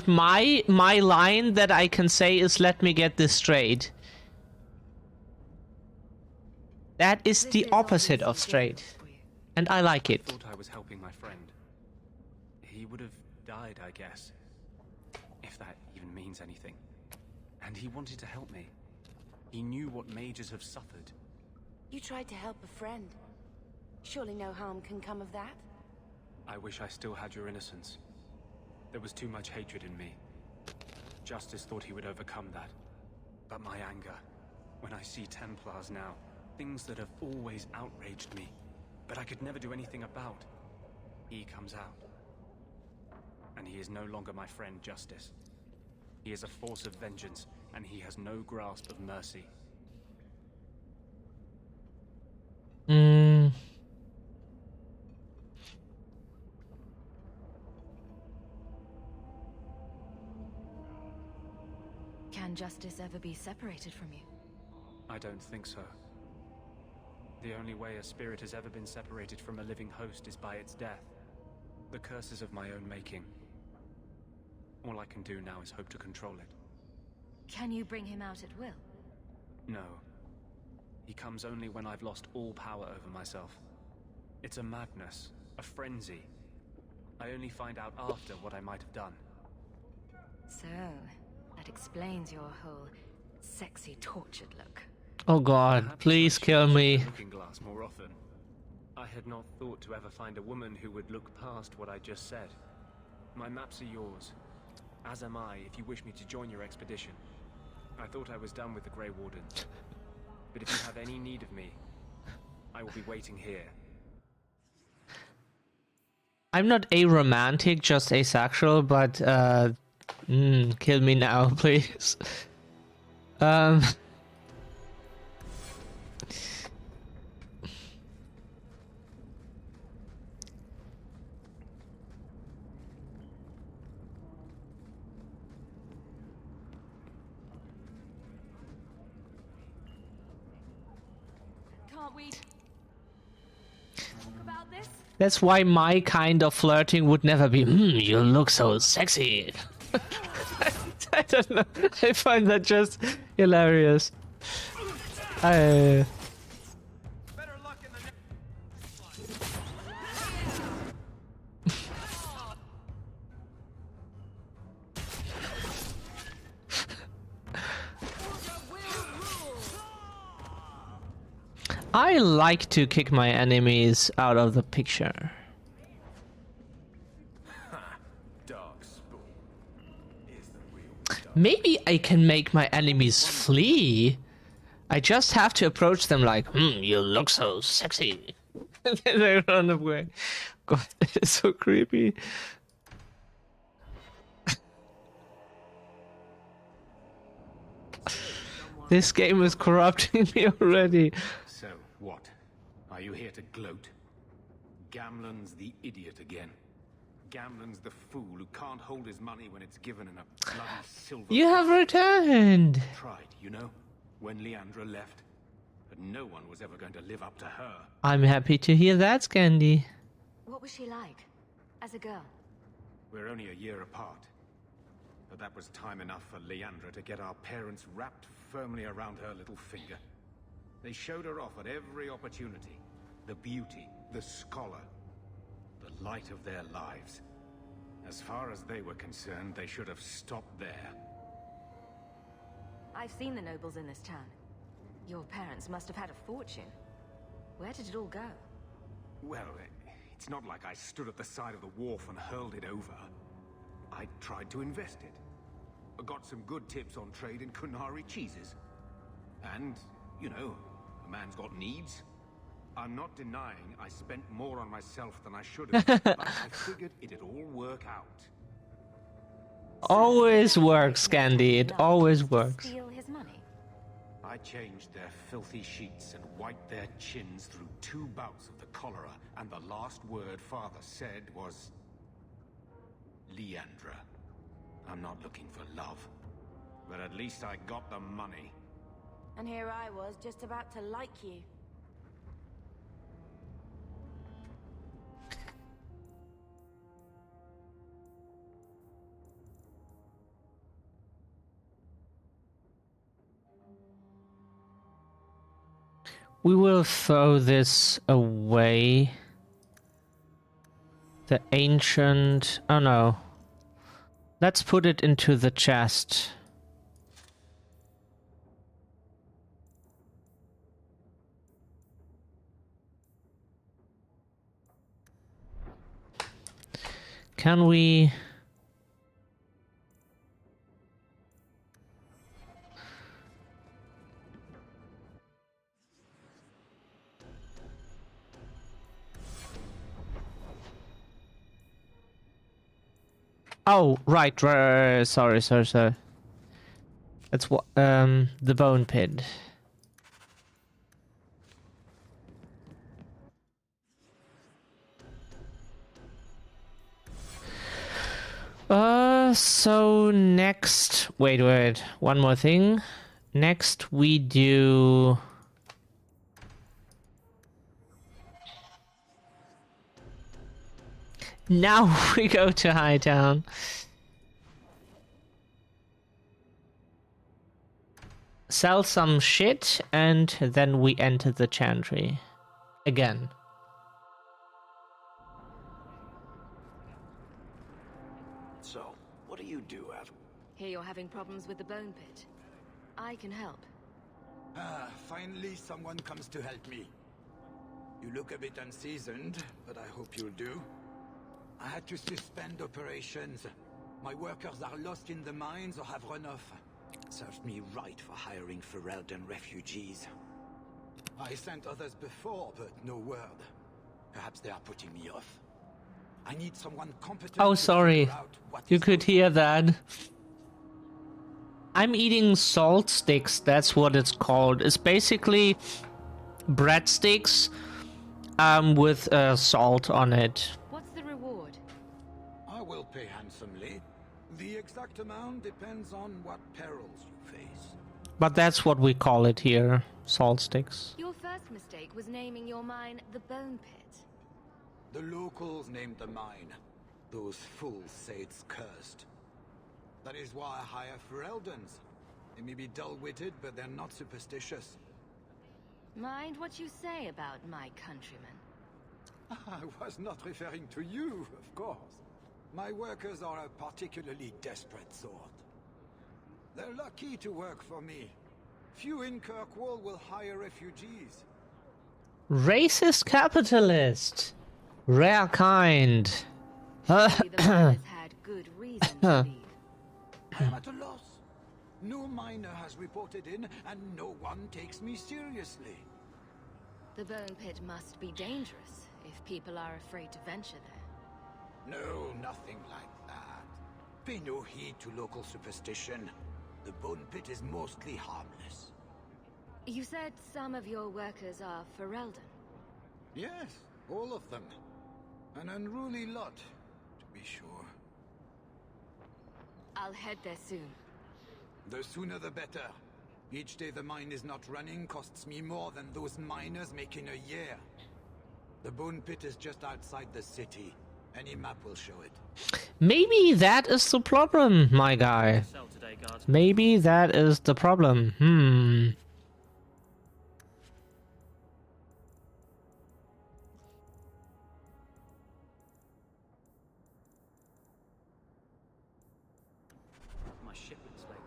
my line that I can say is, let me get this straight. That is the opposite of straight. And I like it. I thought I was helping my friend. He would have died, I guess. If that even means anything. And he wanted to help me. He knew what mages have suffered. You tried to help a friend. Surely no harm can come of that? I wish I still had your innocence. There was too much hatred in me. Justice thought he would overcome that. But my anger, when I see Templars now, things that have always outraged me, but I could never do anything about, he comes out. And he is no longer my friend, Justice. He is a force of vengeance, and he has no grasp of mercy. Can justice ever be separated from you? I don't think so. The only way a spirit has ever been separated from a living host is by its death. The curse is of my own making. All I can do now is hope to control it. Can you bring him out at will? No. He comes only when I've lost all power over myself. It's a madness, a frenzy. I only find out after what I might have done. So, that explains your whole sexy, tortured look. Oh god, Perhaps please I should kill use me. the looking glass more often. I had not thought to ever find a woman who would look past what I just said. My maps are yours. As am I, if you wish me to join your expedition. I thought I was done with the Grey Warden. But if you have any need of me, I will be waiting here. I'm not aromantic, just asexual, but kill me now, please. Can't we talk about this? That's why my kind of flirting would never be, you look so sexy. I don't know. I find that just hilarious. I like to kick my enemies out of the picture. Maybe I can make my enemies flee. I just have to approach them like, you look so sexy. And then they run away. God, that is so creepy. This game is corrupting me already. So, what? Are you here to gloat? Gamlen's the idiot again. Gamlen's the fool who can't hold his money when it's given in a bloody silver... You have returned! Tried, you know, when Leandra left. But no one was ever going to live up to her. I'm happy to hear that, Scandi. What was she like, as a girl? We're only a year apart. But that was time enough for Leandra to get our parents wrapped firmly around her little finger. They showed her off at every opportunity. The beauty, the scholar, the light of their lives. As far as they were concerned, they should have stopped there. I've seen the nobles in this town. Your parents must have had a fortune. Where did it all go? Well, it's not like I stood at the side of the wharf and hurled it over. I tried to invest it. I got some good tips on trade in Kunari cheeses. And, you know, a man's got needs. I'm not denying I spent more on myself than I should have, but I figured it'd all work out. Always works, Scandi. It always works. Steal his money? I changed their filthy sheets and wiped their chins through 2 bouts of the cholera, and the last word Father said was... Leandra. I'm not looking for love. But at least I got the money. And here I was, just about to like you. We will throw this away. The ancient... Oh no. Let's put it into the chest. Can we... Oh, right, sorry. That's what, the bone pit. So next, wait, one more thing. Next we do... Now we go to Hightown. Sell some shit, and then we enter the Chantry. Again. So, what do you do, Av? Here you're having problems with the bone pit. I can help. Ah, finally someone comes to help me. You look a bit unseasoned, but I hope you'll do. I had to suspend operations. My workers are lost in the mines or have run off. Served me right for hiring Ferelden refugees. I sent others before, but no word. Perhaps they are putting me off. I need someone competent. Oh, sorry. You could hear that. I'm eating salt sticks, that's what it's called. It's basically breadsticks with salt on it. What's the reward? I will pay handsomely. The exact amount depends on what perils you face. But that's what we call it here, salt sticks. Your first mistake was naming your mine the Bone Pit. The locals named the mine. Those fools say it's cursed. That is why I hire Fereldans. They may be dull-witted, but they're not superstitious. Mind what you say about my countrymen. I was not referring to you, of course. My workers are a particularly desperate sort. They're lucky to work for me. Few in Kirkwall will hire refugees. Racist capitalist. Rare kind. Maybe the miners had good reason to leave. I'm at a loss. No miner has reported in, and no one takes me seriously. The Bone Pit must be dangerous if people are afraid to venture there. No, nothing like that. Pay no heed to local superstition. The Bone Pit is mostly harmless. You said some of your workers are Ferelden. Yes, all of them. An unruly lot, to be sure. I'll head there soon. The sooner the better. Each day the mine is not running costs me more than those miners make in a year. The Bone Pit is just outside the city. Any map will show it. Maybe that is the problem, my guy. Maybe that is the problem. My shipment's late.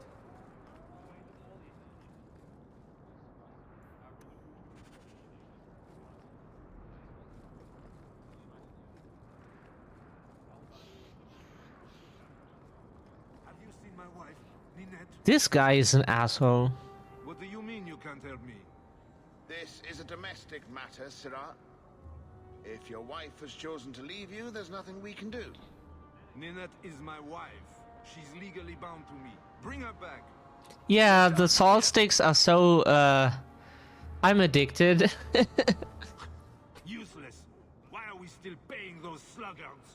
Have you seen my wife, Ninette? This guy is an asshole. What do you mean you can't help me? This is a domestic matter, Sirrah. If your wife has chosen to leave you, there's nothing we can do. Ninette is my wife. She's legally bound to me. Bring her back. Yeah, the salt sticks are so, I'm addicted. Useless. Why are we still? still paying those sluggards. I'll have to loss. No miner has reported in, and no one takes me seriously. The Bone Pit is mostly harmless. The Bone Pit is mostly harmless. Useless. Why are we still paying those sluggards? I'll have to loss.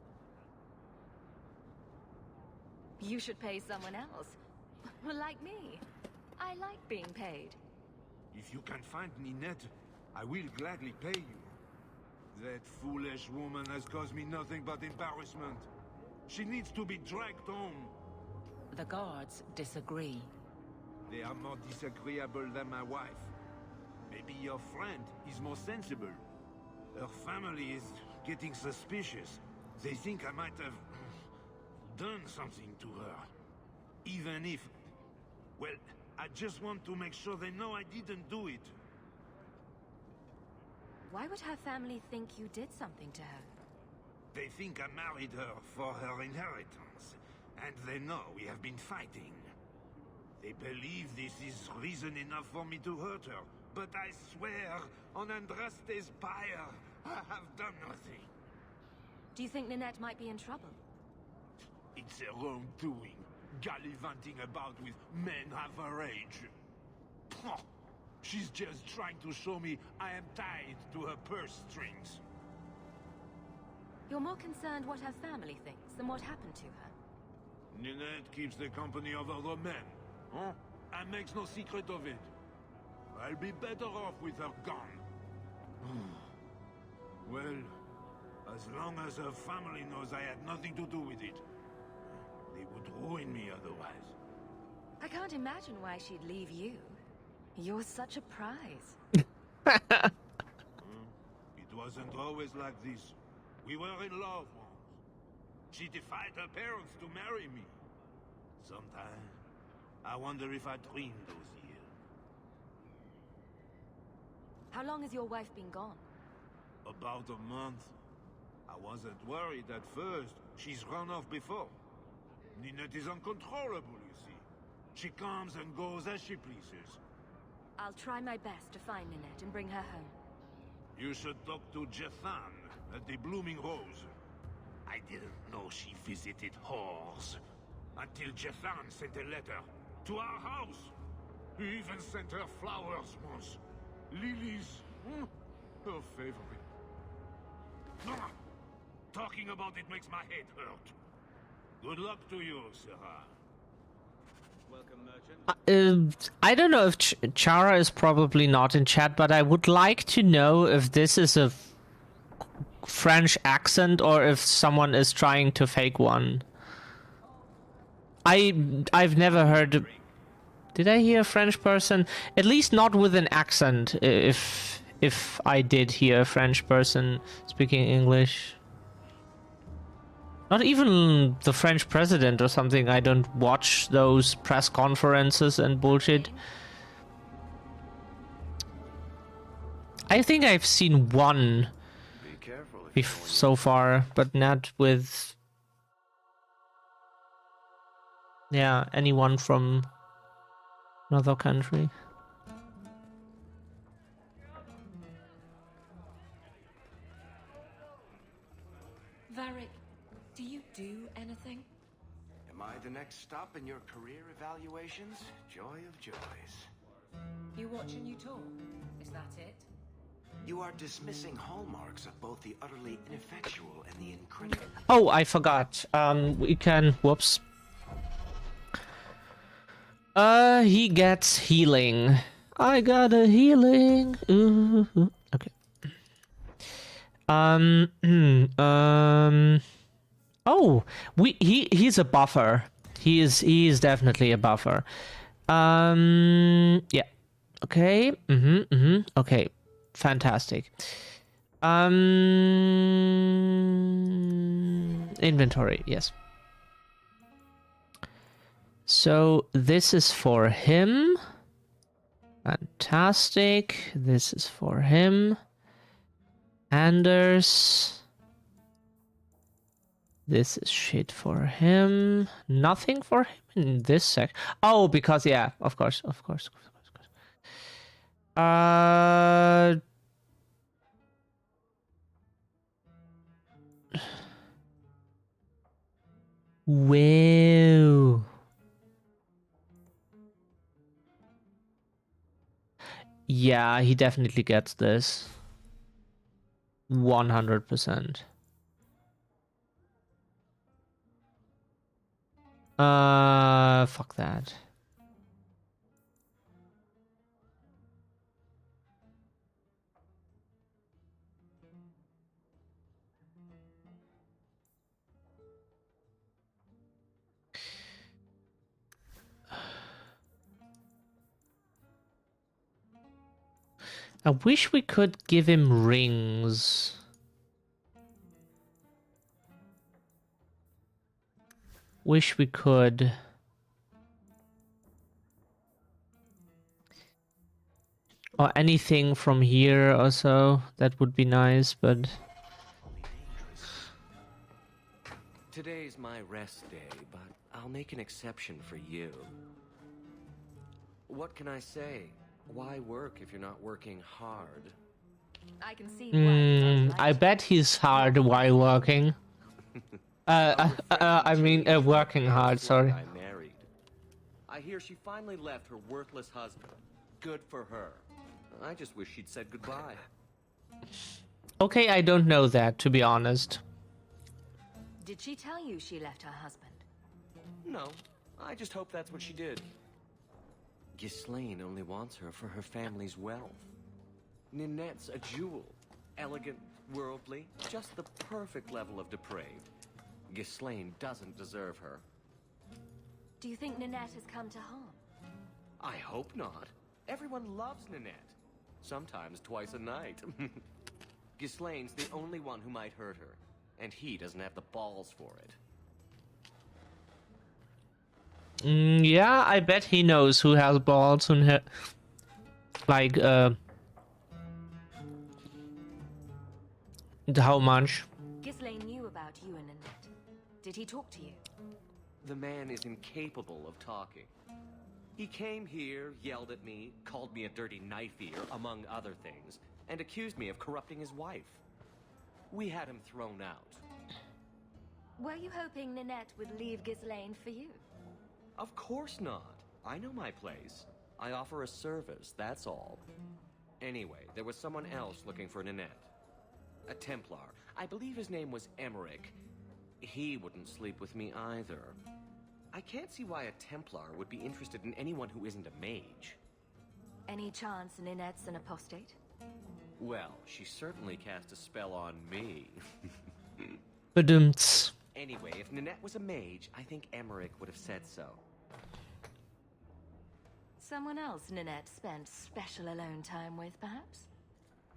No miner has reported in, and no one takes me seriously. You should pay someone else. Like me. I like being paid. If you can find Ninette, I will gladly pay you. That foolish woman has caused me nothing but embarrassment. She needs to be dragged home. The guards disagree. They are more disagreeable than my wife. Maybe your friend is more sensible. Her family is getting suspicious. They think I might have done something to her. Even if... Well, I just want to make sure they know I didn't do it. Why would her family think you did something to her? They think I married her for her inheritance. And they know we have been fighting. They believe this is reason enough for me to hurt her. But I swear, on Andraste's pyre, I have done nothing. Do you think Ninette might be in trouble? It's her own doing, gallivanting about with men half her age. Pah! She's just trying to show me I am tied to her purse strings. You're more concerned what her family thinks than what happened to her. Ninette keeps the company of other men, huh? And makes no secret of it. I'll be better off with her gone. Well, as long as her family knows I had nothing to do with it, they would ruin me otherwise. I can't imagine why she'd leave you. You're such a prize. It wasn't always like this. We were in love once. She defied her parents to marry me. Sometimes, I wonder if I dreamed those years. How long has your wife been gone? About a month. I wasn't worried at first. She's run off before. Ninette is uncontrollable, you see. She comes and goes as she pleases. I'll try my best to find Ninette and bring her home. You should talk to Jethan at the Blooming Rose. I didn't know she visited whores. Until Jethan sent a letter to our house. He even sent her flowers once. Lilies. Her favorite. Talking about it makes my head hurt. Good luck to you, Sarah. Welcome, merchant. I don't know if Chara is probably not in chat, but I would like to know if this is a French accent or if someone is trying to fake one. I've never heard. Did I hear a French person? At least not with an accent. If I did hear a French person speaking English. Not even the French president or something. I don't watch those press conferences and bullshit. I think I've seen one so far, but not with... Yeah, anyone from another country. Varric, do you do anything? Am I the next stop in your career evaluations? Joy of joys. You watch and you talk. Is that it? You are dismissing hallmarks of both the utterly ineffectual and the incredible. Oh, I forgot. We can... Whoops. He gets healing. I got a healing. Ooh. Okay. Oh, he's a buffer. He is definitely a buffer. Yeah. Okay. Okay. Fantastic. Inventory, yes. So this is for him. Fantastic. This is for him. Anders. This is shit for him. Nothing for him in this sec. Oh, because yeah, of course. Wow. Yeah, he definitely gets this. 100%. Fuck that. I wish we could give him rings. Wish we could. Or anything from here or so. That would be nice, but... Today's my rest day, but I'll make an exception for you. What can I say? Why work if you're not working hard? I can see I bet he's hard while working. I mean, working hard, sorry. I married. I hear she finally left her worthless husband. Good for her. I just wish she'd said goodbye. Okay, I don't know that, to be honest. Did she tell you she left her husband? No, I just hope that's what she did. Ghislaine only wants her for her family's wealth. Ninette's a jewel. Elegant, worldly, just the perfect level of depraved. Ghislaine doesn't deserve her. Do you think Ninette has come to harm? I hope not. Everyone loves Ninette. Sometimes twice a night. Ghislaine's the only one who might hurt her, and he doesn't have the balls for it. Yeah, I bet he knows who has balls and like, how much. Ghislaine knew about you and Ninette. Did he talk to you? The man is incapable of talking. He came here, yelled at me, called me a dirty knife-eater, among other things, and accused me of corrupting his wife. We had him thrown out. Were you hoping Ninette would leave Ghislaine for you? Of course not. I know my place. I offer a service, that's all. Anyway, there was someone else looking for Ninette. A Templar. I believe his name was Emmerich. He wouldn't sleep with me either. I can't see why a Templar would be interested in anyone who isn't a mage. Any chance Ninette's an apostate? Well, she certainly cast a spell on me. Badumts. Anyway, if Ninette was a mage, I think Emmerich would have said so. Someone else Ninette spent special alone time with, perhaps?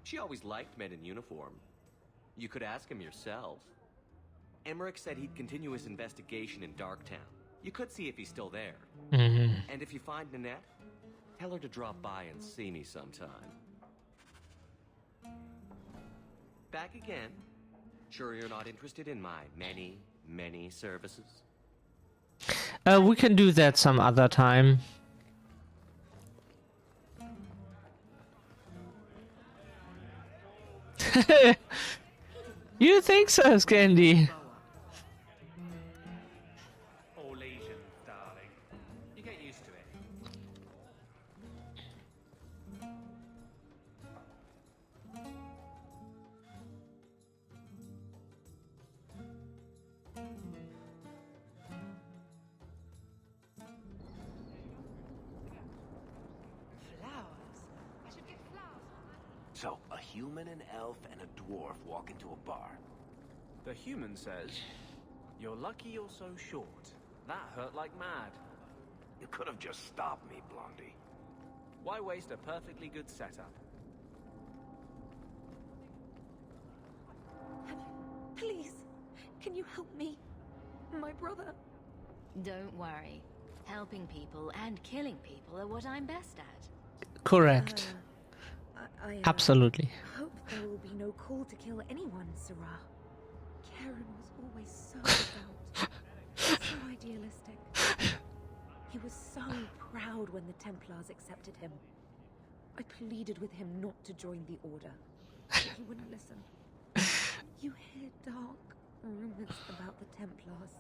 She always liked men in uniform. You could ask him yourself. Emmerich said he'd continue his investigation in Darktown. You could see if he's still there. And if you find Ninette, tell her to drop by and see me sometime. Back again. Sure you're not interested in my many, many services? We can do that some other time. You think so, Scandy? All lesions, darling. You get used to it. So, a human, an elf, and a dwarf walk into a bar. The human says, "You're lucky you're so short. That hurt like mad." You could have just stopped me, Blondie. Why waste a perfectly good setup? Please, can you help me? My brother. Don't worry. Helping people and killing people are what I'm best at. Correct. I Absolutely. hope there will be no call to kill anyone, Sarah. Karen was always so devout, so idealistic. He was so proud when the Templars accepted him. I pleaded with him not to join the Order, but he wouldn't listen. You hear dark rumors about the Templars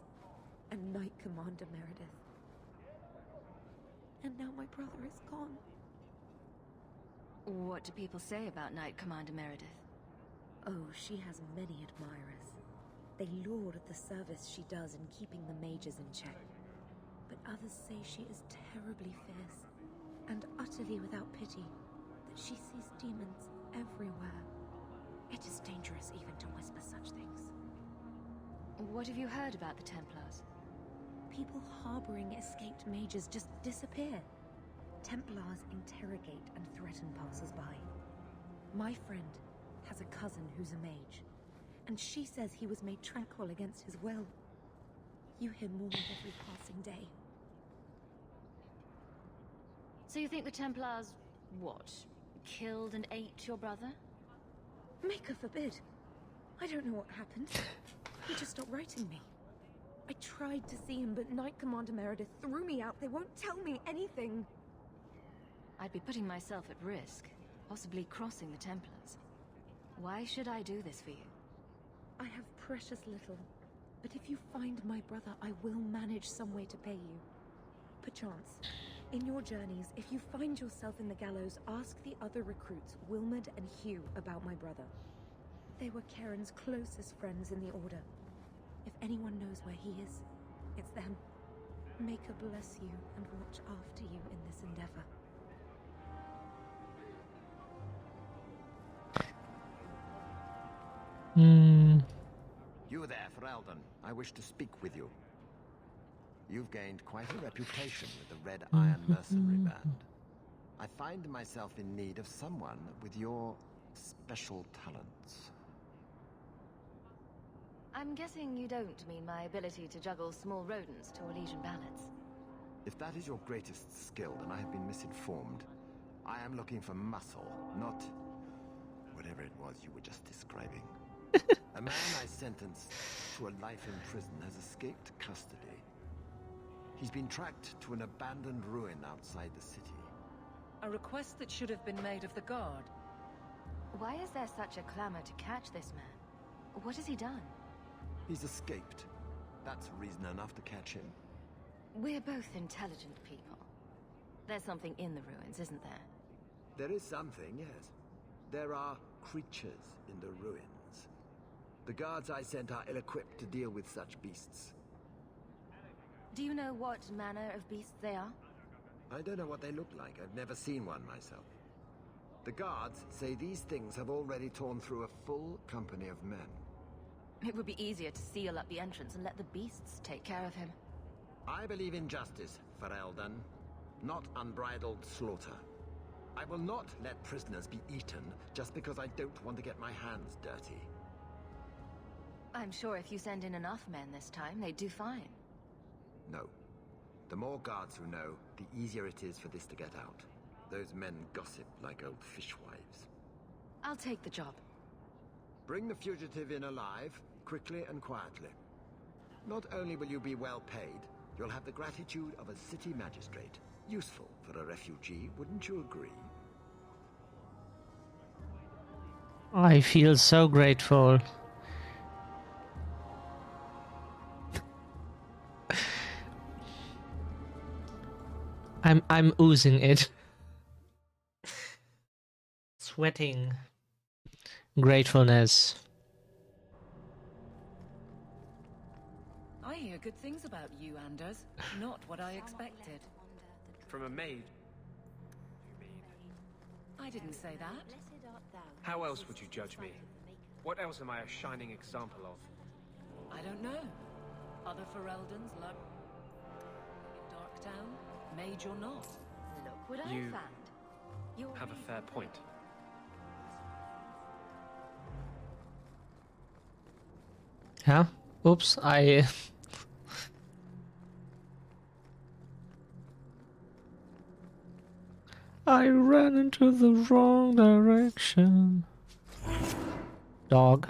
and Knight Commander Meredith. And now my brother is gone. What do people say about Knight Commander Meredith? Oh, she has many admirers. They laud the service she does in keeping the mages in check. but others say she is terribly fierce and utterly without pity, that she sees demons everywhere. It is dangerous even to whisper such things. What have you heard about the Templars? People harboring escaped mages just disappear. Templars interrogate and threaten passers-by. My friend has a cousin who's a mage, and she says he was made tranquil against his will. You hear more with every passing day. So you think the Templars, what, killed and ate your brother? Maker forbid. I don't know what happened. He just stopped writing me. I tried to see him, but Knight Commander Meredith threw me out. They won't tell me anything. I'd be putting myself at risk, possibly crossing the Templars. Why should I do this for you? I have precious little, but if you find my brother, I will manage some way to pay you. Perchance, in your journeys, if you find yourself in the gallows, ask the other recruits, Wilmerd and Hugh, about my brother. They were Karen's closest friends in the Order. If anyone knows where he is, it's them. Maker bless you and watch after you in this endeavor. You there, Ferelden. I wish to speak with you. You've gained quite a reputation with the Red Iron Mercenary Band. I find myself in need of someone with your special talents. I'm guessing you don't mean my ability to juggle small rodents to Elysian ballads. If that is your greatest skill, then I have been misinformed. I am looking for muscle, not whatever it was you were just describing. A man I sentenced to a life in prison has escaped custody. He's been tracked to an abandoned ruin outside the city. A request that should have been made of the guard. Why is there such a clamor to catch this man? What has he done? He's escaped. That's reason enough to catch him. We're both intelligent people. There's something in the ruins, isn't there? There is something, yes. There are creatures in the ruins. The guards I sent are ill-equipped to deal with such beasts. Do you know what manner of beasts they are? I don't know what they look like. I've never seen one myself. The guards say these things have already torn through a full company of men. It would be easier to seal up the entrance and let the beasts take care of him. I believe in justice, Ferelden, not unbridled slaughter. I will not let prisoners be eaten just because I don't want to get my hands dirty. I'm sure if you send in enough men this time, they'd do fine. No. The more guards who know, the easier it is for this to get out. Those men gossip like old fishwives. I'll take the job. Bring the fugitive in alive, quickly and quietly. Not only will you be well paid, you'll have the gratitude of a city magistrate. Useful for a refugee, wouldn't you agree? I feel so grateful. I'm oozing it. Sweating gratefulness. I hear good things about you, Anders. Not what I expected. From a maid? I didn't say that. How else would you judge me? What else am I a shining example of? I don't know. Other Fereldans lurk in Darktown, mage or not. Look what You I found. You're have a fair point. Huh? Oops, I ran into the wrong direction. Dog.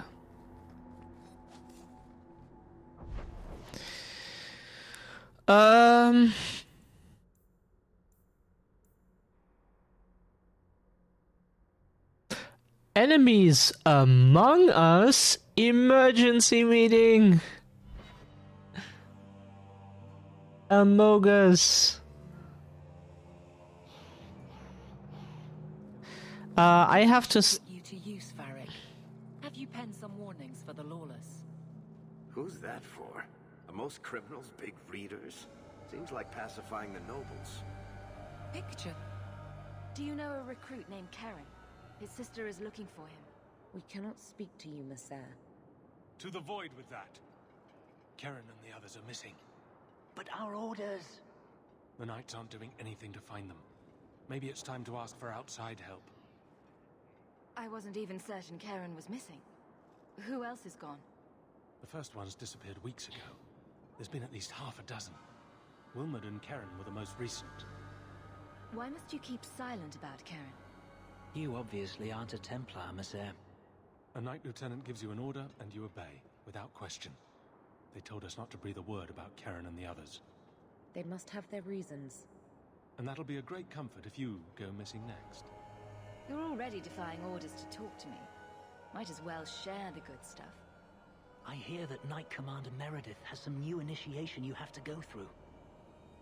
Enemies among us. Emergency meeting. Amogus. I have to. Put you to use, Varric. Have you penned some warnings for the lawless? Who's that for? Are most criminals big readers? Seems like pacifying the nobles. Picture. Do you know a recruit named Karen? His sister is looking for him. We cannot speak to you, Messer. To the void with that. Karen and the others are missing. But our orders... The Knights aren't doing anything to find them. Maybe it's time to ask for outside help. I wasn't even certain Karen was missing. Who else is gone? The first ones disappeared weeks ago. There's been at least half a dozen. Wilmot and Karen were the most recent. Why must you keep silent about Karen? You obviously aren't a Templar, Messer. A Knight Lieutenant gives you an order and you obey, without question. They told us not to breathe a word about Karen and the others. They must have their reasons. And that'll be a great comfort if you go missing next. You're already defying orders to talk to me. Might as well share the good stuff. I hear that Knight Commander Meredith has some new initiation you have to go through.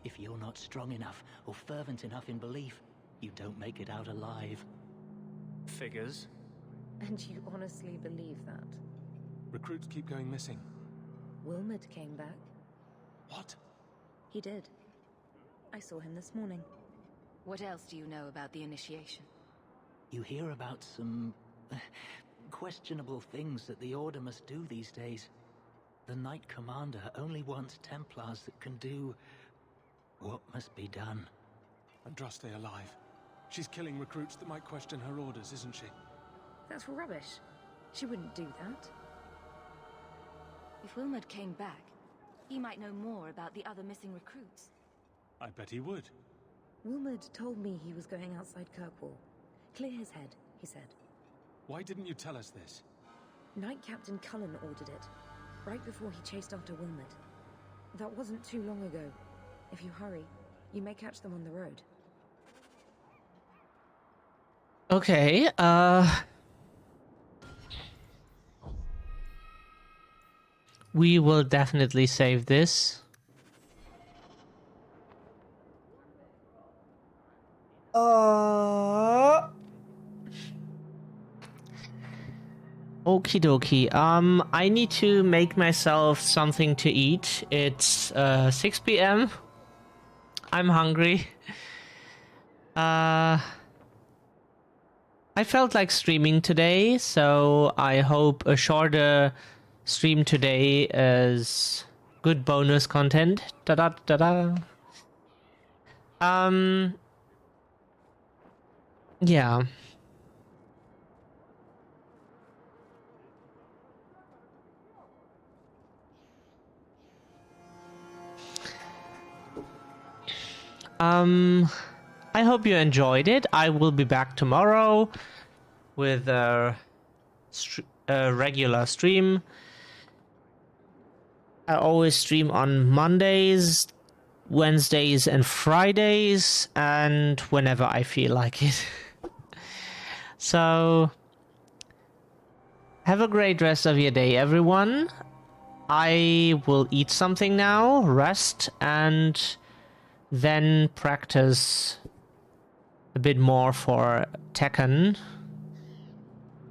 If you're not strong enough or fervent enough in belief, you don't make it out alive. Figures. And you honestly believe that? Recruits keep going missing. Wilmot came back. What? He did. I saw him this morning. What else do you know about the initiation? You hear about some... questionable things that the Order must do these days. The Knight Commander only wants Templars that can do... what must be done. Andraste alive. She's killing recruits that might question her orders, isn't she? That's rubbish. She wouldn't do that. If Wilmot came back, he might know more about the other missing recruits. I bet he would. Wilmot told me he was going outside Kirkwall. Clear his head, he said. Why didn't you tell us this? Knight Captain Cullen ordered it, right before he chased after Wilmot. That wasn't too long ago. If you hurry, you may catch them on the road. Okay, we will definitely save this. Okie dokie. I need to make myself something to eat. It's 6 p.m. I'm hungry. I felt like streaming today, so I hope a shorter stream today is good bonus content. Da da da da. Yeah. I hope you enjoyed it. I will be back tomorrow with a regular stream. I always stream on Mondays, Wednesdays, and Fridays, and whenever I feel like it. So, have a great rest of your day, everyone. I will eat something now, rest, and then practice a bit more for Tekken.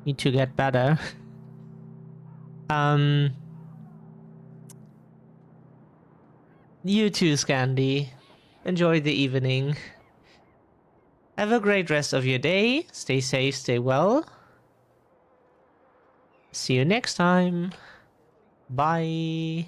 Need to get better. You too, Scandy. Enjoy the evening. Have a great rest of your day. Stay safe, stay well. See you next time. Bye.